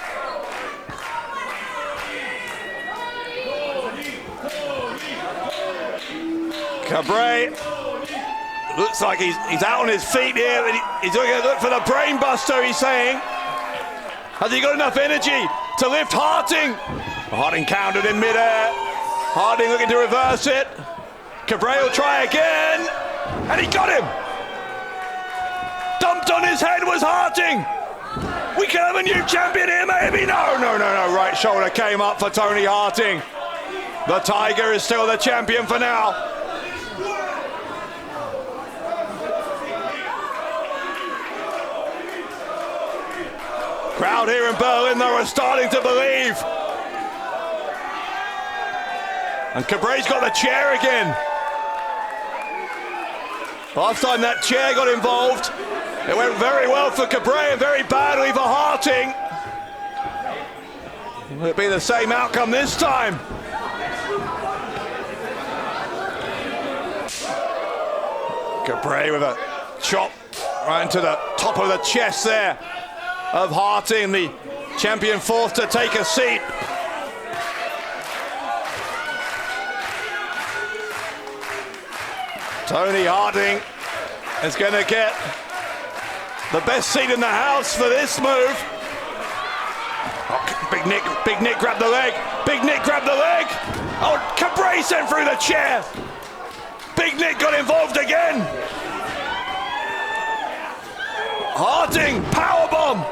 Cabray looks like he's out on his feet here, but he's going to look for the brain buster, he's saying. Has he got enough energy to lift Harting? Harting countered in midair. Harting looking to reverse it. Cabray will try again, and he got him. Dumped on his head was Harting. We can have a new champion here, maybe. No. Right shoulder came up for Tony Harting. The Tiger is still the champion for now. Crowd here in Berlin, though, are starting to believe. And Cabray's got the chair again. Last time that chair got involved, it went very well for Cabray and very badly for Harting. Will it be the same outcome this time? Cabray with a chop right into the top of the chest there of Harting, the champion forced to take a seat. Toni Harting is going to get the best seat in the house for this move. Oh, Big Nick grabbed the leg. Big Nick grabbed the leg. Oh, Cabray sent through the chair. Big Nick got involved again. Harting, powerbomb.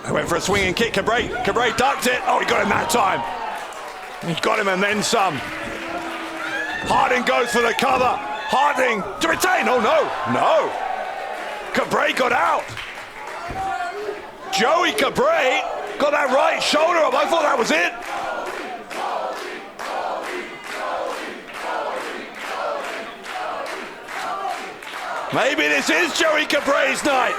He went for a swinging kick. Cabray ducked it. Oh, he got him that time. He got him and then some. Harting goes for the cover. Harting to retain. Oh no. Cabray got out. Joey Cabray got that right shoulder up. I thought that was it. Maybe this is Joey Cabray's night.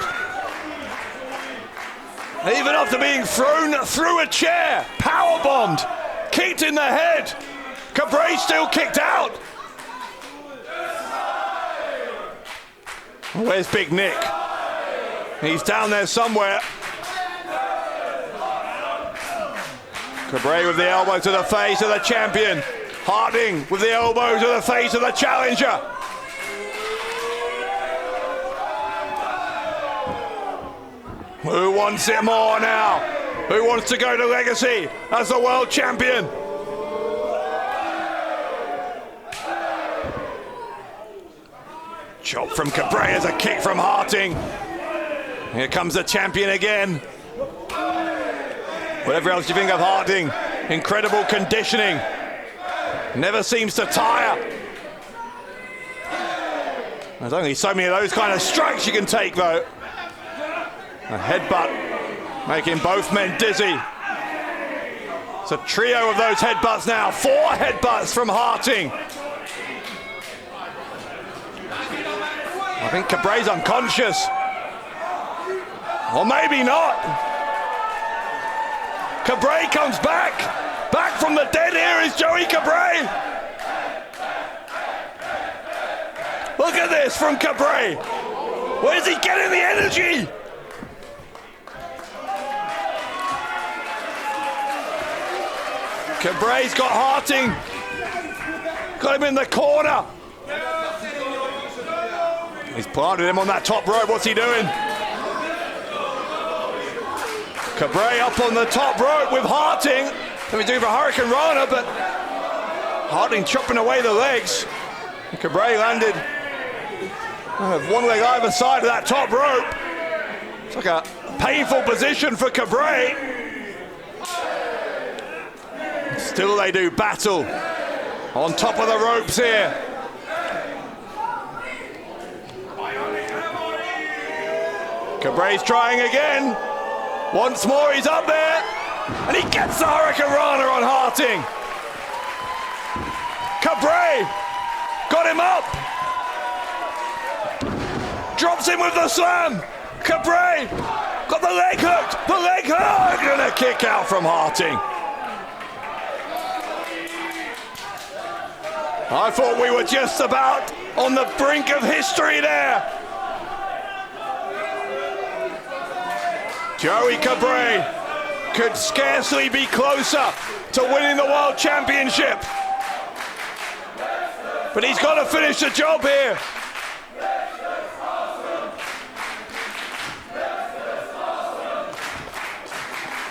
Even after being thrown through a chair, powerbombed, kicked in the head, Cabray still kicked out. Where's Big Nick? He's down there somewhere. Cabray with the elbow to the face of the champion. Harting with the elbow to the face of the challenger. Who wants it more now? Who wants to go to legacy as the world champion? Chop from Cabray as a kick from Harting. Here comes the champion again. Whatever else you think of Harting, incredible conditioning. Never seems to tire. There's only so many of those kind of strikes you can take though. A headbutt making both men dizzy. It's a trio of those headbutts now. 4 headbutts from Harting. I think Cabray's unconscious. Or maybe not. Cabray comes back. Back from the dead here is Joey Cabray. Look at this from Cabray. Where's he getting the energy? Cabray's got Harting. Got him in the corner. He's planted him on that top rope. What's he doing? Cabray up on the top rope with Harting. Let me do for Hurricane Rana, but Harting chopping away the legs. And Cabray landed one leg either side of that top rope. It's like a painful position for Cabray. Still they do battle on top of the ropes here. Cabray's trying again. Once more he's up there. And he gets the Hurricane Rana on Harting. Cabray got him up. Drops him with the slam. Cabray got the leg hooked. The leg hook. And a kick out from Harting. I thought we were just about on the brink of history there. Joey Cabray could scarcely be closer to winning the World Championship. But he's got to finish the job here.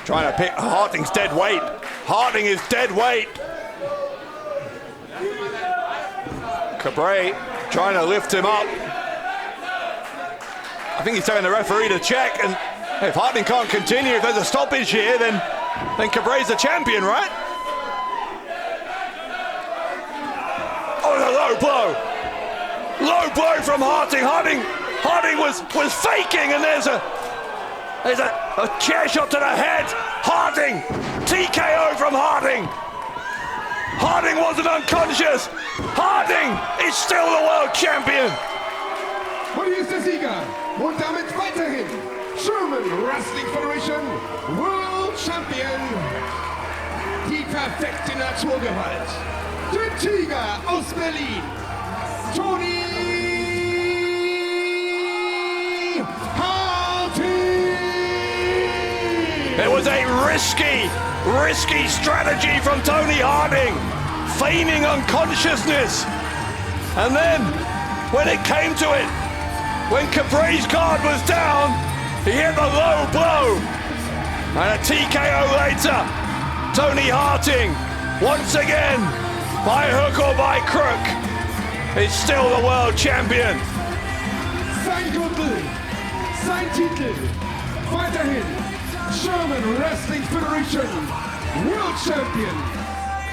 Trying to pick Harting's dead weight. Harting is dead weight. Cabray trying to lift him up. I think he's telling the referee to check, and if Harting can't continue, if there's a stoppage here, then Cabray's the champion, right? Oh, the low blow. Low blow from Harting. Harting was faking, and there's a chair shot to the head. Harting, TKO from Harting. Harting wasn't unconscious. Harting ist still the world champion. Und hier ist der Sieger. Und damit weiterhin German German Wrestling Federation World Champion. Die perfekte Naturgewalt. Der Tiger aus Berlin. Toni Harting. It was a risky strategy from Toni Harting, feigning unconsciousness. And then, when it came to it, when Cabray's guard was down, he hit the low blow. And a TKO later, Toni Harting, once again, by hook or by crook, is still the world champion. Sein Gürtel, sein Titel, weiterhin German Wrestling Federation World Champion.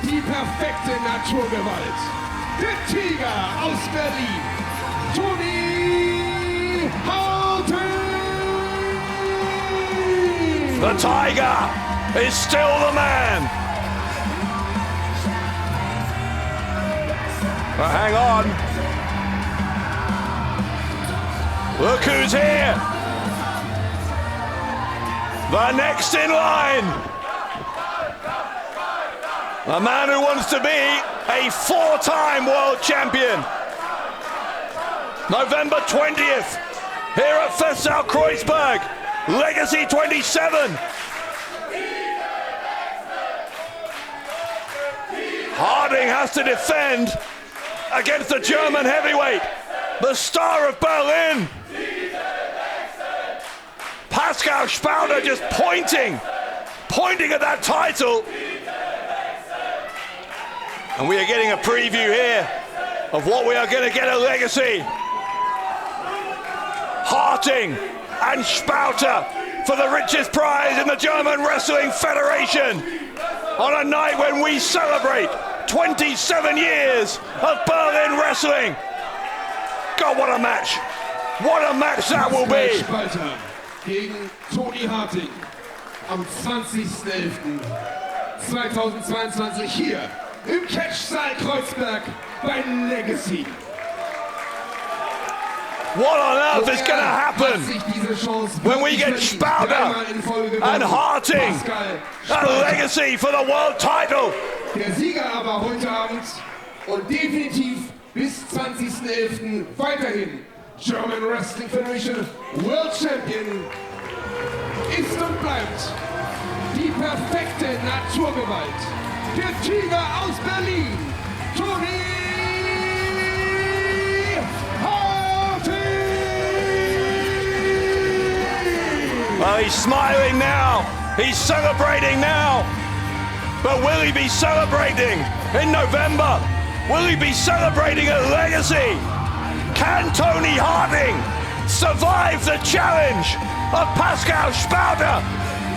Die perfekte Naturgewalt. Der Tiger aus Berlin, Toni Harting. The Tiger is still the man. But hang on. Look who's here. The next in line. A man who wants to be a four-time world champion. November 20th, here at Festsaal Kreuzberg, Legacy 27. Harting has to defend against the German heavyweight, the star of Berlin. Pascal Spalter just pointing at that title. And we are getting a preview here of what we are going to get at Legacy. Harting and Spalter for the richest prize in the German Wrestling Federation on a night when we celebrate 27 years of Berlin wrestling. God, what a match. What a match that will be. Spalter gegen Toni Harting am 20.11.2022 hier im Catchsaal Kreuzberg bei Legacy. What on earth is going to happen when we get Spalter and Harting at Legacy for the world title? Der Sieger aber heute Abend und definitiv bis 20.11. weiterhin German Wrestling Federation World Champion ist und bleibt die perfekte Naturgewalt. Der Tiger aus Berlin, Toni Harting! Well, he's smiling now, he's celebrating now, but will he be celebrating in November? Will he be celebrating at Legacy? Can Toni Harting survive the challenge of Pascal Spalter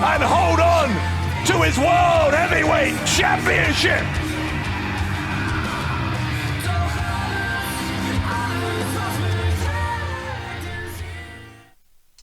and hold on to his World Heavyweight Championship?